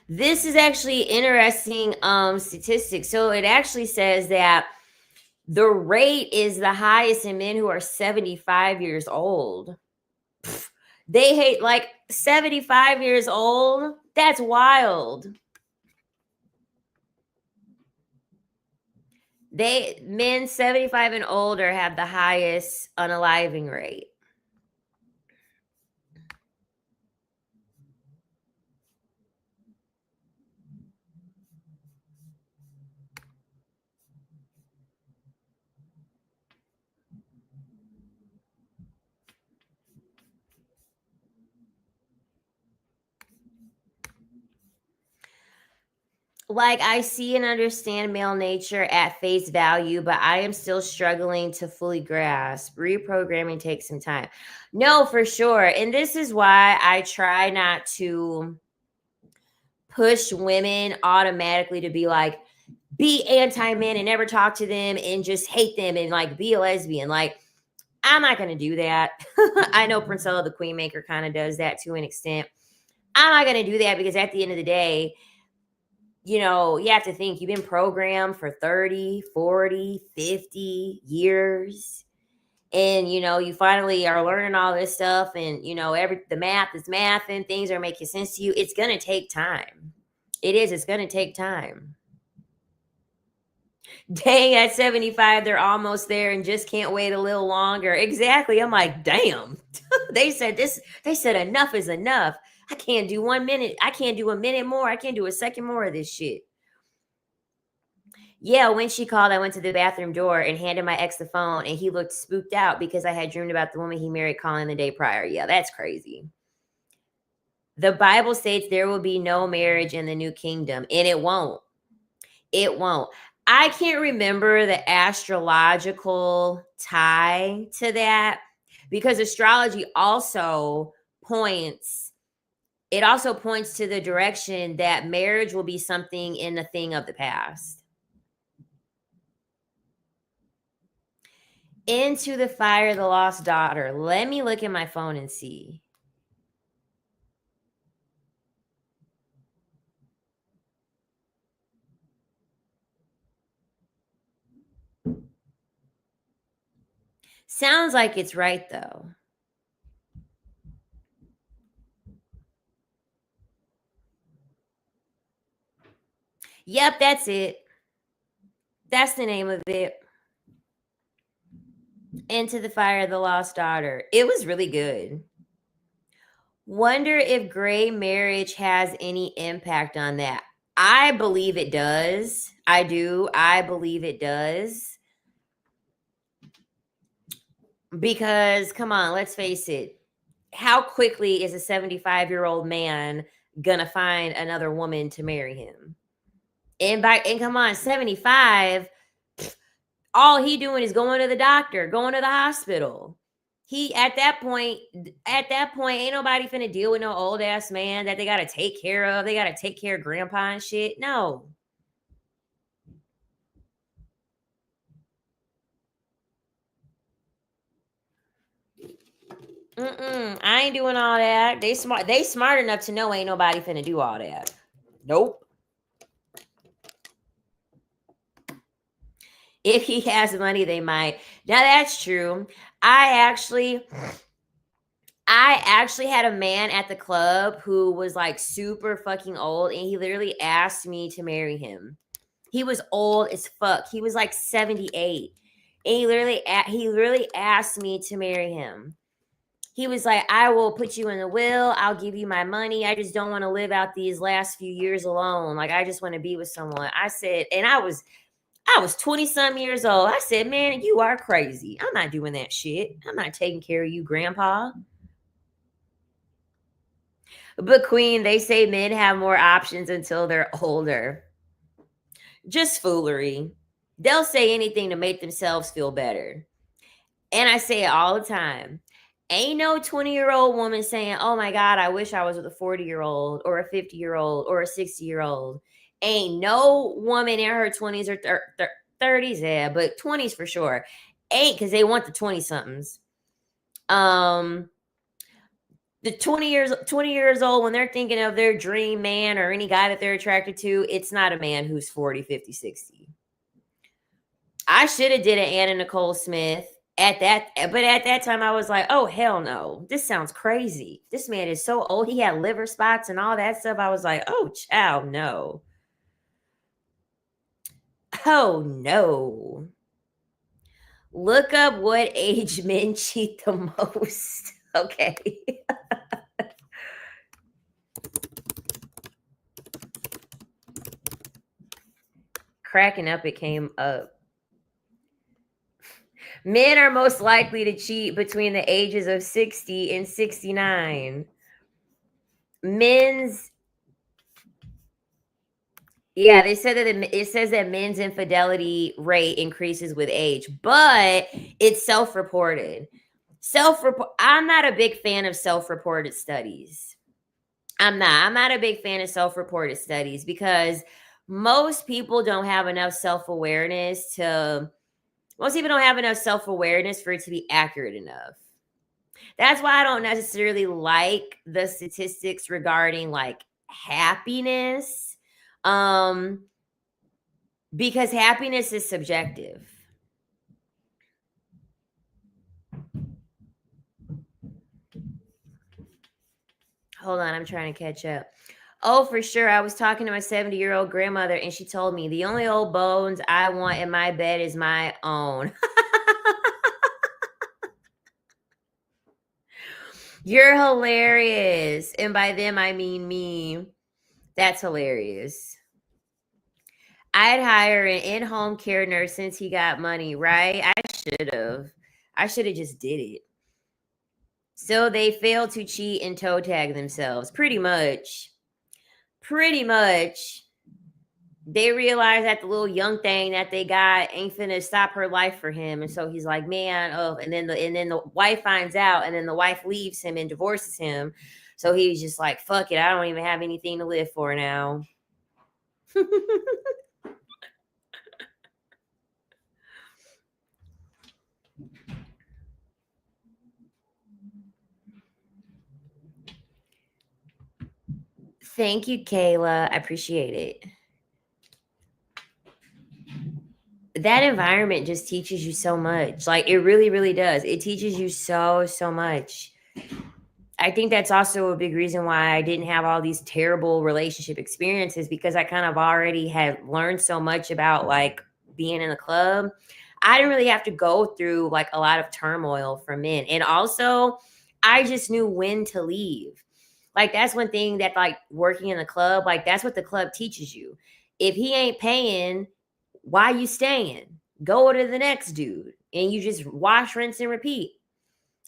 This is actually interesting statistics. So it actually says that the rate is the highest in men who are 75 years old. They hate 75 years old. That's wild. Men 75 and older have the highest unaliving rate. I see and understand male nature at face value, but I am still struggling to fully grasp. Reprogramming takes some time. No, for sure. And this is why I try not to push women automatically to be anti-men and never talk to them and just hate them and be a lesbian. I'm not going to do that. I know Princella the Queen Maker kind of does that to an extent. I'm not going to do that because at the end of the day, you have to think you've been programmed for 30, 40, 50 years. And, you finally are learning all this stuff and, the math is math and things are making sense to you. It's going to take time. It is. It's going to take time. Dang, at 75, they're almost there and just can't wait a little longer. Exactly. I'm like, damn. They said enough is enough. I can't do 1 minute. I can't do a minute more. I can't do a second more of this shit. Yeah, when she called, I went to the bathroom door and handed my ex the phone, and he looked spooked out because I had dreamed about the woman he married calling the day prior. Yeah, that's crazy. The Bible states there will be no marriage in the new kingdom, and it won't. It won't. I can't remember the astrological tie to that because astrology also points to the direction that marriage will be something in a thing of the past. Into the Fire, the Lost Daughter. Let me look at my phone and see. Sounds like it's right though. Yep, that's it. That's the name of it. Into the Fire, the Lost Daughter. It was really good. Wonder if gray marriage has any impact on that. I believe it does. I do. I believe it does. Because, come on, let's face it. How quickly is a 75-year-old man gonna find another woman to marry him? And come on, 75, all he doing is going to the doctor, going to the hospital. He at that point, ain't nobody finna deal with no old ass man that they gotta take care of. They gotta take care of grandpa and shit. No. I ain't doing all that. They smart enough to know ain't nobody finna do all that. Nope. If he has money, they might. Now that's true. I actually had a man at the club who was like super fucking old, and he literally asked me to marry him. He was old as fuck. He was like 78. And he literally asked me to marry him. He was like, I will put you in the will. I'll give you my money. I just don't want to live out these last few years alone. Like, I just want to be with someone. I said, and I was 20 some years old. I said, man, you are crazy. I'm not doing that shit. I'm not taking care of you, grandpa. But Queen, they say men have more options until they're older. Just foolery. They'll say anything to make themselves feel better. And I say it all the time. Ain't no 20-year-old woman saying, oh my God, I wish I was with a 40-year-old or a 50-year-old or a 60-year-old. Ain't no woman in her 20s or 30s, yeah, but 20s for sure. Ain't, because they want the 20-somethings. The 20 years old, when they're thinking of their dream man or any guy that they're attracted to, it's not a man who's 40, 50, 60. I should have did an Anna Nicole Smith but at that time I was like, oh hell no, this sounds crazy. This man is so old. He had liver spots and all that stuff. I was like, oh child, no. Oh no. Look up what age men cheat the most. Okay. Cracking up, it came up. Men are most likely to cheat between the ages of 60 and 69. They said that it says that men's infidelity rate increases with age, but it's self-reported. I'm not a big fan of self-reported studies. I'm not a big fan of self-reported studies because most people don't have enough self-awareness for it to be accurate enough. That's why I don't necessarily like the statistics regarding like happiness. Because happiness is subjective. Hold on, I'm trying to catch up. Oh, for sure. I was talking to my 70-year-old grandmother, and she told me the only old bones I want in my bed is my own. You're hilarious. And by them, I mean me. That's hilarious. I'd hire an in-home care nurse since he got money, right? I should have just did it. So they failed to cheat and toe tag themselves. Pretty much. They realized that the little young thing that they got ain't finna stop her life for him. And so he's like, man, oh, and then the wife finds out, and then the wife leaves him and divorces him. So he's just like, fuck it, I don't even have anything to live for now. Thank you, Kayla. I appreciate it. That environment just teaches you so much. Like, it really, really does. It teaches you so much. I think that's also a big reason why I didn't have all these terrible relationship experiences, because I kind of already had learned so much about like being in a club. I didn't really have to go through like a lot of turmoil from men. And also, I just knew when to leave. Like, that's one thing that, like, working in the club, like, that's what the club teaches you. If he ain't paying, why you staying? Go to the next dude, and you just wash, rinse, and repeat.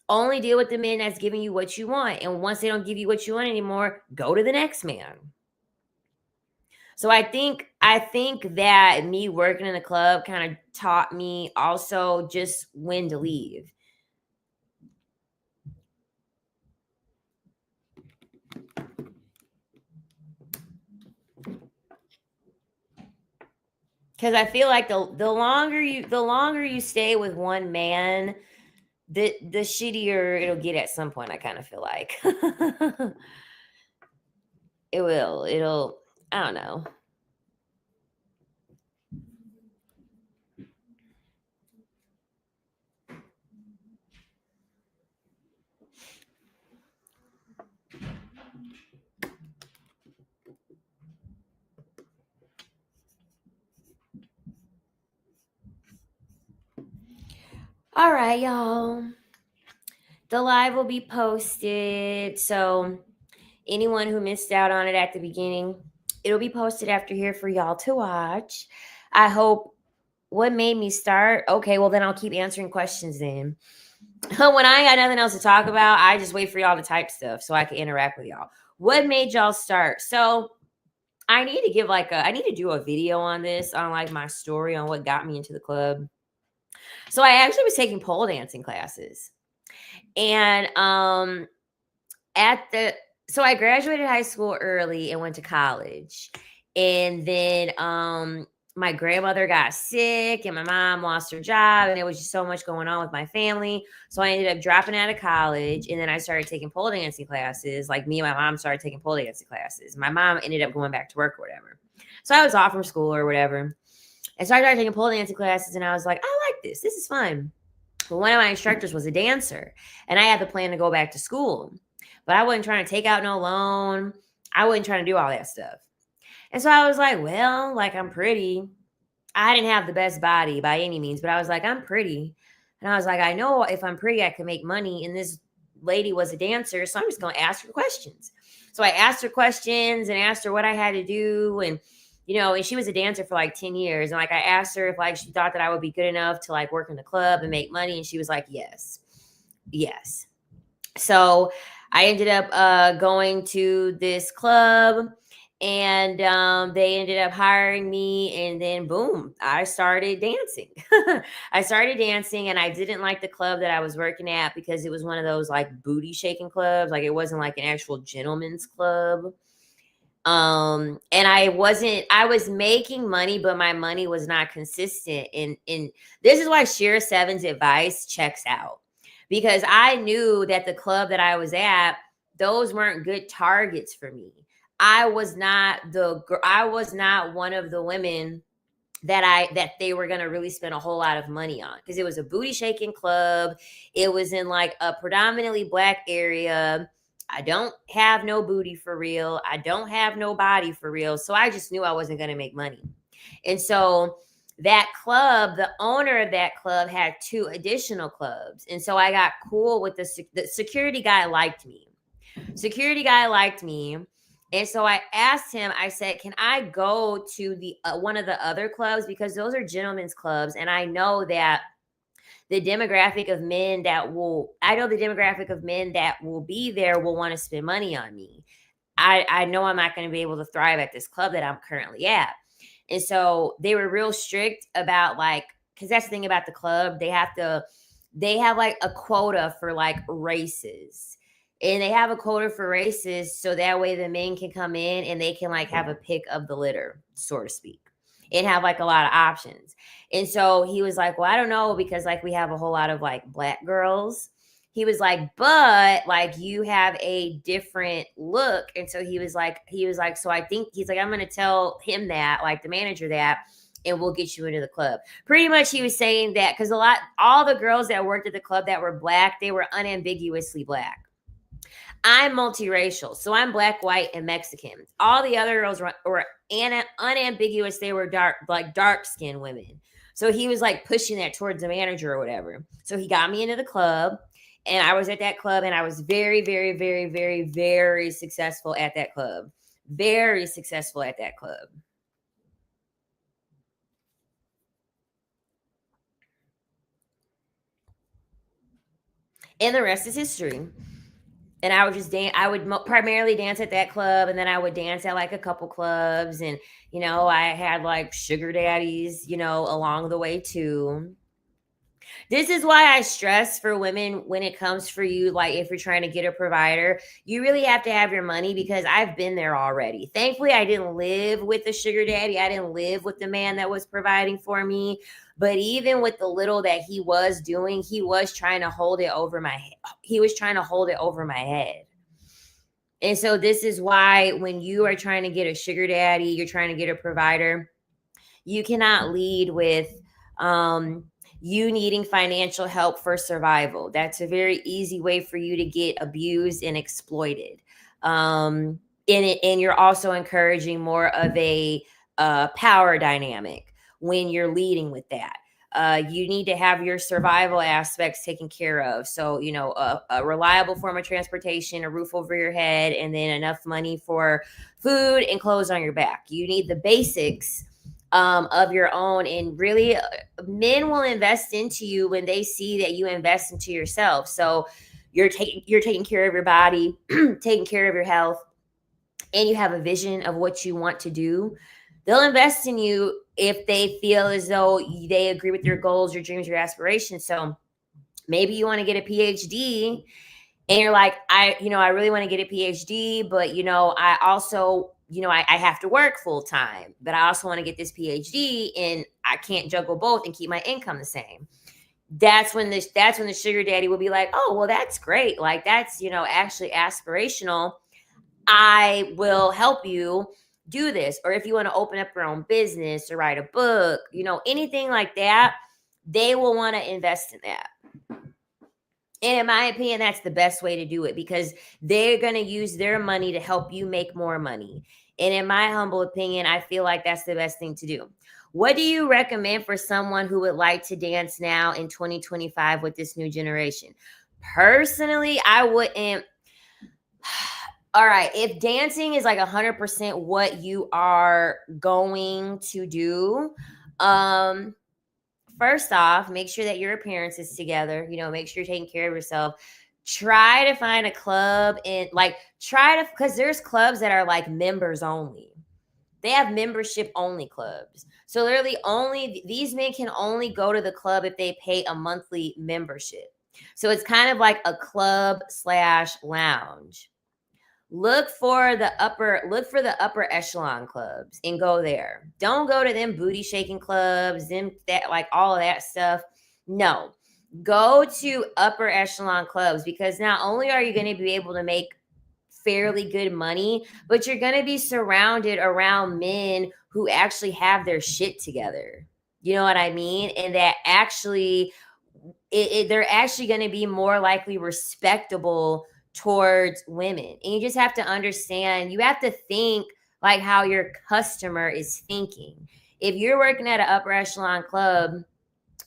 Only deal with the men that's giving you what you want. And once they don't give you what you want anymore, go to the next man. So I think that me working in the club kind of taught me also just when to leave. Because I feel like the longer you stay with one man, the shittier it'll get at some point. I kind of feel like it'll I don't know. All right, y'all. The live will be posted. So anyone who missed out on it at the beginning, it'll be posted after here for y'all to watch. I hope. What made me start? Okay, well then I'll keep answering questions then. When I got nothing else to talk about, I just wait for y'all to type stuff so I can interact with y'all. What made y'all start? So I need to I need to do a video on this, on like my story on what got me into the club. So I actually was taking pole dancing classes. And so I graduated high school early and went to college. And then my grandmother got sick and my mom lost her job, and there was just so much going on with my family. So I ended up dropping out of college, and then I started taking pole dancing classes. Like, me and my mom started taking pole dancing classes. My mom ended up going back to work or whatever. So I was off from school or whatever. And so I started taking pole dancing classes, and I was like, I like this. This is fun. But one of my instructors was a dancer, and I had the plan to go back to school. But I wasn't trying to take out no loan. I wasn't trying to do all that stuff. And so I was like, well, like, I'm pretty. I didn't have the best body by any means, but I was like, I'm pretty. And I was like, I know if I'm pretty, I can make money. And this lady was a dancer, so I'm just going to ask her questions. So I asked her questions and asked her what I had to do. And, and she was a dancer for like 10 years. And like, I asked her if like she thought that I would be good enough to like work in the club and make money. And she was like, yes. So I ended up going to this club, and they ended up hiring me, and then boom, I started dancing. And I didn't like the club that I was working at because it was one of those like booty shaking clubs. Like, it wasn't like an actual gentleman's club. And I was making money, but my money was not consistent. And this is why Shira 7's advice checks out, because I knew that the club that I was at, those weren't good targets for me. I was not one of the women that they were going to really spend a whole lot of money on, because it was a booty shaking club. It was in like a predominantly Black area. I don't have no booty for real. I don't have no body for real. So I just knew I wasn't going to make money. And so that club, the owner of that club had 2 additional clubs. And so I got cool with the security guy liked me. Security guy liked me. And so I asked him, I said, can I go to the one of the other clubs? Because those are gentlemen's clubs. And I know that the demographic of men that will be there will want to spend money on me. I know I'm not going to be able to thrive at this club that I'm currently at. And so they were real strict about like, because that's the thing about the club, they have like a quota for like races. And they have a quota for races so that way the men can come in and they can like have a pick of the litter, so to speak, and have like a lot of options. And so he was like, well, I don't know, because like we have a whole lot of like black girls. He was like, but like you have a different look. And so he was like, so I think he's like, I'm going to tell him that, like the manager that, and we'll get you into the club. Pretty much he was saying that because all the girls that worked at the club that were black, they were unambiguously black. I'm multiracial, so I'm black, white, and Mexican. All the other girls were unambiguous. They were dark-skinned women. So he was like pushing that towards the manager or whatever. So he got me into the club, and I was at that club, and I was very, very, very, very, very successful at that club. Very successful at that club. And the rest is history. And I would just dance. I would primarily dance at that club, and then I would dance at like a couple clubs. And, you know, I had like sugar daddies, you know, along the way too. This is why I stress for women when it comes for you, like if you're trying to get a provider, you really have to have your money, because I've been there already. Thankfully, I didn't live with the sugar daddy. I didn't live with the man that was providing for me. But even with the little that he was doing, he was trying to hold it over my head. He was trying to hold it over my head. And so this is why when you are trying to get a sugar daddy, you're trying to get a provider, you cannot lead with you needing financial help for survival. That's a very easy way for you to get abused and exploited. And you're also encouraging more of a power dynamic when you're leading with that. You need to have your survival aspects taken care of. So, you know, a reliable form of transportation, a roof over your head, and then enough money for food and clothes on your back. You need the basics of your own. And really, men will invest into you when they see that you invest into yourself. So you're taking care of your body, taking care of your health, and you have a vision of what you want to do. They'll invest in you if they feel as though they agree with your goals, your dreams, your aspirations. So maybe you want to get a PhD and you're like, I really want to get a PhD, but, you know, I also, you know, I have to work full time, but I also want to get this PhD and I can't juggle both and keep my income the same. That's when the sugar daddy will be like, oh, well, that's great. Like, that's, you know, actually aspirational. I will help you do this. Or if you want to open up your own business or write a book, you know, anything like that, they will want to invest in that. And in my opinion, that's the best way to do it, because they're going to use their money to help you make more money. And in my humble opinion, I feel like that's the best thing to do. What do you recommend for someone who would like to dance now in 2025 with this new generation? Personally, I wouldn't. All right, if dancing is like 100% what you are going to do, first off, make sure that your appearance is together. You know, make sure you're taking care of yourself. Try to find a club and because there's clubs that are like members only. They have membership only clubs. So literally these men can only go to the club if they pay a monthly membership. So it's kind of like a club/lounge. Look for the upper echelon clubs and go there. Don't go to them booty shaking clubs, all of that stuff. No, go to upper echelon clubs, because not only are you going to be able to make fairly good money, but you're going to be surrounded around men who actually have their shit together. You know what I mean? And that actually, they're actually going to be more likely respectable towards women. And you just have to understand, you have to think like how your customer is thinking. If you're working at an upper echelon club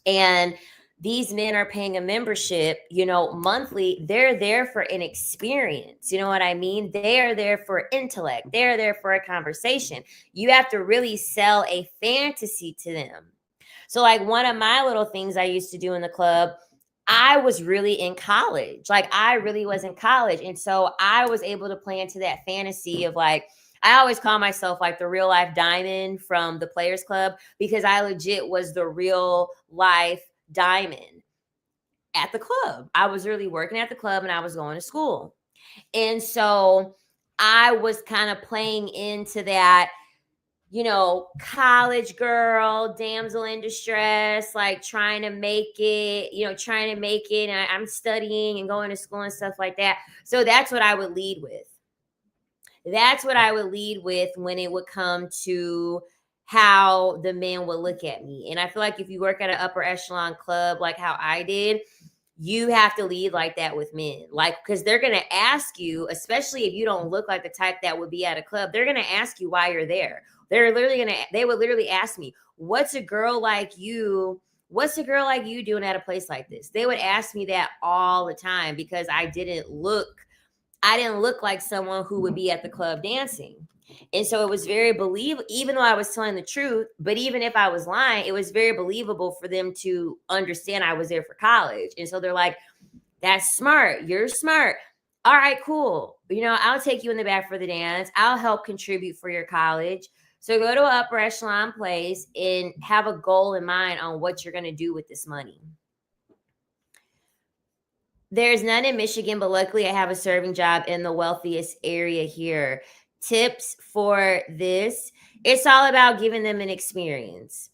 and these men are paying a membership, monthly, they're there for an experience. You know what I mean? They are there for intellect. They're there for a conversation. You have to really sell a fantasy to them. So, like, one of my little things I used to do in the club, I was really in college. Like, I really was in college. And so I was able to play into that fantasy of, like, I always call myself like the real life diamond from the Players Club, because I legit was the real life diamond at the club. I was really working at the club and I was going to school. And so I was kind of playing into that, college girl, damsel in distress, like trying to make it. And I'm studying and going to school and stuff like that. So that's what I would lead with. That's what I would lead with when it would come to how the men would look at me. And I feel like if you work at an upper echelon club, like how I did, you have to lead like that with men. Like, because they're going to ask you, especially if you don't look like the type that would be at a club, they're going to ask you why you're there. They would literally ask me, what's a girl like you doing at a place like this? They would ask me that all the time, because I didn't look like someone who would be at the club dancing. And so it was very believable, even though I was telling the truth, but even if I was lying, it was very believable for them to understand I was there for college. And so they're like, that's smart. You're smart. All right, cool. I'll take you in the back for the dance. I'll help contribute for your college. So go to an upper echelon place and have a goal in mind on what you're going to do with this money. There's none in Michigan, but luckily I have a serving job in the wealthiest area here. Tips for this: it's all about giving them an experience.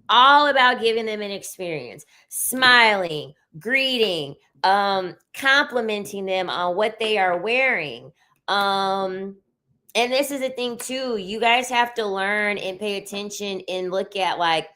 All about giving them an experience. Smiling, greeting, complimenting them on what they are wearing. And this is a thing too. You guys have to learn and pay attention and look at like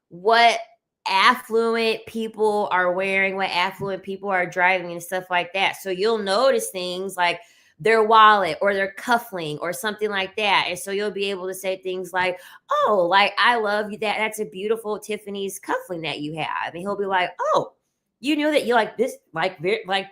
what affluent people are wearing, what affluent people are driving and stuff like that. So you'll notice things like their wallet or their cuffling or something like that. And so you'll be able to say things like, oh, like, I love you. That's a beautiful Tiffany's cuffling that you have. And he'll be like, oh, you knew that you like this, like,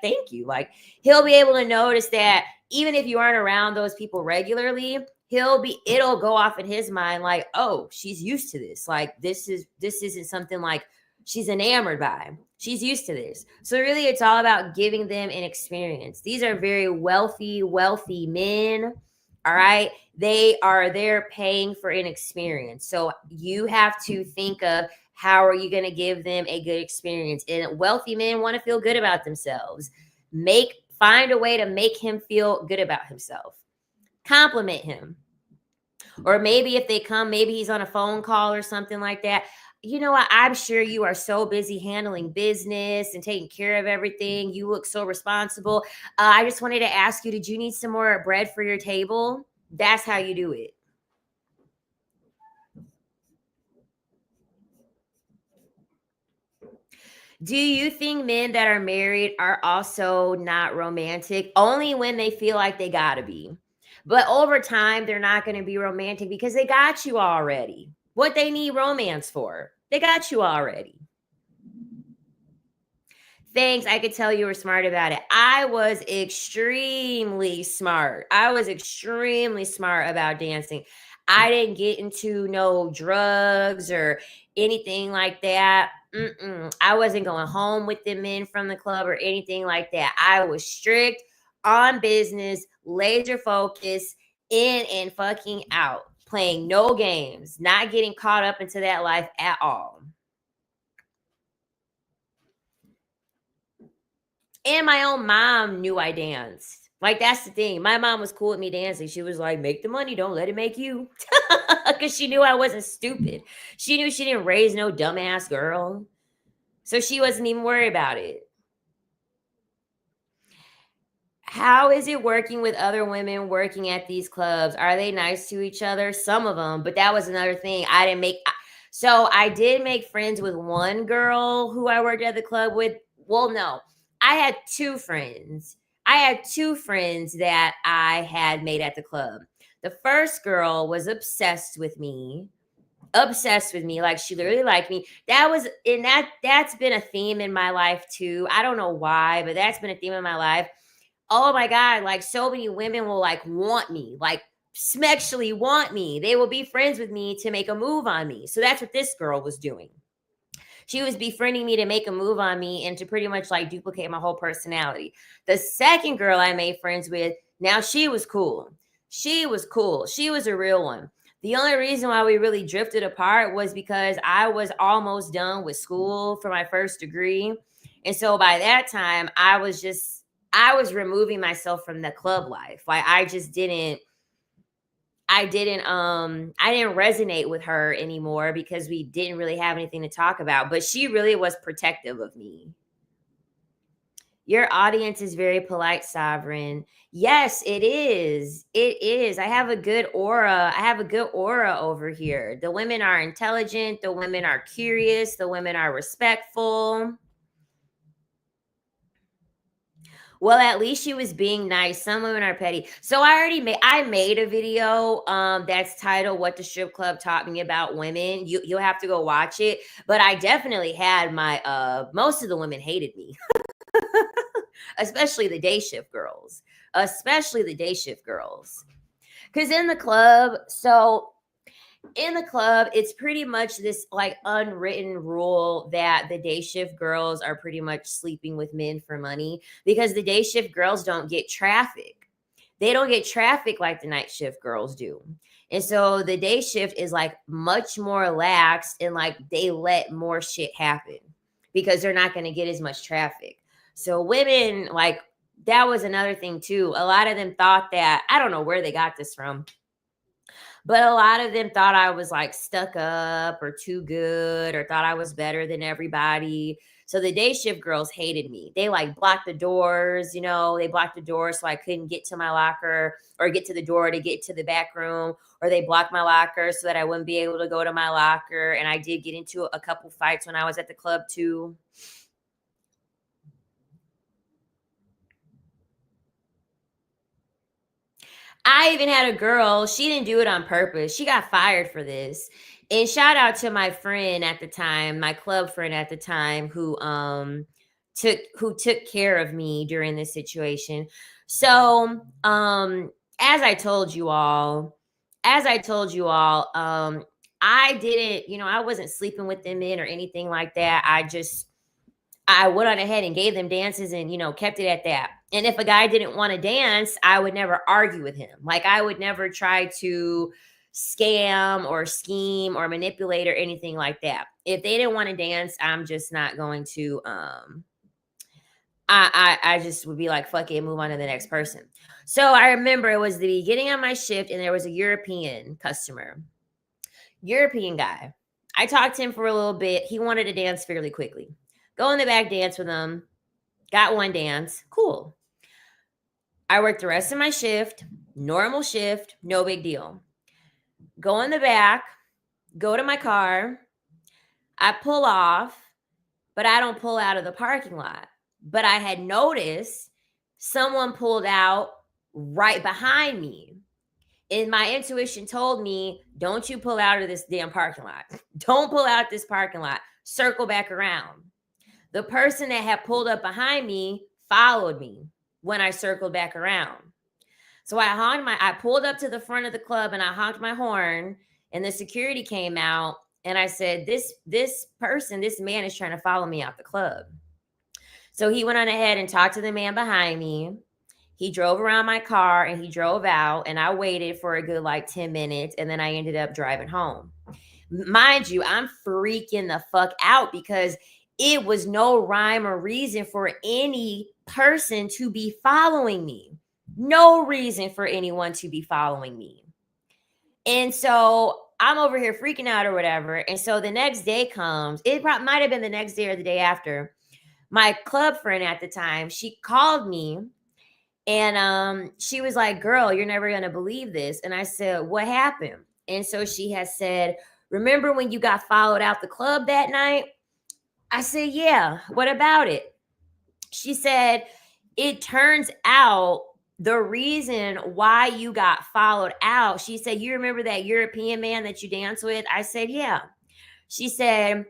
thank you. Like, he'll be able to notice that even if you aren't around those people regularly, it'll go off in his mind like, oh, she's used to this. Like, this isn't something like she's enamored by. She's used to this. So really, it's all about giving them an experience. These are very wealthy men. All right. They are there paying for an experience. So you have to think of, how are you going to give them a good experience? And wealthy men want to feel good about themselves. Find a way to make him feel good about himself. Compliment him. Or maybe if they come, maybe he's on a phone call or something like that. You know what? I'm sure you are so busy handling business and taking care of everything. You look so responsible. I just wanted to ask you, did you need some more bread for your table? That's how you do it. Do you think men that are married are also not romantic? Only when they feel like they gotta be. But over time, they're not going to be romantic because they got you already. What they need romance for? They got you already. Thanks. I could tell you were smart about it. I was extremely smart. About dancing. I didn't get into no drugs or anything like that. I wasn't going home with the men from the club or anything like that. I was strict, on business, laser focus, in and fucking out, playing no games, not getting caught up into that life at all. And my own mom knew I danced. Like, that's the thing. My mom was cool with me dancing. She was like, make the money, don't let it make you. Because she knew I wasn't stupid. She knew she didn't raise no dumbass girl. So she wasn't even worried about it. How is it working with other women working at these clubs? Are they nice to each other? Some of them, but that was another thing. So I did make friends with one girl who I worked at the club with. Well, no, I had two friends. I had two friends that I had made at the club. The first girl was obsessed with me. Like she really liked me. That's been a theme in my life too. I don't know why, but that's been a theme in my life. Oh my God, like so many women will like want me, like sexually want me. They will be friends with me to make a move on me. So that's what this girl was doing. She was befriending me to make a move on me and to pretty much like duplicate my whole personality. The second girl I made friends with, now she was cool. She was cool. She was a real one. The only reason why we really drifted apart was because I was almost done with school for my first degree. And so by that time, I was removing myself from the club life. Like I didn't resonate with her anymore because we didn't really have anything to talk about, but she really was protective of me. Your audience is very polite, Sovereign. Yes, it is. It is. I have a good aura. I have a good aura over here. The women are intelligent. The women are curious. The women are respectful. Well, at least she was being nice. Some women are petty. So I made a video that's titled "What the Strip Club Taught Me About Women." You'll have to go watch it. But I definitely had my most of the women hated me. Especially the day shift girls. Because in the club, it's pretty much this like unwritten rule that the day shift girls are pretty much sleeping with men for money because the day shift girls don't get traffic. They don't get traffic like the night shift girls do. And so the day shift is like much more lax and like they let more shit happen because they're not going to get as much traffic. So women, like that was another thing too. A lot of them thought that, I don't know where they got this from, but a lot of them thought I was like stuck up or too good or thought I was better than everybody. So the day shift girls hated me. They like blocked the doors, they blocked the doors so I couldn't get to my locker or get to the door to get to the back room, or they blocked my locker so that I wouldn't be able to go to my locker. And I did get into a couple fights when I was at the club too. I even had a girl, she didn't do it on purpose. She got fired for this. And shout out to my friend at the time, my club friend at the time who took care of me during this situation. So, as I told you all, I didn't, I wasn't sleeping with them men or anything like that. I went on ahead and gave them dances and, kept it at that. And if a guy didn't want to dance, I would never argue with him. Like I would never try to scam or scheme or manipulate or anything like that. If they didn't want to dance, I'm just not going to, I just would be like, fuck it, move on to the next person. So I remember it was the beginning of my shift and there was a European guy. I talked to him for a little bit. He wanted to dance fairly quickly. Go in the back, dance with him. Got one dance. Cool. I worked the rest of my shift. Normal shift. No big deal. Go in the back. Go to my car. I pull off, but I don't pull out of the parking lot. But I had noticed someone pulled out right behind me. And my intuition told me, don't you pull out of this damn parking lot. Don't pull out this parking lot. Circle back around. The person that had pulled up behind me followed me when I circled back around. So I pulled up to the front of the club and I honked my horn and the security came out and I said, this man is trying to follow me out the club. So he went on ahead and talked to the man behind me. He drove around my car and he drove out and I waited for a good like 10 minutes and then I ended up driving home. Mind you, I'm freaking the fuck out because it was no rhyme or reason for any person to be following me. No reason for anyone to be following me. And so I'm over here freaking out or whatever. And so the next day comes. It might have been the next day or the day after. My club friend at the time, she called me and she was like, girl, you're never going to believe this. And I said, what happened? And so she has said, remember when you got followed out the club that night? I said, yeah, what about it? She said, it turns out the reason why you got followed out, she said, you remember that European man that you danced with? I said, yeah. She said,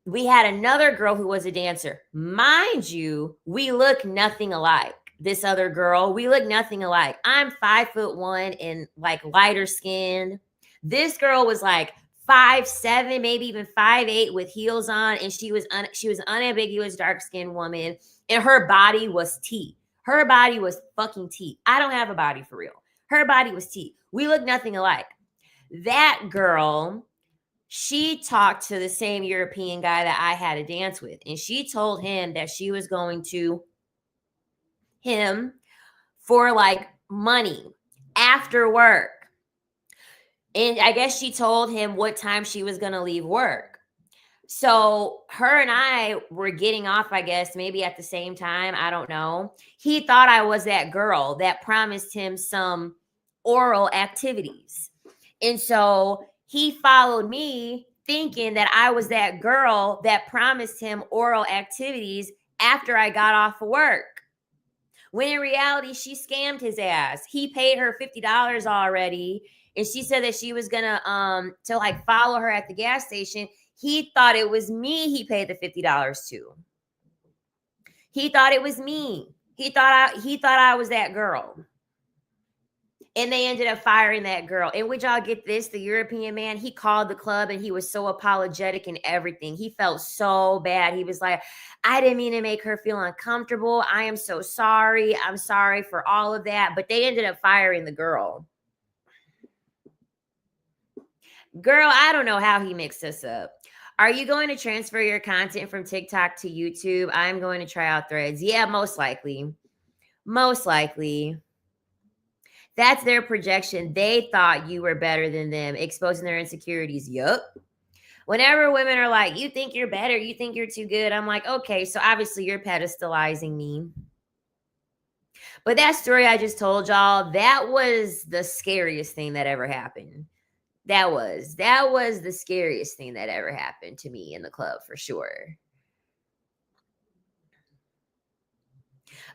we had another girl who was a dancer. Mind you, we look nothing alike. This other girl, we look nothing alike. I'm 5'1" and like lighter skin. This girl was like 5'7", maybe even 5'8" with heels on, and she was an unambiguous dark skinned woman, and her body was tea. Her body was fucking tea. I don't have a body for real. Her body was tea. We look nothing alike. That girl, she talked to the same European guy that I had a dance with, and she told him that she was going to him for like money after work. And I guess she told him what time she was going to leave work. So her and I were getting off, I guess, maybe at the same time. I don't know. He thought I was that girl that promised him some oral activities. And so he followed me thinking that I was that girl that promised him oral activities after I got off of work. When in reality, she scammed his ass. He paid her $50 already. And she said that she was gonna to like follow her at the gas station. He thought it was me he paid the $50 to. He thought it was me. He thought I was that girl. And they ended up firing that girl. And would y'all get this? The European man, he called the club and he was so apologetic and everything. He felt so bad. He was like, I didn't mean to make her feel uncomfortable. I am so sorry. I'm sorry for all of that. But they ended up firing the girl. Girl, I don't know how he mixed us up. Are you going to transfer your content from TikTok to YouTube? I'm going to try out Threads. Yeah, most likely. Most likely. That's their projection. They thought you were better than them, exposing their insecurities. Yup. Whenever women are like, you think you're better, you think you're too good, I'm like, okay, so obviously you're pedestalizing me. But that story I just told y'all, that was the scariest thing that ever happened. That was the scariest thing that ever happened to me in the club, for sure.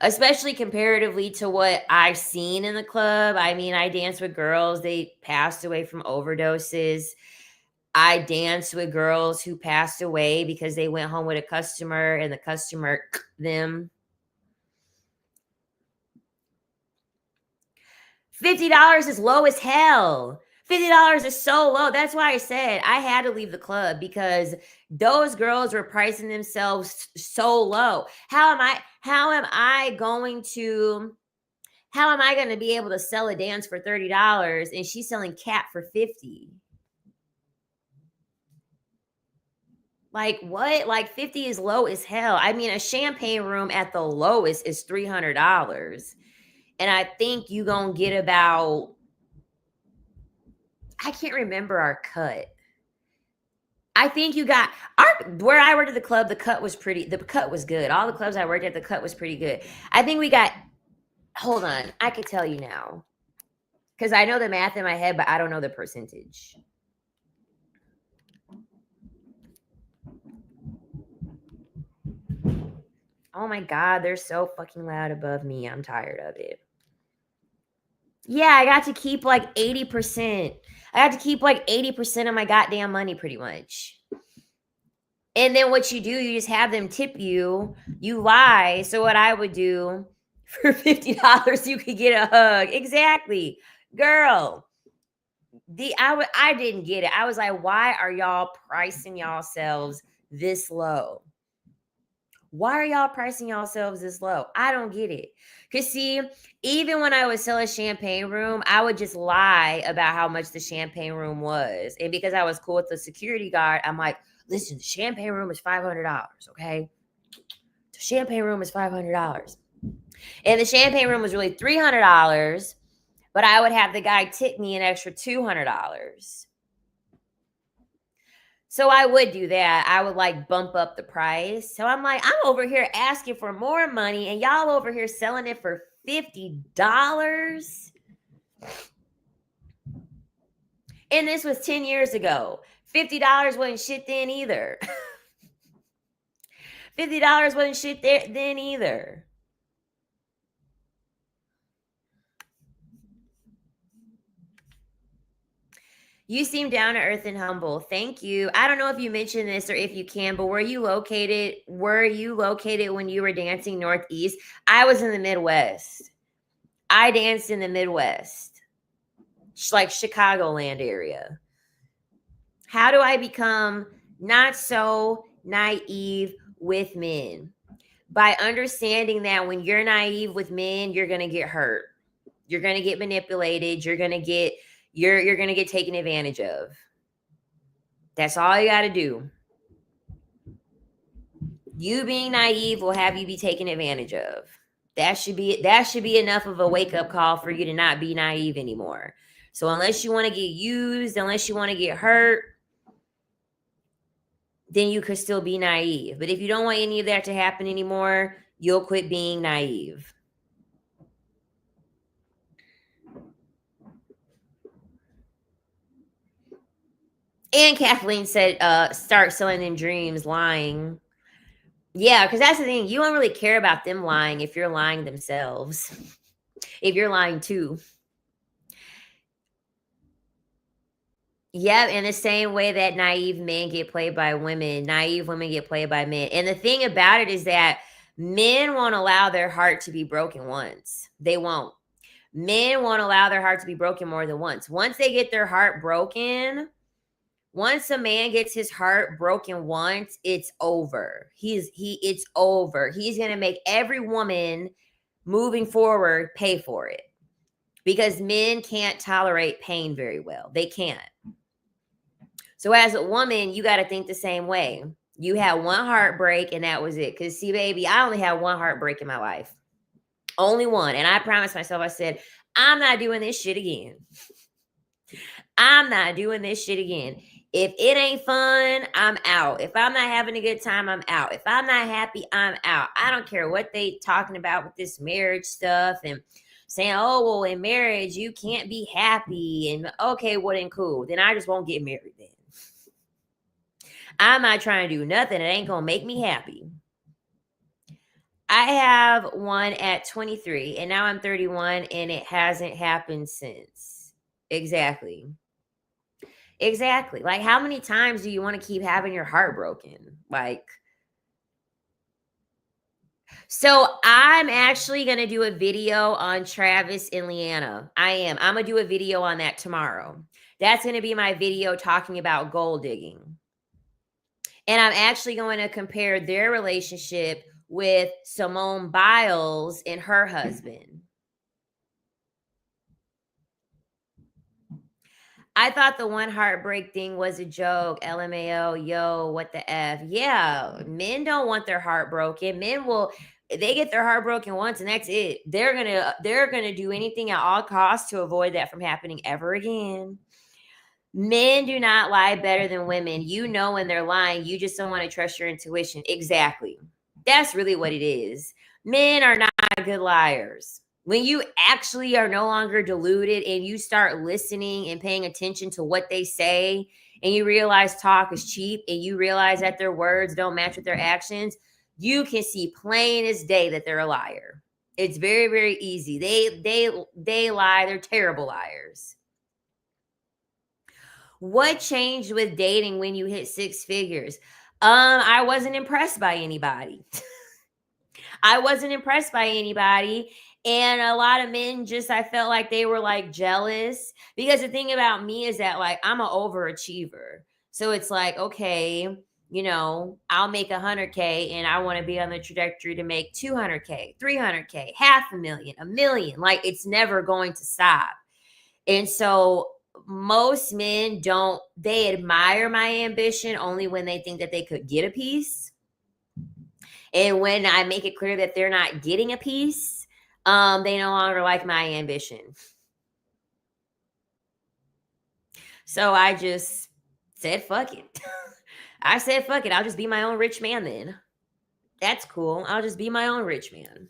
Especially comparatively to what I've seen in the club. I mean, I danced with girls, they passed away from overdoses. I danced with girls who passed away because they went home with a customer and the customer them. $50 is low as hell. $50 is so low. That's why I said I had to leave the club, because those girls were pricing themselves so low. How am I going to be able to sell a dance for $30 and she's selling cat for $50? Like what? Like 50 is low as hell. I mean, a champagne room at the lowest is $300. And I think you gonna get about, I can't remember our cut. I think you got where I worked at the club, the cut was good. All the clubs I worked at, the cut was pretty good. I think we got, hold on, I could tell you now. Because I know the math in my head, but I don't know the percentage. Oh my God, they're so fucking loud above me. I'm tired of it. Yeah, I got to keep like 80%. I got to keep like 80% of my goddamn money pretty much. And then what you do, you just have them tip you. You lie. So what I would do, for $50, you could get a hug. Exactly. Girl. I didn't get it. I was like, why are y'all pricing yourselves this low? Why are y'all pricing yourselves this low? I don't get it. Because see, even when I would sell a champagne room, I would just lie about how much the champagne room was. And because I was cool with the security guard, I'm like, listen, the champagne room is $500, okay? The champagne room is $500. And the champagne room was really $300, but I would have the guy tip me an extra $200. So I would do that. I would like bump up the price. So I'm like, I'm over here asking for more money and y'all over here selling it for $50. And this was 10 years ago. $50 wasn't shit then either. $50 wasn't shit then either. You seem down to earth and humble. Thank you. I don't know if you mentioned this or if you can, but were you located when you were dancing Northeast? I was in the Midwest. I danced in the Midwest, like Chicagoland area. How do I become not so naive with men? By understanding that when you're naive with men, you're going to get hurt. You're going to get manipulated. You're going to get taken advantage of. That's all you got to do. You being naive will have you be taken advantage of. That should be enough of a wake-up call for you to not be naive anymore. So unless you want to get used, unless you want to get hurt, then you could still be naive. But if you don't want any of that to happen anymore, you'll quit being naive. And Kathleen said, start selling them dreams, lying. Yeah, because that's the thing. You don't really care about them lying if you're lying themselves. If you're lying too. Yeah, in the same way that naive men get played by women, naive women get played by men. And the thing about it is that men won't allow their heart to be broken once. They won't. Men won't allow their heart to be broken more than once. Once they get their heart broken, once a man gets his heart broken once, it's over. It's over. He's going to make every woman moving forward pay for it. Because men can't tolerate pain very well. They can't. So as a woman, you got to think the same way. You had one heartbreak and that was it. Because see, baby, I only had one heartbreak in my life. Only one. And I promised myself, I said, I'm not doing this shit again. I'm not doing this shit again. If it ain't fun, I'm out. If I'm not having a good time, I'm out. If I'm not happy, I'm out. I don't care what they talking about with this marriage stuff and saying, oh, well, in marriage, you can't be happy. And okay, well, then cool. Then I just won't get married then. I'm not trying to do nothing that ain't going to make me happy. I have one at 23 and now I'm 31 and it hasn't happened since. Exactly. Like, how many times do you want to keep having your heart broken? Like, so I'm actually going to do a video on Travis and Leanna. I'm going to do a video on that tomorrow. That's going to be my video talking about gold digging. And I'm actually going to compare their relationship with Simone Biles and her husband. I thought the one heartbreak thing was a joke. LMAO, yo, what the F? Yeah, men don't want their heart broken. They get their heart broken once and that's it. They're gonna do anything at all costs to avoid that from happening ever again. Men do not lie better than women. You know when they're lying. You just don't want to trust your intuition. Exactly. That's really what it is. Men are not good liars. When you actually are no longer deluded and you start listening and paying attention to what they say and you realize talk is cheap and you realize that their words don't match with their actions, you can see plain as day that they're a liar. It's very, very easy. They lie. They're terrible liars. What changed with dating when you hit 6 figures? I wasn't impressed by anybody. And a lot of men I felt like they were like jealous because the thing about me is that like I'm an overachiever. So it's like, okay, you know, I'll make 100K and I want to be on the trajectory to make 200K, 300K, $500,000, $1 million. Like it's never going to stop. And so most men they admire my ambition only when they think that they could get a piece. And when I make it clear that they're not getting a piece, they no longer like my ambition. So I just said, fuck it. I said, fuck it. I'll just be my own rich man then. That's cool. I'll just be my own rich man.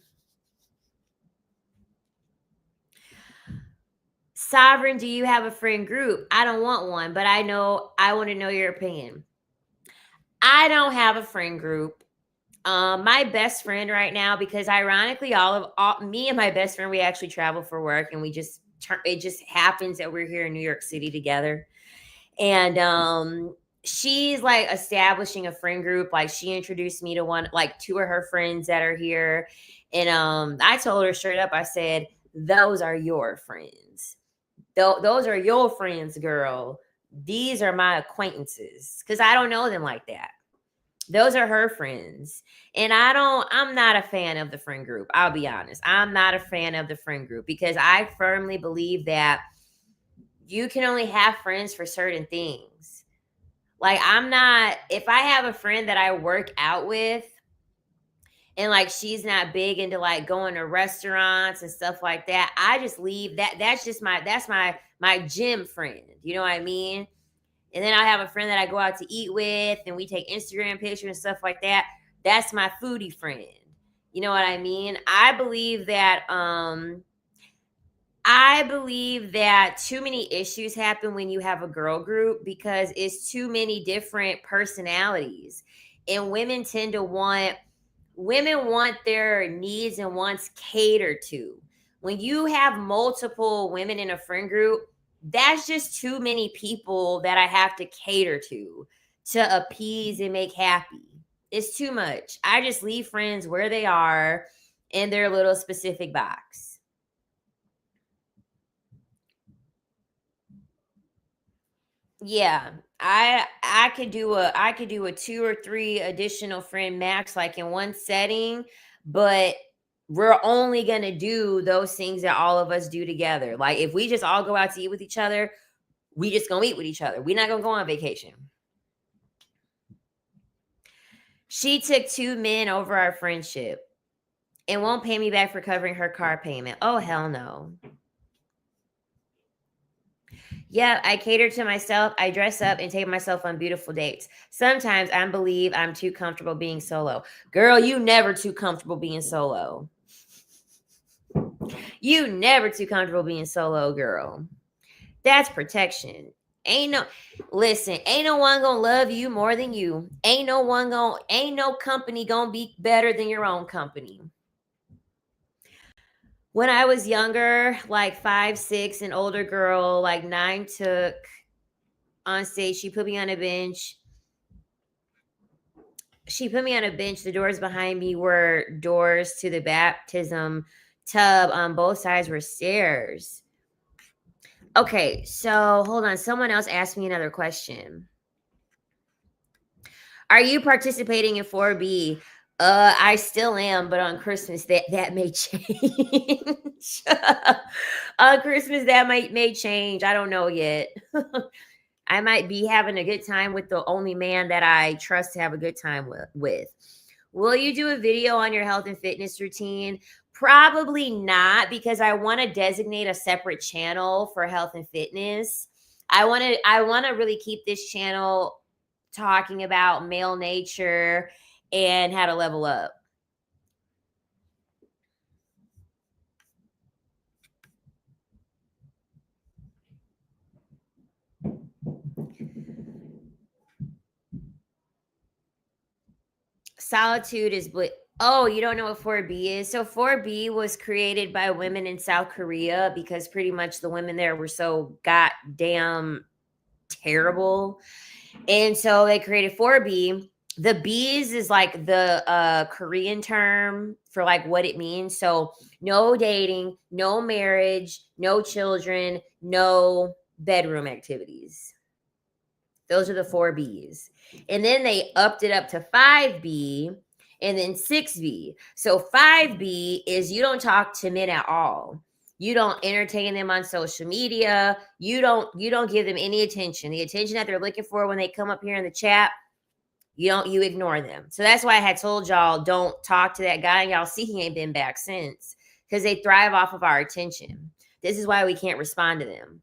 Sovereign, do you have a friend group? I don't want one, but I want to know your opinion. I don't have a friend group. My best friend right now, because ironically, all me and my best friend, we actually travel for work and it just happens that we're here in New York City together. And she's like establishing a friend group. Like she introduced me to two of her friends that are here. And I told her straight up, I said, those are your friends. Those are your friends, girl. These are my acquaintances. Because I don't know them like that. Those are her friends. And I'm not a fan of the friend group. I'll be honest. I'm not a fan of the friend group because I firmly believe that you can only have friends for certain things. Like if I have a friend that I work out with and like she's not big into like going to restaurants and stuff like that, I just leave that. That's my gym friend. You know what I mean? And then I have a friend that I go out to eat with and we take Instagram pictures and stuff like that. That's my foodie friend. You know what I mean? I believe that too many issues happen when you have a girl group because it's too many different personalities. And women want their needs and wants catered to. When you have multiple women in a friend group, that's just too many people that I have to cater to appease and make happy. It's too much. I just leave friends where they are in their little specific box. Yeah, I could do a 2 or 3 additional friend max like in one setting, but we're only going to do those things that all of us do together. Like if we just all go out to eat with each other, we just going to eat with each other. We're not going to go on vacation. She took 2 men over our friendship and won't pay me back for covering her car payment. Oh, hell no. Yeah, I cater to myself. I dress up and take myself on beautiful dates. Sometimes I believe I'm too comfortable being solo. Girl, you never too comfortable being solo. You never too comfortable being solo, girl. That's protection. Ain't no one gonna love you more than you. Ain't no company gonna be better than your own company. When I was younger, like 5, 6, an older girl, like 9, took on stage. She put me on a bench. The doors behind me were doors to the baptism tub. On both sides were stairs. Okay, so hold on. Someone else asked me another question. Are you participating in 4B? I still am, but on Christmas that may change. On Christmas that may change. I don't know yet. I might be having a good time with the only man that I trust to have a good time with. Will you do a video on your health and fitness routine? Probably not, because I want to designate a separate channel for health and fitness. I want to really keep this channel talking about male nature and how to level up. Solitude is oh, you don't know what 4B is? So 4B was created by women in South Korea because pretty much the women there were so goddamn terrible. And so they created 4B. The B's is like the Korean term for like what it means. So no dating, no marriage, no children, no bedroom activities. Those are the 4Bs. And then they upped it up to 5B and then 6B. So 5B is you don't talk to men at all. You don't entertain them on social media. You don't give them any attention. The attention that they're looking for when they come up here in the chat, you ignore them. So that's why I had told y'all don't talk to that guy. Y'all see he ain't been back since, because they thrive off of our attention. This is why we can't respond to them.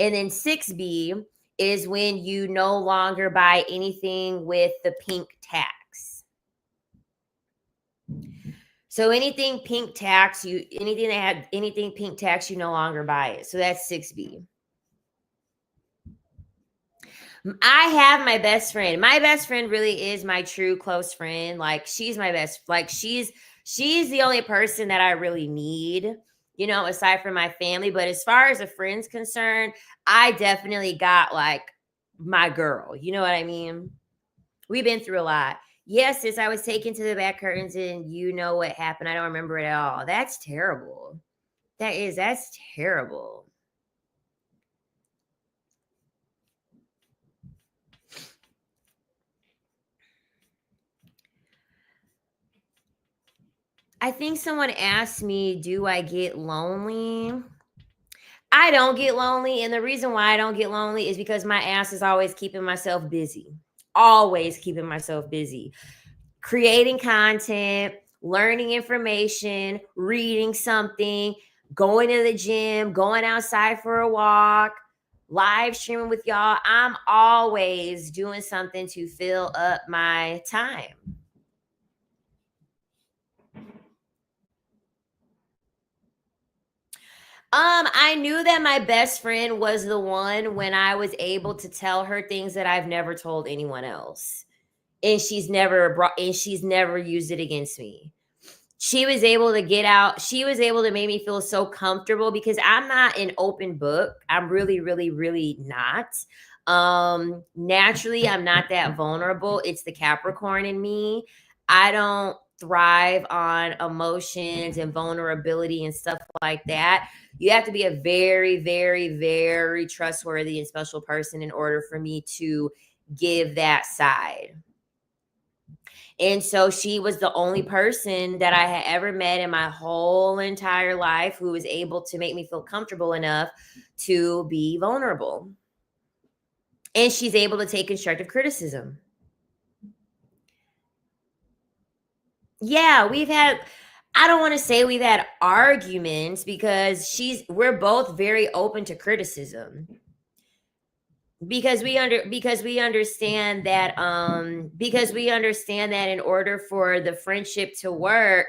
And then 6B is when you no longer buy anything with the pink tax. So anything pink tax, anything pink tax, you no longer buy it. So that's 6B. I have my best friend. My best friend really is my true close friend. Like she's my best. Like she's the only person that I really need, you know, aside from my family. But as far as a friend's concerned, I definitely got like my girl. You know what I mean? We've been through a lot. Yes, sis, I was taken to the back curtains and you know what happened. I don't remember it at all. That's terrible. That's terrible. I think someone asked me, do I get lonely? I don't get lonely. And the reason why I don't get lonely is because my ass is always keeping myself busy. Always keeping myself busy. Creating content, learning information, reading something, going to the gym, going outside for a walk, live streaming with y'all. I'm always doing something to fill up my time. I knew that my best friend was the one when I was able to tell her things that I've never told anyone else. And she's never used it against me. She was able to get out. She was able to make me feel so comfortable because I'm not an open book. I'm really, really, really not. Naturally, I'm not that vulnerable. It's the Capricorn in me. I don't thrive on emotions and vulnerability and stuff like that. You have to be a very, very, very trustworthy and special person in order for me to give that side. And so she was the only person that I had ever met in my whole entire life who was able to make me feel comfortable enough to be vulnerable. And she's able to take constructive criticism. Yeah, I don't want to say we've had arguments because we're both very open to criticism. Because we understand that in order for the friendship to work,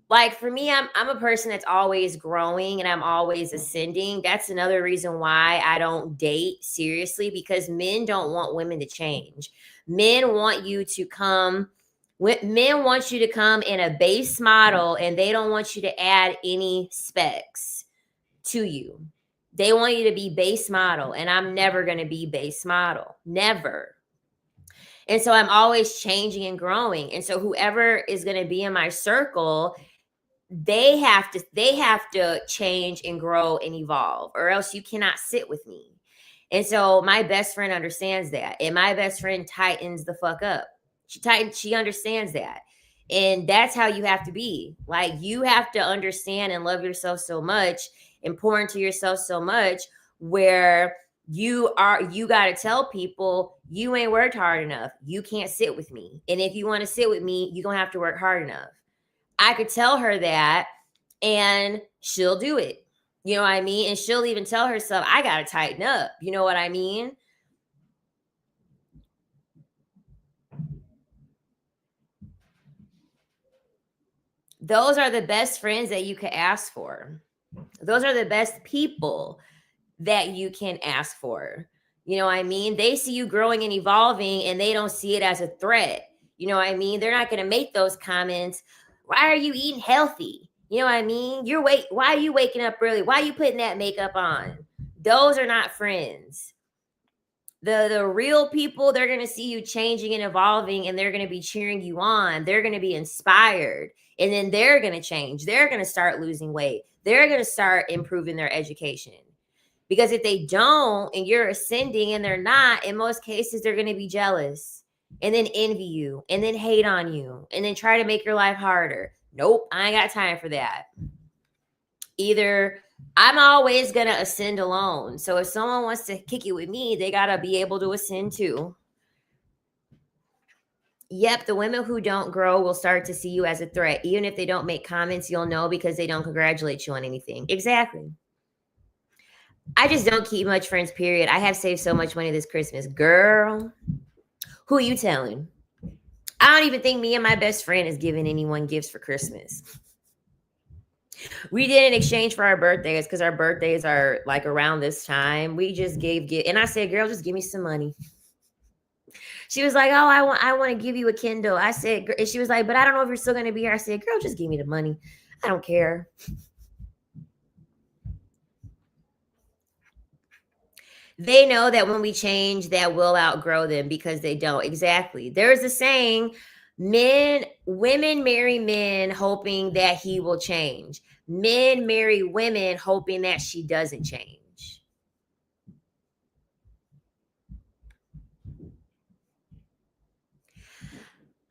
like for me, I'm a person that's always growing and I'm always ascending. That's another reason why I don't date seriously, because men don't want women to change. Men want you to come in a base model and they don't want you to add any specs to you. They want you to be base model, and I'm never going to be base model. Never. And so I'm always changing and growing. And so whoever is going to be in my circle, they have to change and grow and evolve, or else you cannot sit with me. And so my best friend understands that. And my best friend tightens the fuck up. She understands that. And that's how you have to be. Like, you have to understand and love yourself so much and pour into yourself so much where you got to tell people you ain't worked hard enough. You can't sit with me. And if you want to sit with me, you're going to have to work hard enough. I could tell her that and she'll do it. You know what I mean? And she'll even tell herself, I got to tighten up. You know what I mean? Those are the best friends that you could ask for. Those are the best people that you can ask for. You know what I mean? They see you growing and evolving and they don't see it as a threat. You know what I mean? They're not going to make those comments. Why are you eating healthy? You know what I mean? Why are you waking up early? Why are you putting that makeup on? Those are not friends. The real people, they're going to see you changing and evolving and they're going to be cheering you on. They're going to be inspired. And then they're going to change. They're going to start losing weight. They're going to start improving their education. Because if they don't and you're ascending and they're not, in most cases, they're going to be jealous and then envy you and then hate on you and then try to make your life harder. Nope, I ain't got time for that. Either I'm always going to ascend alone. So if someone wants to kick it with me, they got to be able to ascend too. Yep, the women who don't grow will start to see you as a threat. Even if they don't make comments, you'll know because they don't congratulate you on anything. Exactly. I just don't keep much friends, period. I have saved so much money this Christmas. Girl, who are you telling? I don't even think me and my best friend is giving anyone gifts for Christmas. We did in exchange for our birthdays because our birthdays are like around this time. We just gave gifts. And I said, girl, just give me some money. She was like, oh, I want to give you a Kindle. I said, and she was like, but I don't know if you're still going to be here. I said, girl, just give me the money. I don't care. They know that when we change, that we'll outgrow them because they don't. Exactly. There's a saying, women marry men hoping that he will change. Men marry women hoping that she doesn't change.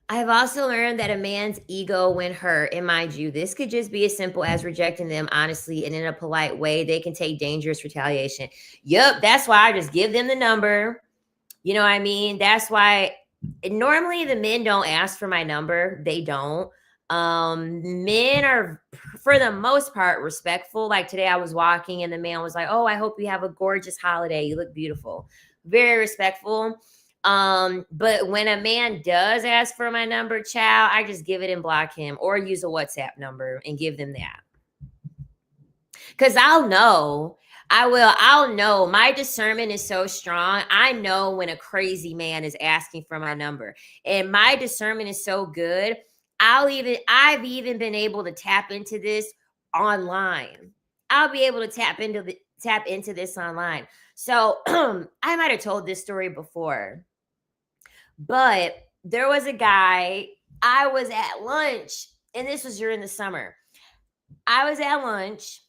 I have also learned that a man's ego when hurt, and mind you, this could just be as simple as rejecting them honestly and in a polite way. They can take dangerous retaliation. Yep, that's why I just give them the number. You know what I mean? That's why normally the men don't ask for my number. They don't. Men are, for the most part, respectful. Like today, I was walking and the man was like, "Oh, I hope you have a gorgeous holiday. You look beautiful." Very respectful. But when a man does ask for my number, child, I just give it and block him or use a WhatsApp number and give them that. Cause I'll know. I'll know. My discernment is so strong. I know when a crazy man is asking for my number. And my discernment is so good. I've even been able to tap into this online. I'll be able to tap into this online. So I might have told this story before. But there was a guy, I was at lunch, and this was during the summer. I was at lunch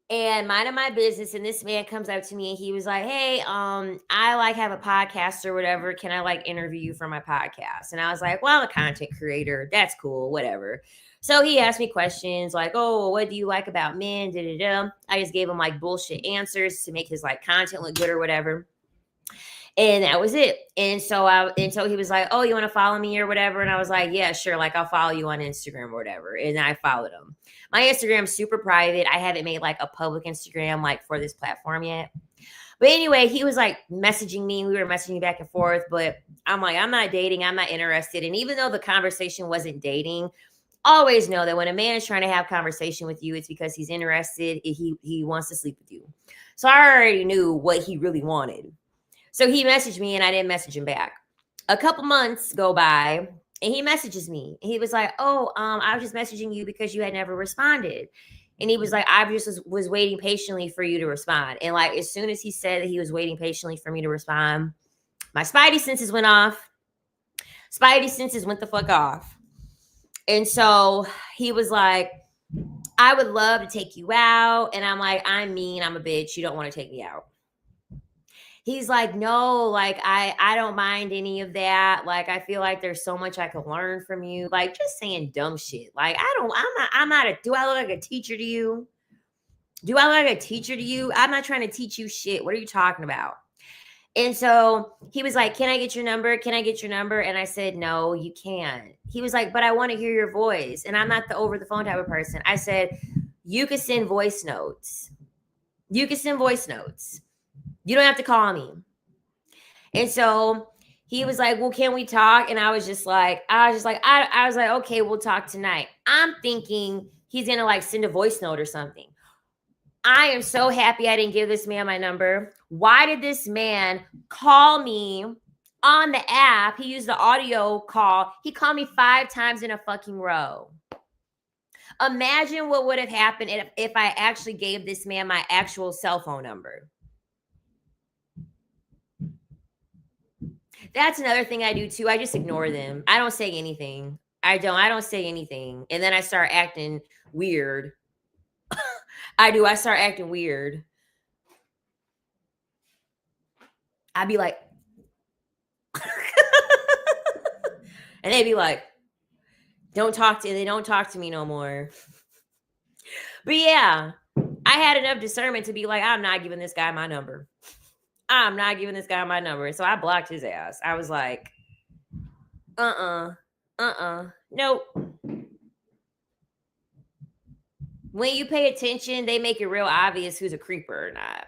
and minding my business, and this man comes up to me and he was like, "Hey, I like have a podcast or whatever. Can I like interview you for my podcast?" And I was like, "Well, I'm a content creator. That's cool, whatever." So he asked me questions like, "Oh, what do you like about men?" Da, da, da. I just gave him like bullshit answers to make his like content look good or whatever. And that was it. And so he was like, "Oh, you want to follow me or whatever?" And I was like, "Yeah, sure. Like I'll follow you on Instagram or whatever." And I followed him. My Instagram's super private. I haven't made like a public Instagram like for this platform yet. But anyway, he was like messaging me. We were messaging back and forth, but I'm like, I'm not dating. I'm not interested. And even though the conversation wasn't dating, always know that when a man is trying to have conversation with you, it's because he's interested. He wants to sleep with you. So I already knew what he really wanted. So he messaged me and I didn't message him back. A couple months go by and he messages me. He was like, "Oh, I was just messaging you because you had never responded." And he was like, "I just was waiting patiently for you to respond." And like, as soon as he said that he was waiting patiently for me to respond, my spidey senses went off. Spidey senses went the fuck off. And so he was like, "I would love to take you out." And I'm like, "I'm mean. I'm a bitch. You don't want to take me out." He's like, "No, like I don't mind any of that. Like I feel like there's so much I can learn from you." Like just saying dumb shit. Like I'm not do I look like a teacher to you? Do I look like a teacher to you? I'm not trying to teach you shit. What are you talking about? And so he was like, "Can I get your number? Can I get your number?" And I said, "No, you can't." He was like, "But I want to hear your voice." And I'm not the over the phone type of person. I said, "You can send voice notes. You can send voice notes. You don't have to call me." And so he was like, "Well, can we talk?" And I was like, "Okay, we'll talk tonight." I'm thinking he's going to like send a voice note or something. I am so happy I didn't give this man my number. Why did this man call me on the app? He used the audio call. He called me 5 times in a fucking row. Imagine what would have happened if I actually gave this man my actual cell phone number. That's another thing I do too. I just ignore them. I don't say anything. I don't say anything. And then I start acting weird. I start acting weird. I'd be like, and they'd be like, they don't talk to me no more. But yeah, I had enough discernment to be like, I'm not giving this guy my number. I'm not giving this guy my number. So I blocked his ass. I was like, nope. When you pay attention, they make it real obvious who's a creeper or not.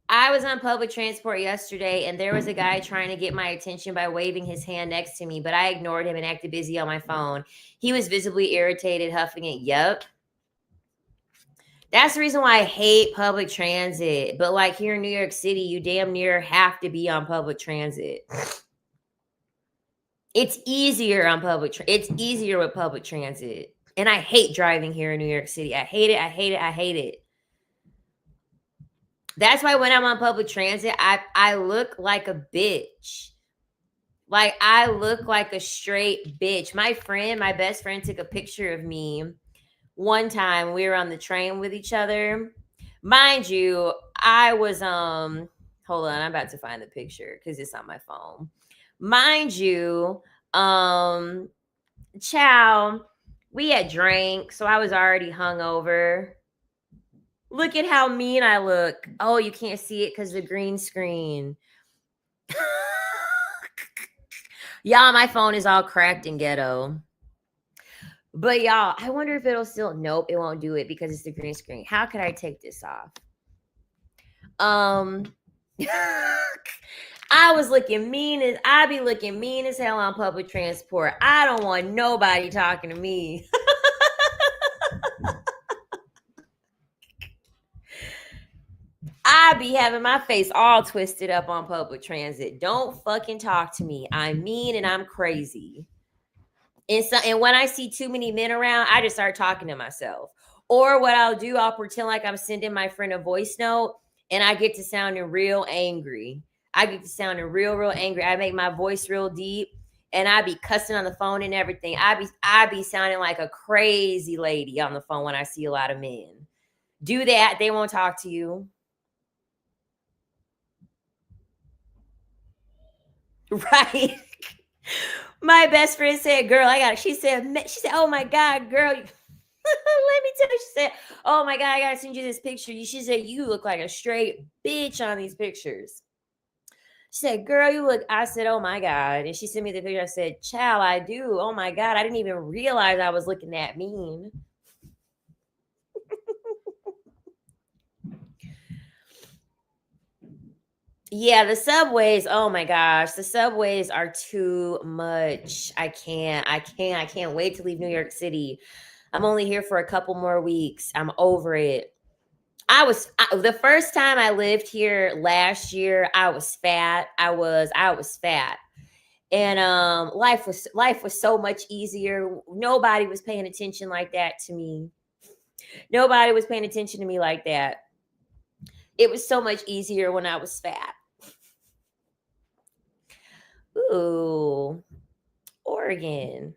I was on public transport yesterday and there was a guy trying to get my attention by waving his hand next to me, but I ignored him and acted busy on my phone. He was visibly irritated, huffing it. Yep. That's the reason why I hate public transit. But like here in New York City, you damn near have to be on public transit. It's easier on it's easier with public transit. And I hate driving here in New York City. I hate it. I hate it. I hate it. That's why when I'm on public transit, I look like a bitch. Like I look like a straight bitch. My best friend took a picture of me one time. We were on the train with each other. Mind you, I was hold on, I'm about to find the picture because it's on my phone. Mind you, chow, we had drank, so I was already hungover. Look at how mean I look. Oh, you can't see it because the green screen. Y'all, my phone is all cracked and ghetto. But y'all, I wonder if it'll still. Nope, it won't do it because it's the green screen. How could I take this off? I was looking mean as I be looking mean as hell on public transport. I don't want nobody talking to me. I be having my face all twisted up on public transit. Don't fucking talk to me. I'm mean and I'm crazy. And when I see too many men around, I just start talking to myself. Or what I'll do, I'll pretend like I'm sending my friend a voice note and I get to sounding real angry. I get to sounding real angry. I make my voice real deep and I be cussing on the phone and everything. I be sounding like a crazy lady on the phone when I see a lot of men. Do that, they won't talk to you. Right. My best friend said, girl, I got it. She said, oh my God, girl. Let me tell you. She said, oh my God, I got to send you this picture. She said, you look like a straight bitch on these pictures. She said, girl, you look. I said, oh my God. And she sent me the picture. I said, child, I do. Oh my God. I didn't even realize I was looking that mean. Yeah, the subways, oh my gosh, the subways are too much. I can't wait to leave New York City. I'm only here for a couple more weeks. I'm over it. The first time I lived here last year, I was fat. I was fat. And life was so much easier. Nobody was paying attention like that to me. Nobody was paying attention to me like that. It was so much easier when I was fat. Ooh, Oregon.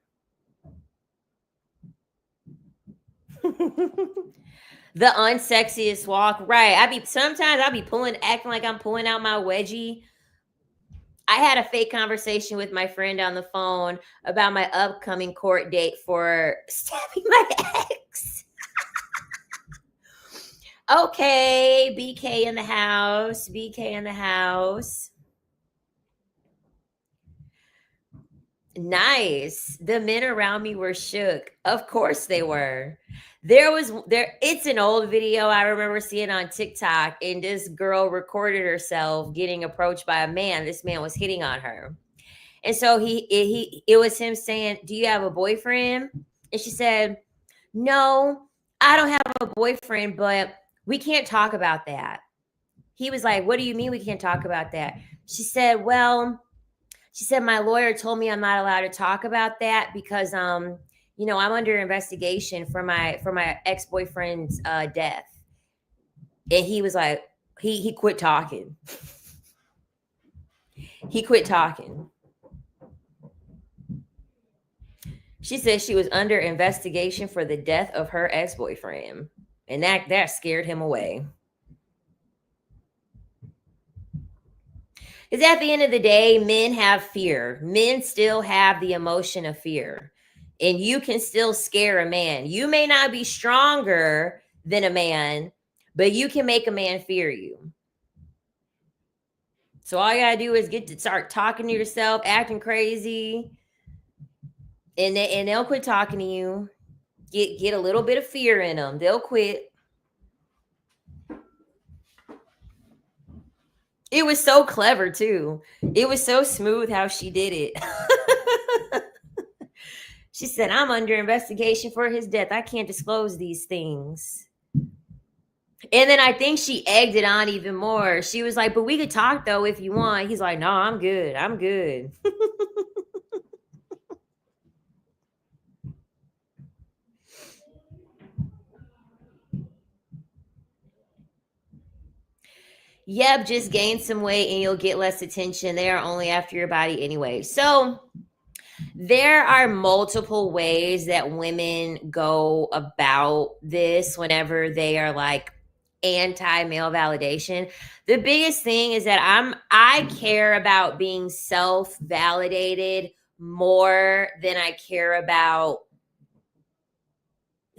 The unsexiest walk, right? Sometimes I'll be acting like I'm pulling out my wedgie. I had a fake conversation with my friend on the phone about my upcoming court date for stabbing my ex. Okay, BK in the house. BK in the house. Nice. The men around me were shook. Of course they were. It's an old video I remember seeing on TikTok, and this girl recorded herself getting approached by a man. This man was hitting on her. And so it was him saying, "Do you have a boyfriend?" And she said, "No, I don't have a boyfriend, but we can't talk about that." He was like, "What do you mean we can't talk about that?" She said, "Well, my lawyer told me I'm not allowed to talk about that because I'm under investigation for my ex-boyfriend's death." And he was like, he quit talking. He quit talking. She said she was under investigation for the death of her ex-boyfriend, and that scared him away. Because at the end of the day, men have fear. Men still have the emotion of fear. And you can still scare a man. You may not be stronger than a man, but you can make a man fear you. So all you gotta do is get to start talking to yourself, acting crazy, and they'll quit talking to you. Get a little bit of fear in them. They'll quit. It was so clever too. It was so smooth how she did it. She said, "I'm under investigation for his death. I can't disclose these things." And then I think she egged it on even more. She was like, "But we could talk though if you want." He's like, "No, I'm good. I'm good." Yep, just gain some weight and you'll get less attention. They are only after your body anyway. So there are multiple ways that women go about this whenever they are like anti-male validation. The biggest thing is that I care about being self-validated more than I care about,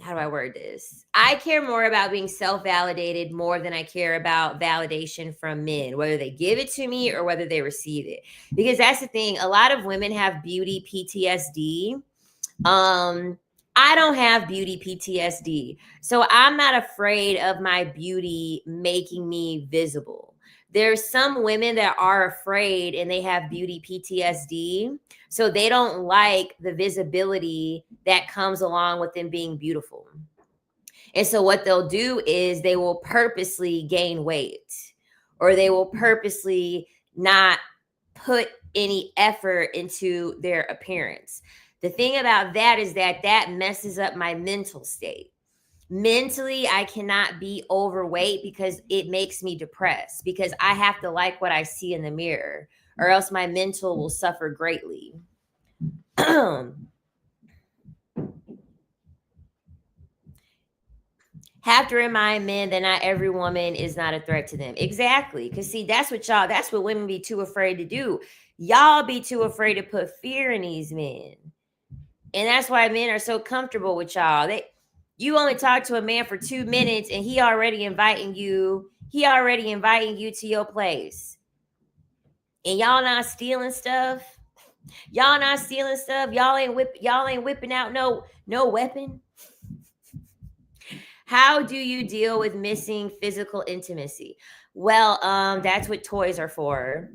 how do I word this? I care more about being self-validated more than I care about validation from men, whether they give it to me or whether they receive it. Because that's the thing. A lot of women have beauty PTSD. I don't have beauty PTSD. So I'm not afraid of my beauty making me visible. There's some women that are afraid and they have beauty PTSD. So they don't like the visibility that comes along with them being beautiful. And so what they'll do is they will purposely gain weight, or they will purposely not put any effort into their appearance. The thing about that is that messes up my mental state. Mentally, I cannot be overweight because it makes me depressed, because I have to like what I see in the mirror, or else my mental will suffer greatly. Have to remind men that not every woman is not a threat to them. Exactly. Because see, that's what women be too afraid to do. Y'all be too afraid to put fear in these men. And that's why men are so comfortable with y'all. You only talk to a man for 2 minutes and he already inviting you to your place. And y'all not stealing stuff. Y'all ain't whipping out no weapon. How do you deal with missing physical intimacy? Well, that's what toys are for.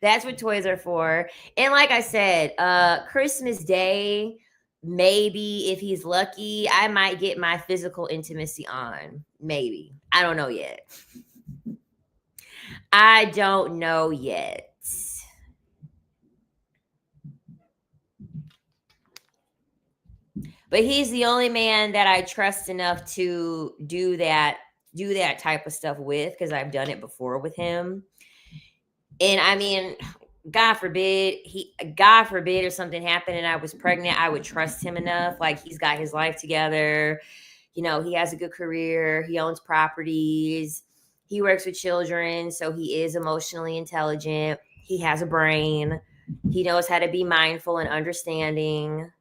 That's what toys are for. And like I said, Christmas Day, maybe if he's lucky, I might get my physical intimacy on. Maybe. I don't know yet. I don't know yet. But he's the only man that I trust enough to do that type of stuff with, because I've done it before with him. And I mean, God forbid if something happened and I was pregnant, I would trust him enough. Like, he's got his life together. You know, he has a good career. He owns properties. He works with children. So he is emotionally intelligent. He has a brain. He knows how to be mindful and understanding.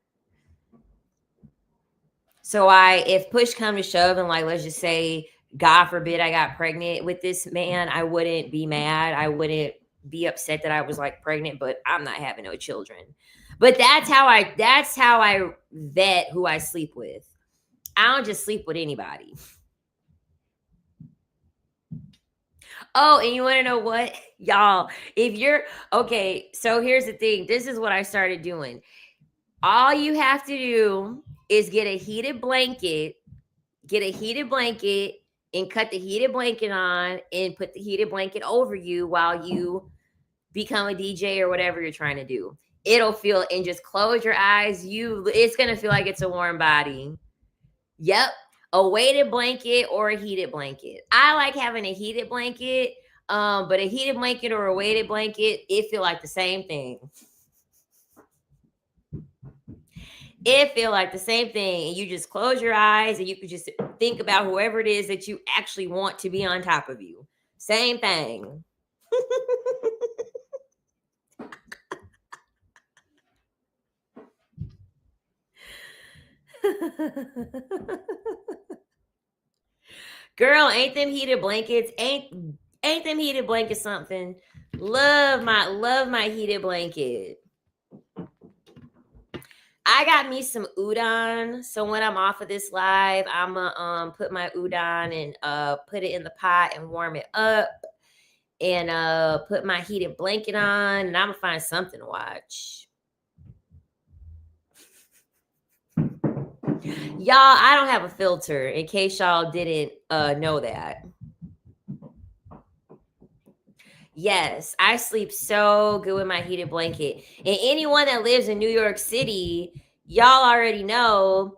So if push come to shove and, like, let's just say, God forbid I got pregnant with this man, I wouldn't be mad. I wouldn't be upset that I was like pregnant, but I'm not having no children. But that's how I vet who I sleep with. I don't just sleep with anybody. Oh, and you want to know what? Y'all, okay, so here's the thing. This is what I started doing. All you have to do is get a heated blanket and cut the heated blanket on and put the heated blanket over you while you become a DJ or whatever you're trying to do. It'll feel, and just close your eyes. It's going to feel like it's a warm body. Yep. A weighted blanket or a heated blanket. I like having a heated blanket, but a heated blanket or a weighted blanket, it feel like the same thing. It feel like the same thing. And you just close your eyes and you can just think about whoever it is that you actually want to be on top of you. Same thing. Girl, ain't them heated blankets? Ain't them heated blankets something? Love my heated blanket. I got me some udon. So when I'm off of this live, I'm gonna put my udon and put it in the pot and warm it up, and put my heated blanket on, and I'm gonna find something to watch. Y'all, I don't have a filter, in case y'all didn't know that. Yes, I sleep so good with my heated blanket. And anyone that lives in New York City, y'all already know,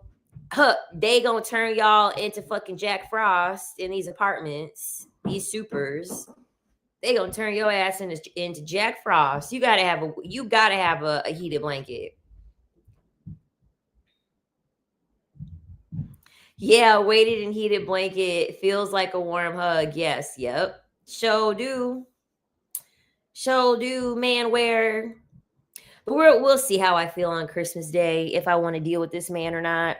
they gonna turn y'all into fucking Jack Frost in these apartments. these supers, they gonna turn your ass into Jack Frost. You gotta have a heated blanket. Yeah, a weighted and heated blanket feels like a warm hug. Yes, yep. Show do. Show do, man, wear. But we'll see how I feel on Christmas Day, if I want to deal with this man or not.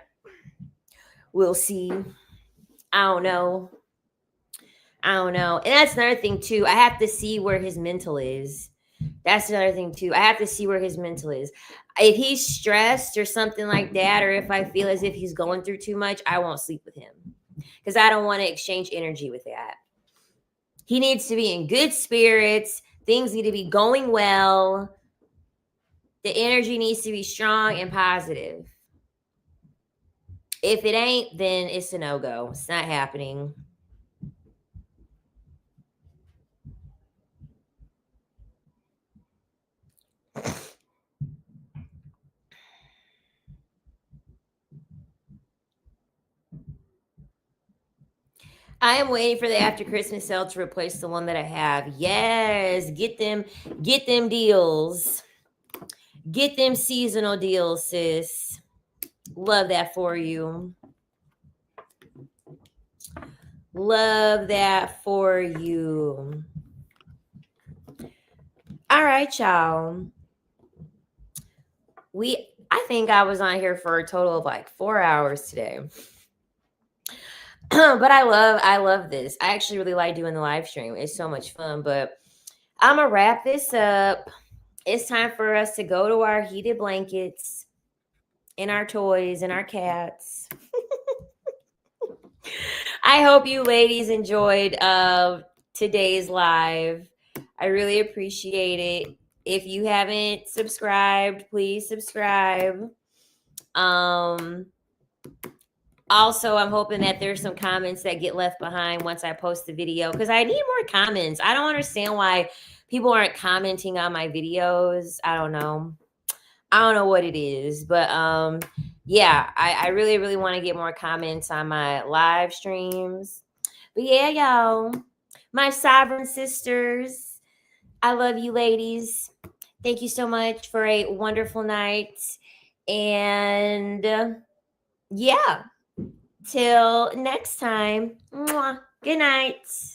We'll see. I don't know. And that's another thing too. I have to see where his mental is. That's another thing too. I have to see where his mental is. If he's stressed or something like that, or if I feel as if he's going through too much, I won't sleep with him, because I don't want to exchange energy with that. He needs to be in good spirits. Things need to be going well. The energy needs to be strong and positive. If it ain't, then it's a no-go. It's not happening. I am waiting for the after Christmas sale to replace the one that I have. Yes, get them deals. Get them seasonal deals, sis. Love that for you. Love that for you. All right, y'all. I think I was on here for a total of like 4 hours today. But I love this. I actually really like doing the live stream. It's so much fun. But I'm gonna wrap this up. It's time for us to go to our heated blankets and our toys and our cats. I hope you ladies enjoyed today's live. I really appreciate it. If you haven't subscribed, please subscribe. Also, I'm hoping that there's some comments that get left behind once I post the video, because I need more comments. I don't understand why people aren't commenting on my videos. I don't know what it is, but yeah, I really, really want to get more comments on my live streams. But yeah, y'all, my sovereign sisters, I love you ladies. Thank you so much for a wonderful night. And yeah, till next time. Mwah. Good night.